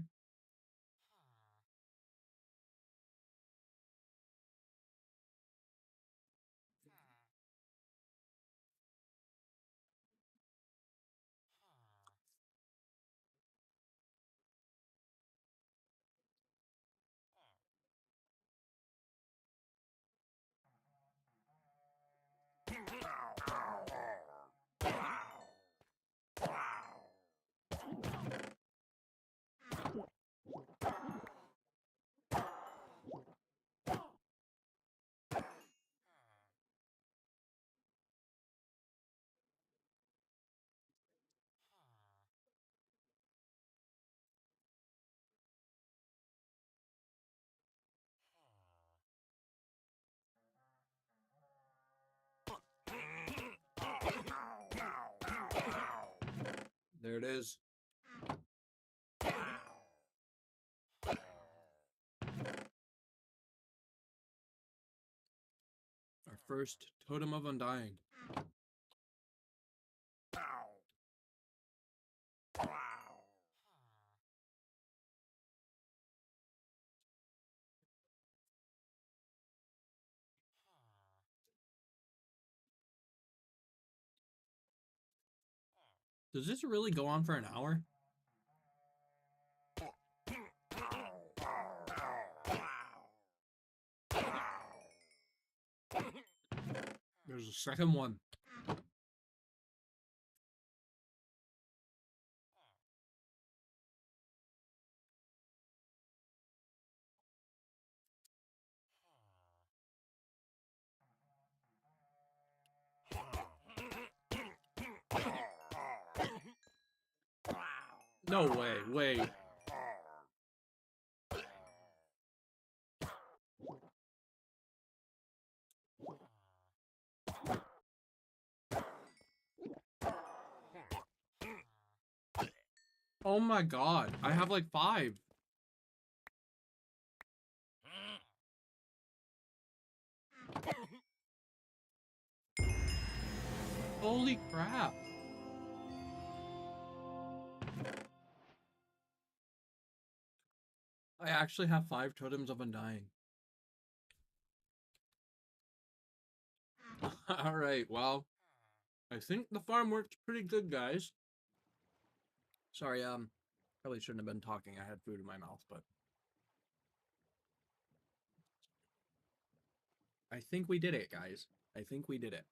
There it is. first Totem of Undying. Does this really go on for an hour? There's a second one. No way, wait. Oh my god, I have like 5. Holy crap. I actually have 5 Totems of Undying. Alright, well, I think the farm worked pretty good, guys. Sorry, probably shouldn't have been talking. I had food in my mouth, but I think we did it, guys. I think we did it.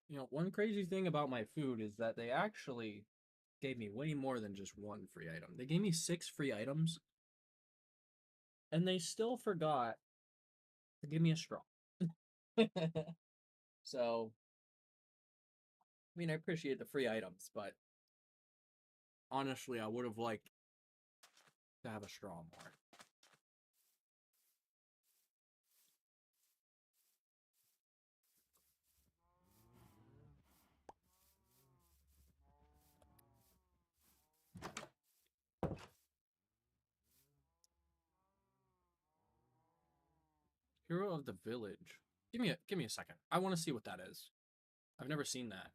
You know, one crazy thing about my food is that they actually gave me way more than just 1 free item. They gave me 6 free items, and they still forgot to give me a straw. So, I mean, I appreciate the free items, but honestly, I would have liked to have a straw more. Hero of the Village. Give me a second. I want to see what that is. I've never seen that.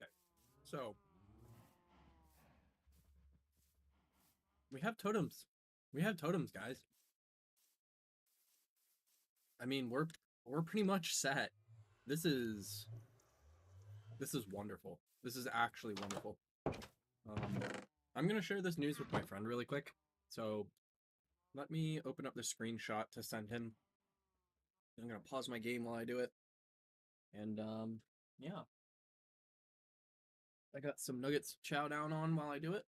Okay. So, we have totems. We have totems, guys. I mean, we're pretty much set. This is wonderful. This is actually wonderful. I'm gonna share this news with my friend really quick. So let me open up the screenshot to send him. I'm gonna pause my game while I do it. And yeah. I got some nuggets to chow down on while I do it.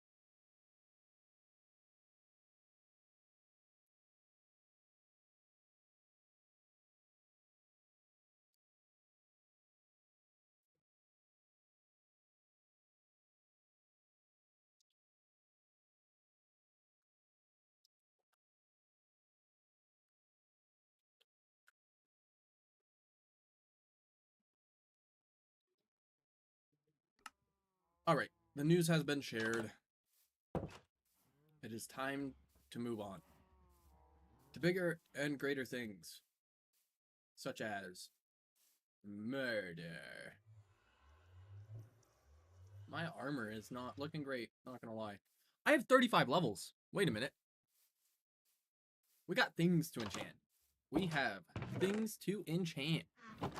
Alright, the news has been shared. It is time to move on to bigger and greater things, such as murder. My armor is not looking great, not gonna lie. I have 35 levels. Wait a minute. We got things to enchant. We have things to enchant.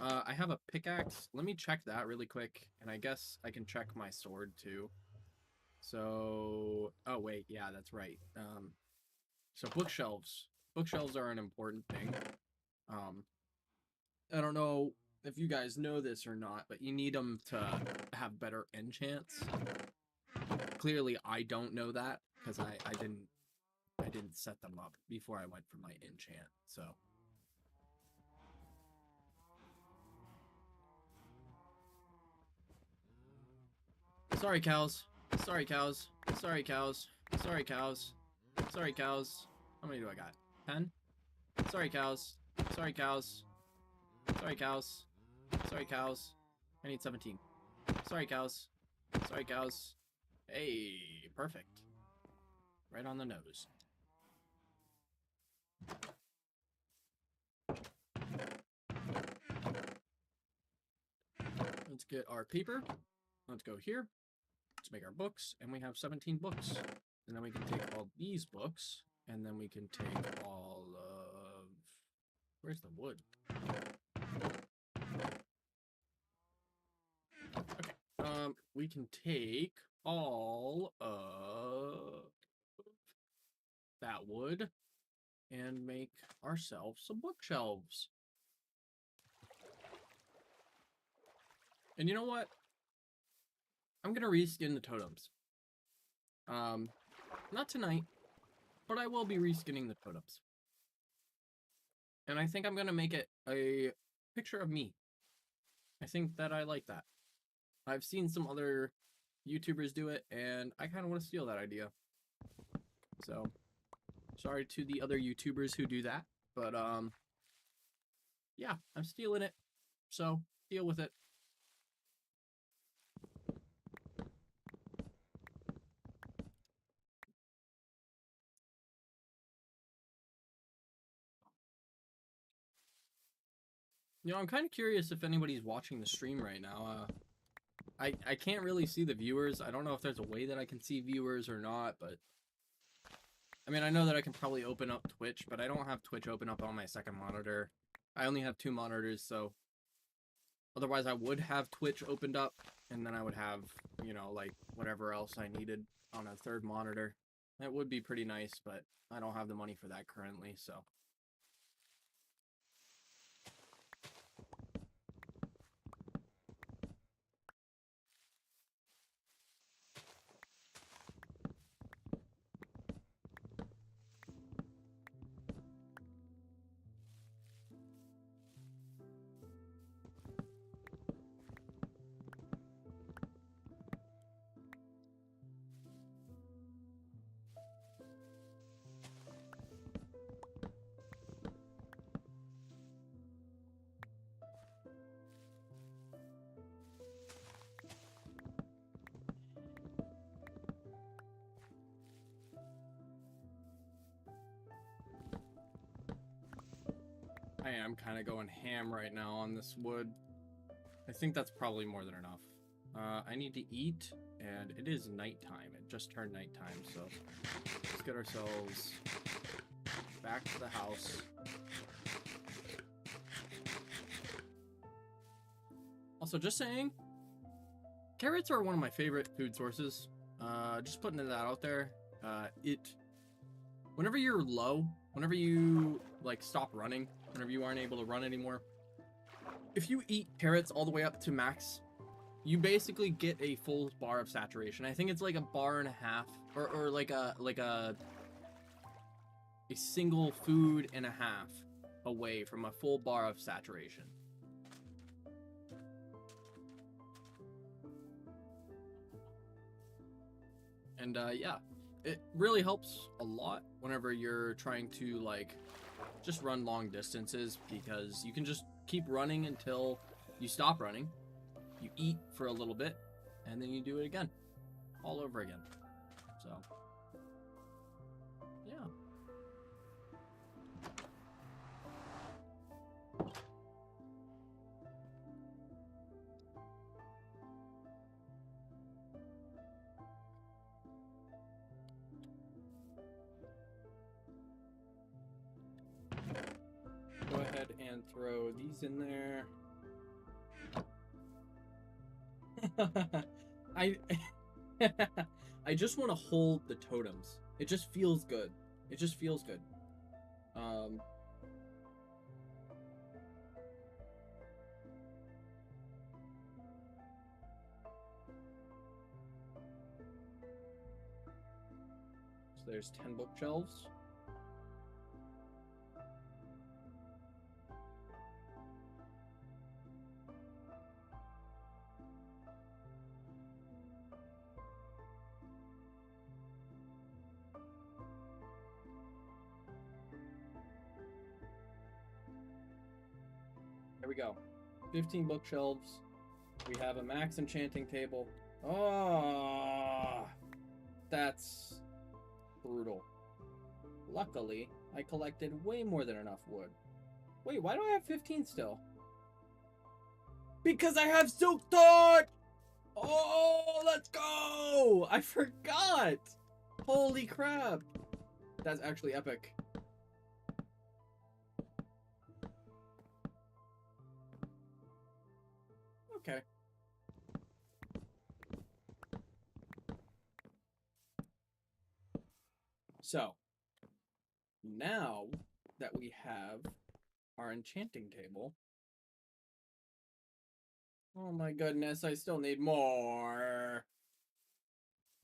I have a pickaxe. Let me check that really quick, and I guess I can check my sword too. So, oh wait, yeah, that's right. So bookshelves. Bookshelves are an important thing. I don't know if you guys know this or not, but you need them to have better enchants. Clearly, I don't know that because I didn't set them up before I went for my enchant. So. Sorry, cows. Sorry, cows. Sorry, cows. Sorry, cows. Sorry, cows. How many do I got? 10? Sorry, cows. Sorry, cows. Sorry, cows. Sorry, cows. I need 17. Sorry, cows. Sorry, cows. Hey, perfect. Right on the nose. Let's get our paper. Let's go here. Let's make our books, and we have 17 books. And then we can take all these books, and then we can take all of... Where's the wood? Okay, we can take all of that wood and make ourselves some bookshelves. And you know what? I'm gonna reskin the totems. Not tonight, but I will be reskinning the totems. And I think I'm gonna make it a picture of me. I think that I like that. I've seen some other YouTubers do it, and I kind of want to steal that idea. So, sorry to the other YouTubers who do that, but yeah, I'm stealing it. So, deal with it. You know, I'm kind of curious if anybody's watching the stream right now. I can't really see the viewers. I don't know if there's a way that I can see viewers or not, but... I mean, I know that I can probably open up Twitch, but I don't have Twitch open up on my second monitor. I only have 2 monitors, so... Otherwise, I would have Twitch opened up, and then I would have, you know, like, whatever else I needed on a 3rd monitor. That would be pretty nice, but I don't have the money for that currently, so... I am kind of going ham right now on this wood. I think that's probably more than enough. I need to eat, and it is nighttime. It just turned nighttime, so let's get ourselves back to the house. Also, just saying, carrots are one of my favorite food sources. Just putting that out there. Whenever you're low, whenever you, like, stop running, whenever you aren't able to run anymore, if you eat carrots all the way up to max, you basically get a full bar of saturation. I think it's like a bar and a half, or like a single food and a half away from a full bar of saturation. And yeah, it really helps a lot whenever you're trying to, like, just run long distances, because you can just keep running until you stop running. You eat for a little bit, and then you do it again, all over again. So, yeah. Go ahead and throw these in there. I I just want to hold the totems. It just feels good. It just feels good. So there's 10 bookshelves. There we go. 15 bookshelves. We have a max enchanting table. Oh, that's brutal. Luckily, I collected way more than enough wood. Wait, why do I have 15 still? Because I have Silk Touch! Oh, let's go! I forgot! Holy crap! That's actually epic. Okay. So, now that we have our enchanting table... Oh my goodness, I still need more.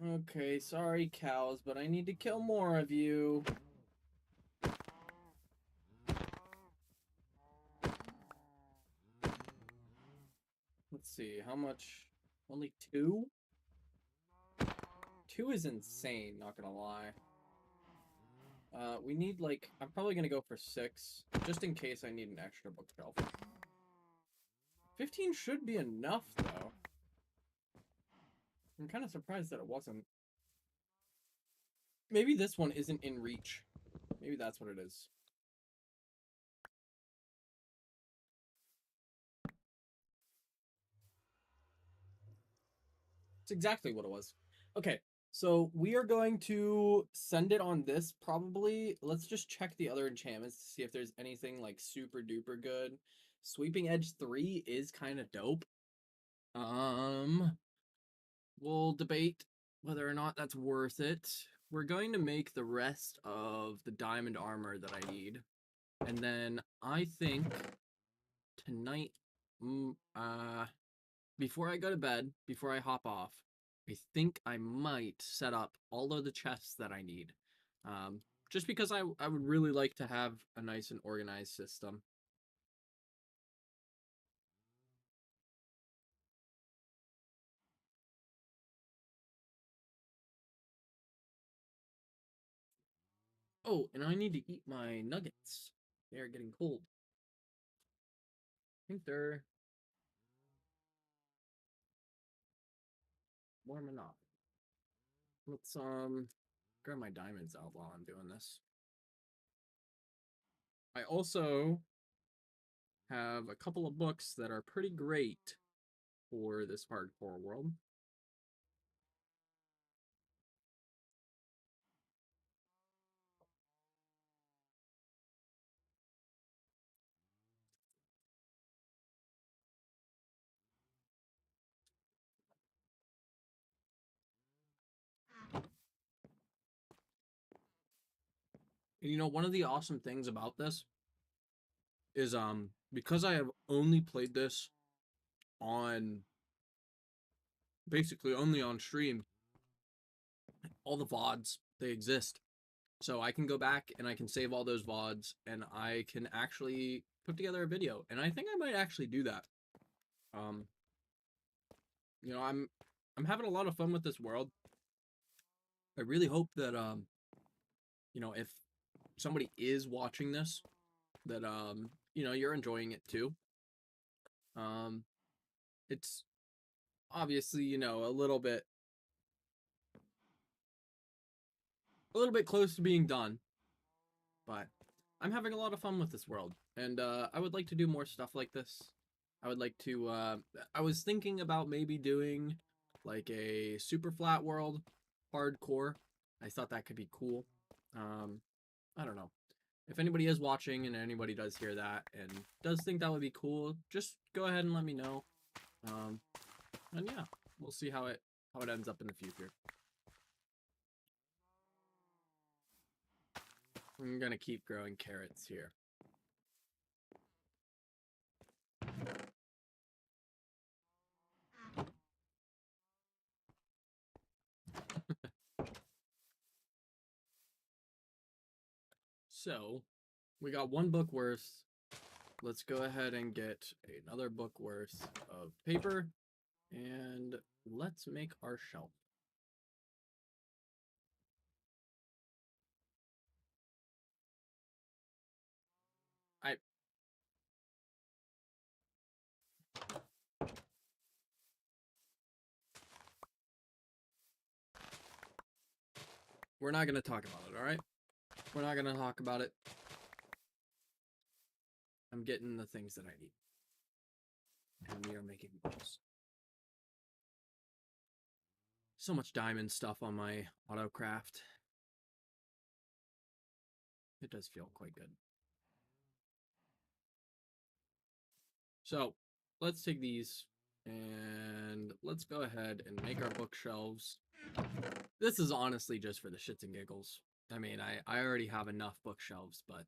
Okay, sorry cows, but I need to kill more of you. Let's see, how much? Only 2? 2 is insane, not gonna lie. We need, like, I'm probably gonna go for 6, just in case I need an extra bookshelf. 15 should be enough, though. I'm kind of surprised that it wasn't. Maybe this one isn't in reach. Maybe that's what it is. It's exactly what it was. Okay, so we are going to send it on this probably. Let's just check the other enchantments to see if there's anything like super duper good. Sweeping Edge 3 is kind of dope. We'll debate whether or not that's worth it. We're going to make the rest of the diamond armor that I need. And then I think tonight, before I go to bed, before I hop off, I think I might set up all of the chests that I need. Just because I would really like to have a nice and organized system. Oh, and I need to eat my nuggets. They are getting cold. I think they're warming up. Let's grab my diamonds out while I'm doing this. I also have a couple of books that are pretty great for this hardcore world. And you know, one of the awesome things about this is because I have only played this on basically only on stream, all the VODs they exist. So I can go back and I can save all those VODs and I can actually put together a video. And I think I might actually do that. Um you know, I'm having a lot of fun with this world. I really hope that you know, if somebody is watching this, that you know, you're enjoying it too. Um it's obviously, you know, a little bit close to being done, but I'm having a lot of fun with this world, and I would like to do more stuff like this. I would like to. I was thinking about maybe doing like a super flat world, hardcore. I thought that could be cool. Um, I don't know. If anybody is watching and anybody does hear that and does think that would be cool, just go ahead and let me know. Um, and yeah, we'll see how it ends up in the future. I'm gonna keep growing carrots here. So, we got one book worth. Let's go ahead and get another book worth of paper, and let's make our shelf. We're not gonna talk about it, all right? We're not gonna talk about it. I'm getting the things that I need, and we are making books. So much diamond stuff on my autocraft. It does feel quite good. So let's take these and let's go ahead and make our bookshelves. This is honestly just for the shits and giggles. I mean, I already have enough bookshelves, but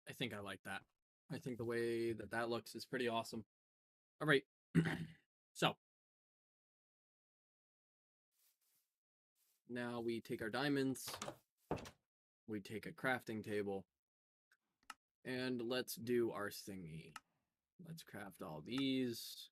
I think I like that. I think the way that that looks is pretty awesome. All right. So now we take our diamonds, we take a crafting table, and let's do our thingy. Let's craft all these.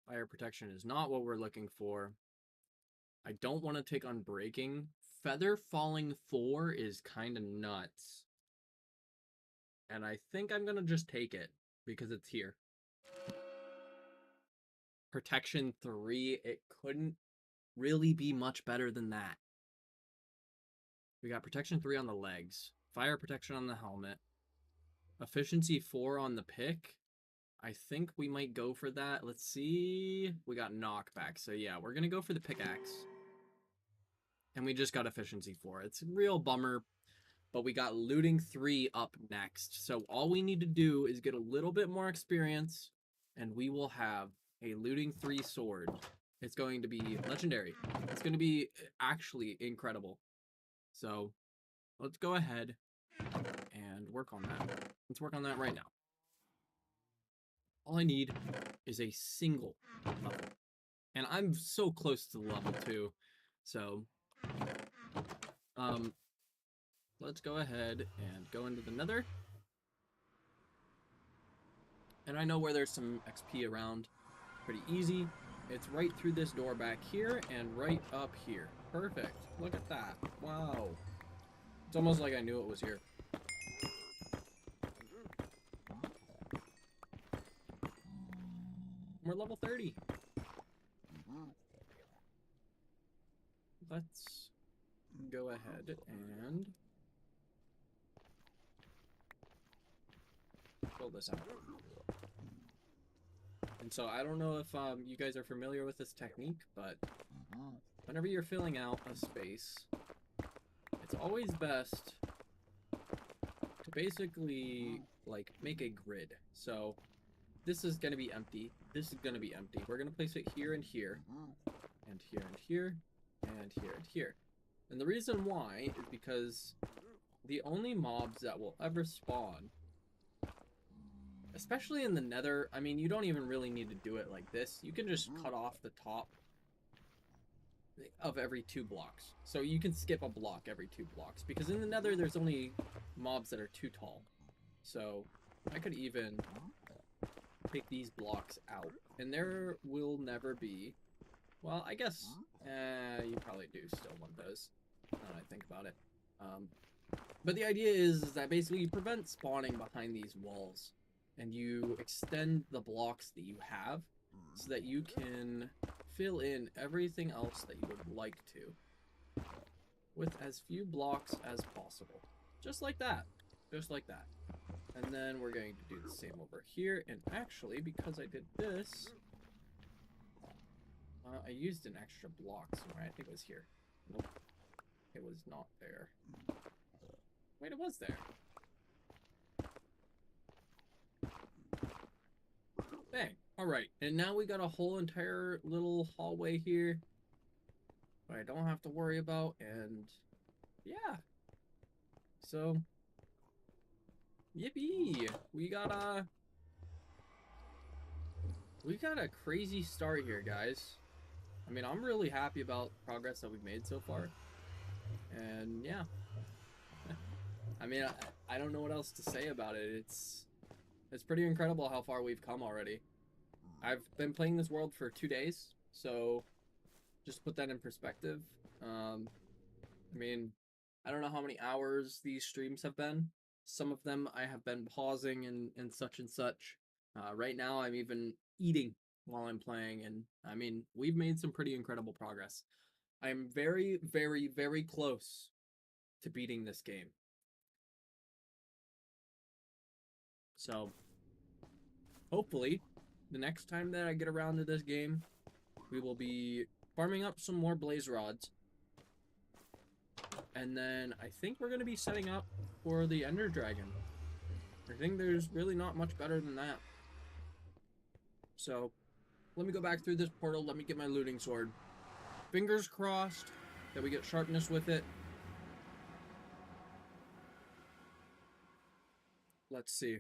Fire protection is not what we're looking for. I don't want to take on breaking. Feather falling 4 is kind of nuts. And I think I'm going to just take it because it's here. Protection 3, it couldn't really be much better than that. We got protection 3 on the legs, fire protection on the helmet, efficiency 4 on the pick. I think we might go for that. Let's see. We got knockback. So yeah, we're going to go for the pickaxe. And we just got efficiency 4. It's a real bummer, but we got looting 3 up next. So all we need to do is get a little bit more experience, and we will have a looting 3 sword. It's going to be legendary. It's going to be actually incredible. So let's go ahead and work on that. Let's work on that right now. All I need is a single level. And I'm so close to the level 2. So, let's go ahead and go into the nether. And I know where there's some XP around. Pretty easy. It's right through this door back here and right up here. Perfect. Look at that. Wow. It's almost like I knew it was here. We're level 30. Let's go ahead and fill this out. And so I don't know if you guys are familiar with this technique, but whenever you're filling out a space, it's always best to basically like make a grid. So this is going to be empty. This is going to be empty. We're going to place it here and here, and here and here, and here and here. And the reason why is because the only mobs that will ever spawn, especially in the nether, I mean, you don't even really need to do it like this. You can just cut off the top of every 2 blocks. So you can skip a block every 2 blocks. Because in the nether, there's only mobs that are too tall. So I could even take these blocks out. And there will never be... Well, I guess you probably do still want those, now that I think about it. But the idea is that basically you prevent spawning behind these walls. And you extend the blocks that you have so that you can fill in everything else that you would like to with as few blocks as possible. Just like that. Just like that. And then we're going to do the same over here. And actually, because I did this, I used an extra block somewhere. I think it was here. Nope. It was not there. Wait, it was there. Bang. Alright, and now we got a whole entire little hallway here that I don't have to worry about, and yeah. So, yippee! We got a crazy start here, guys. I mean, I'm really happy about the progress that we've made so far. And yeah. I mean, I don't know what else to say about it. It's pretty incredible how far we've come already. I've been playing this world for 2 days, so just put that in perspective. I mean, I don't know how many hours these streams have been. Some of them I have been pausing and such and such. Right now I'm even eating while I'm playing, and I mean, we've made some pretty incredible progress. I'm very, very, very close to beating this game. So, hopefully, the next time that I get around to this game, we will be farming up some more blaze rods. And then I think we're going to be setting up for the Ender Dragon. I think there's really not much better than that. So, let me go back through this portal. Let me get my looting sword. Fingers crossed that we get sharpness with it. Let's see.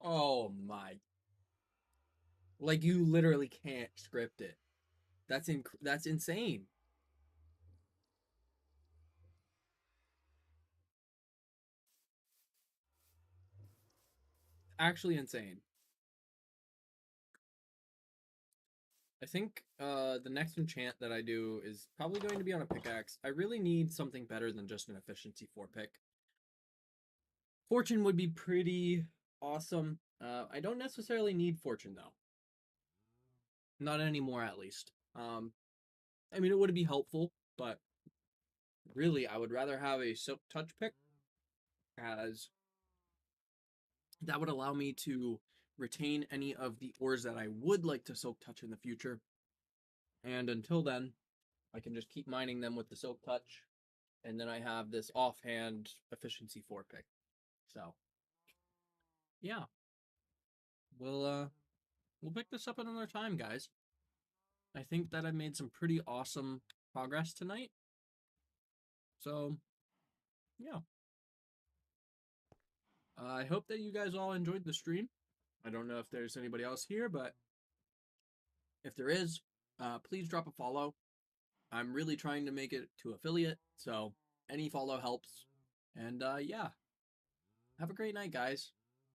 Oh my. Like, you literally can't script it. That's insane. Actually insane. I think the next enchant that I do is probably going to be on a pickaxe. I really need something better than just an efficiency 4 pick. Fortune would be pretty awesome. I don't necessarily need fortune though. Not anymore, at least. I mean, it would be helpful, but really, I would rather have a silk touch pick, as that would allow me to retain any of the ores that I would like to silk touch in the future. And until then, I can just keep mining them with the silk touch, and then I have this offhand efficiency 4 pick. So, yeah, we'll pick this up another time, guys. I think that I've made some pretty awesome progress tonight. So, yeah. I hope that you guys all enjoyed the stream. I don't know if there's anybody else here, but if there is, please drop a follow. I'm really trying to make it to affiliate, so any follow helps. And yeah, have a great night, guys.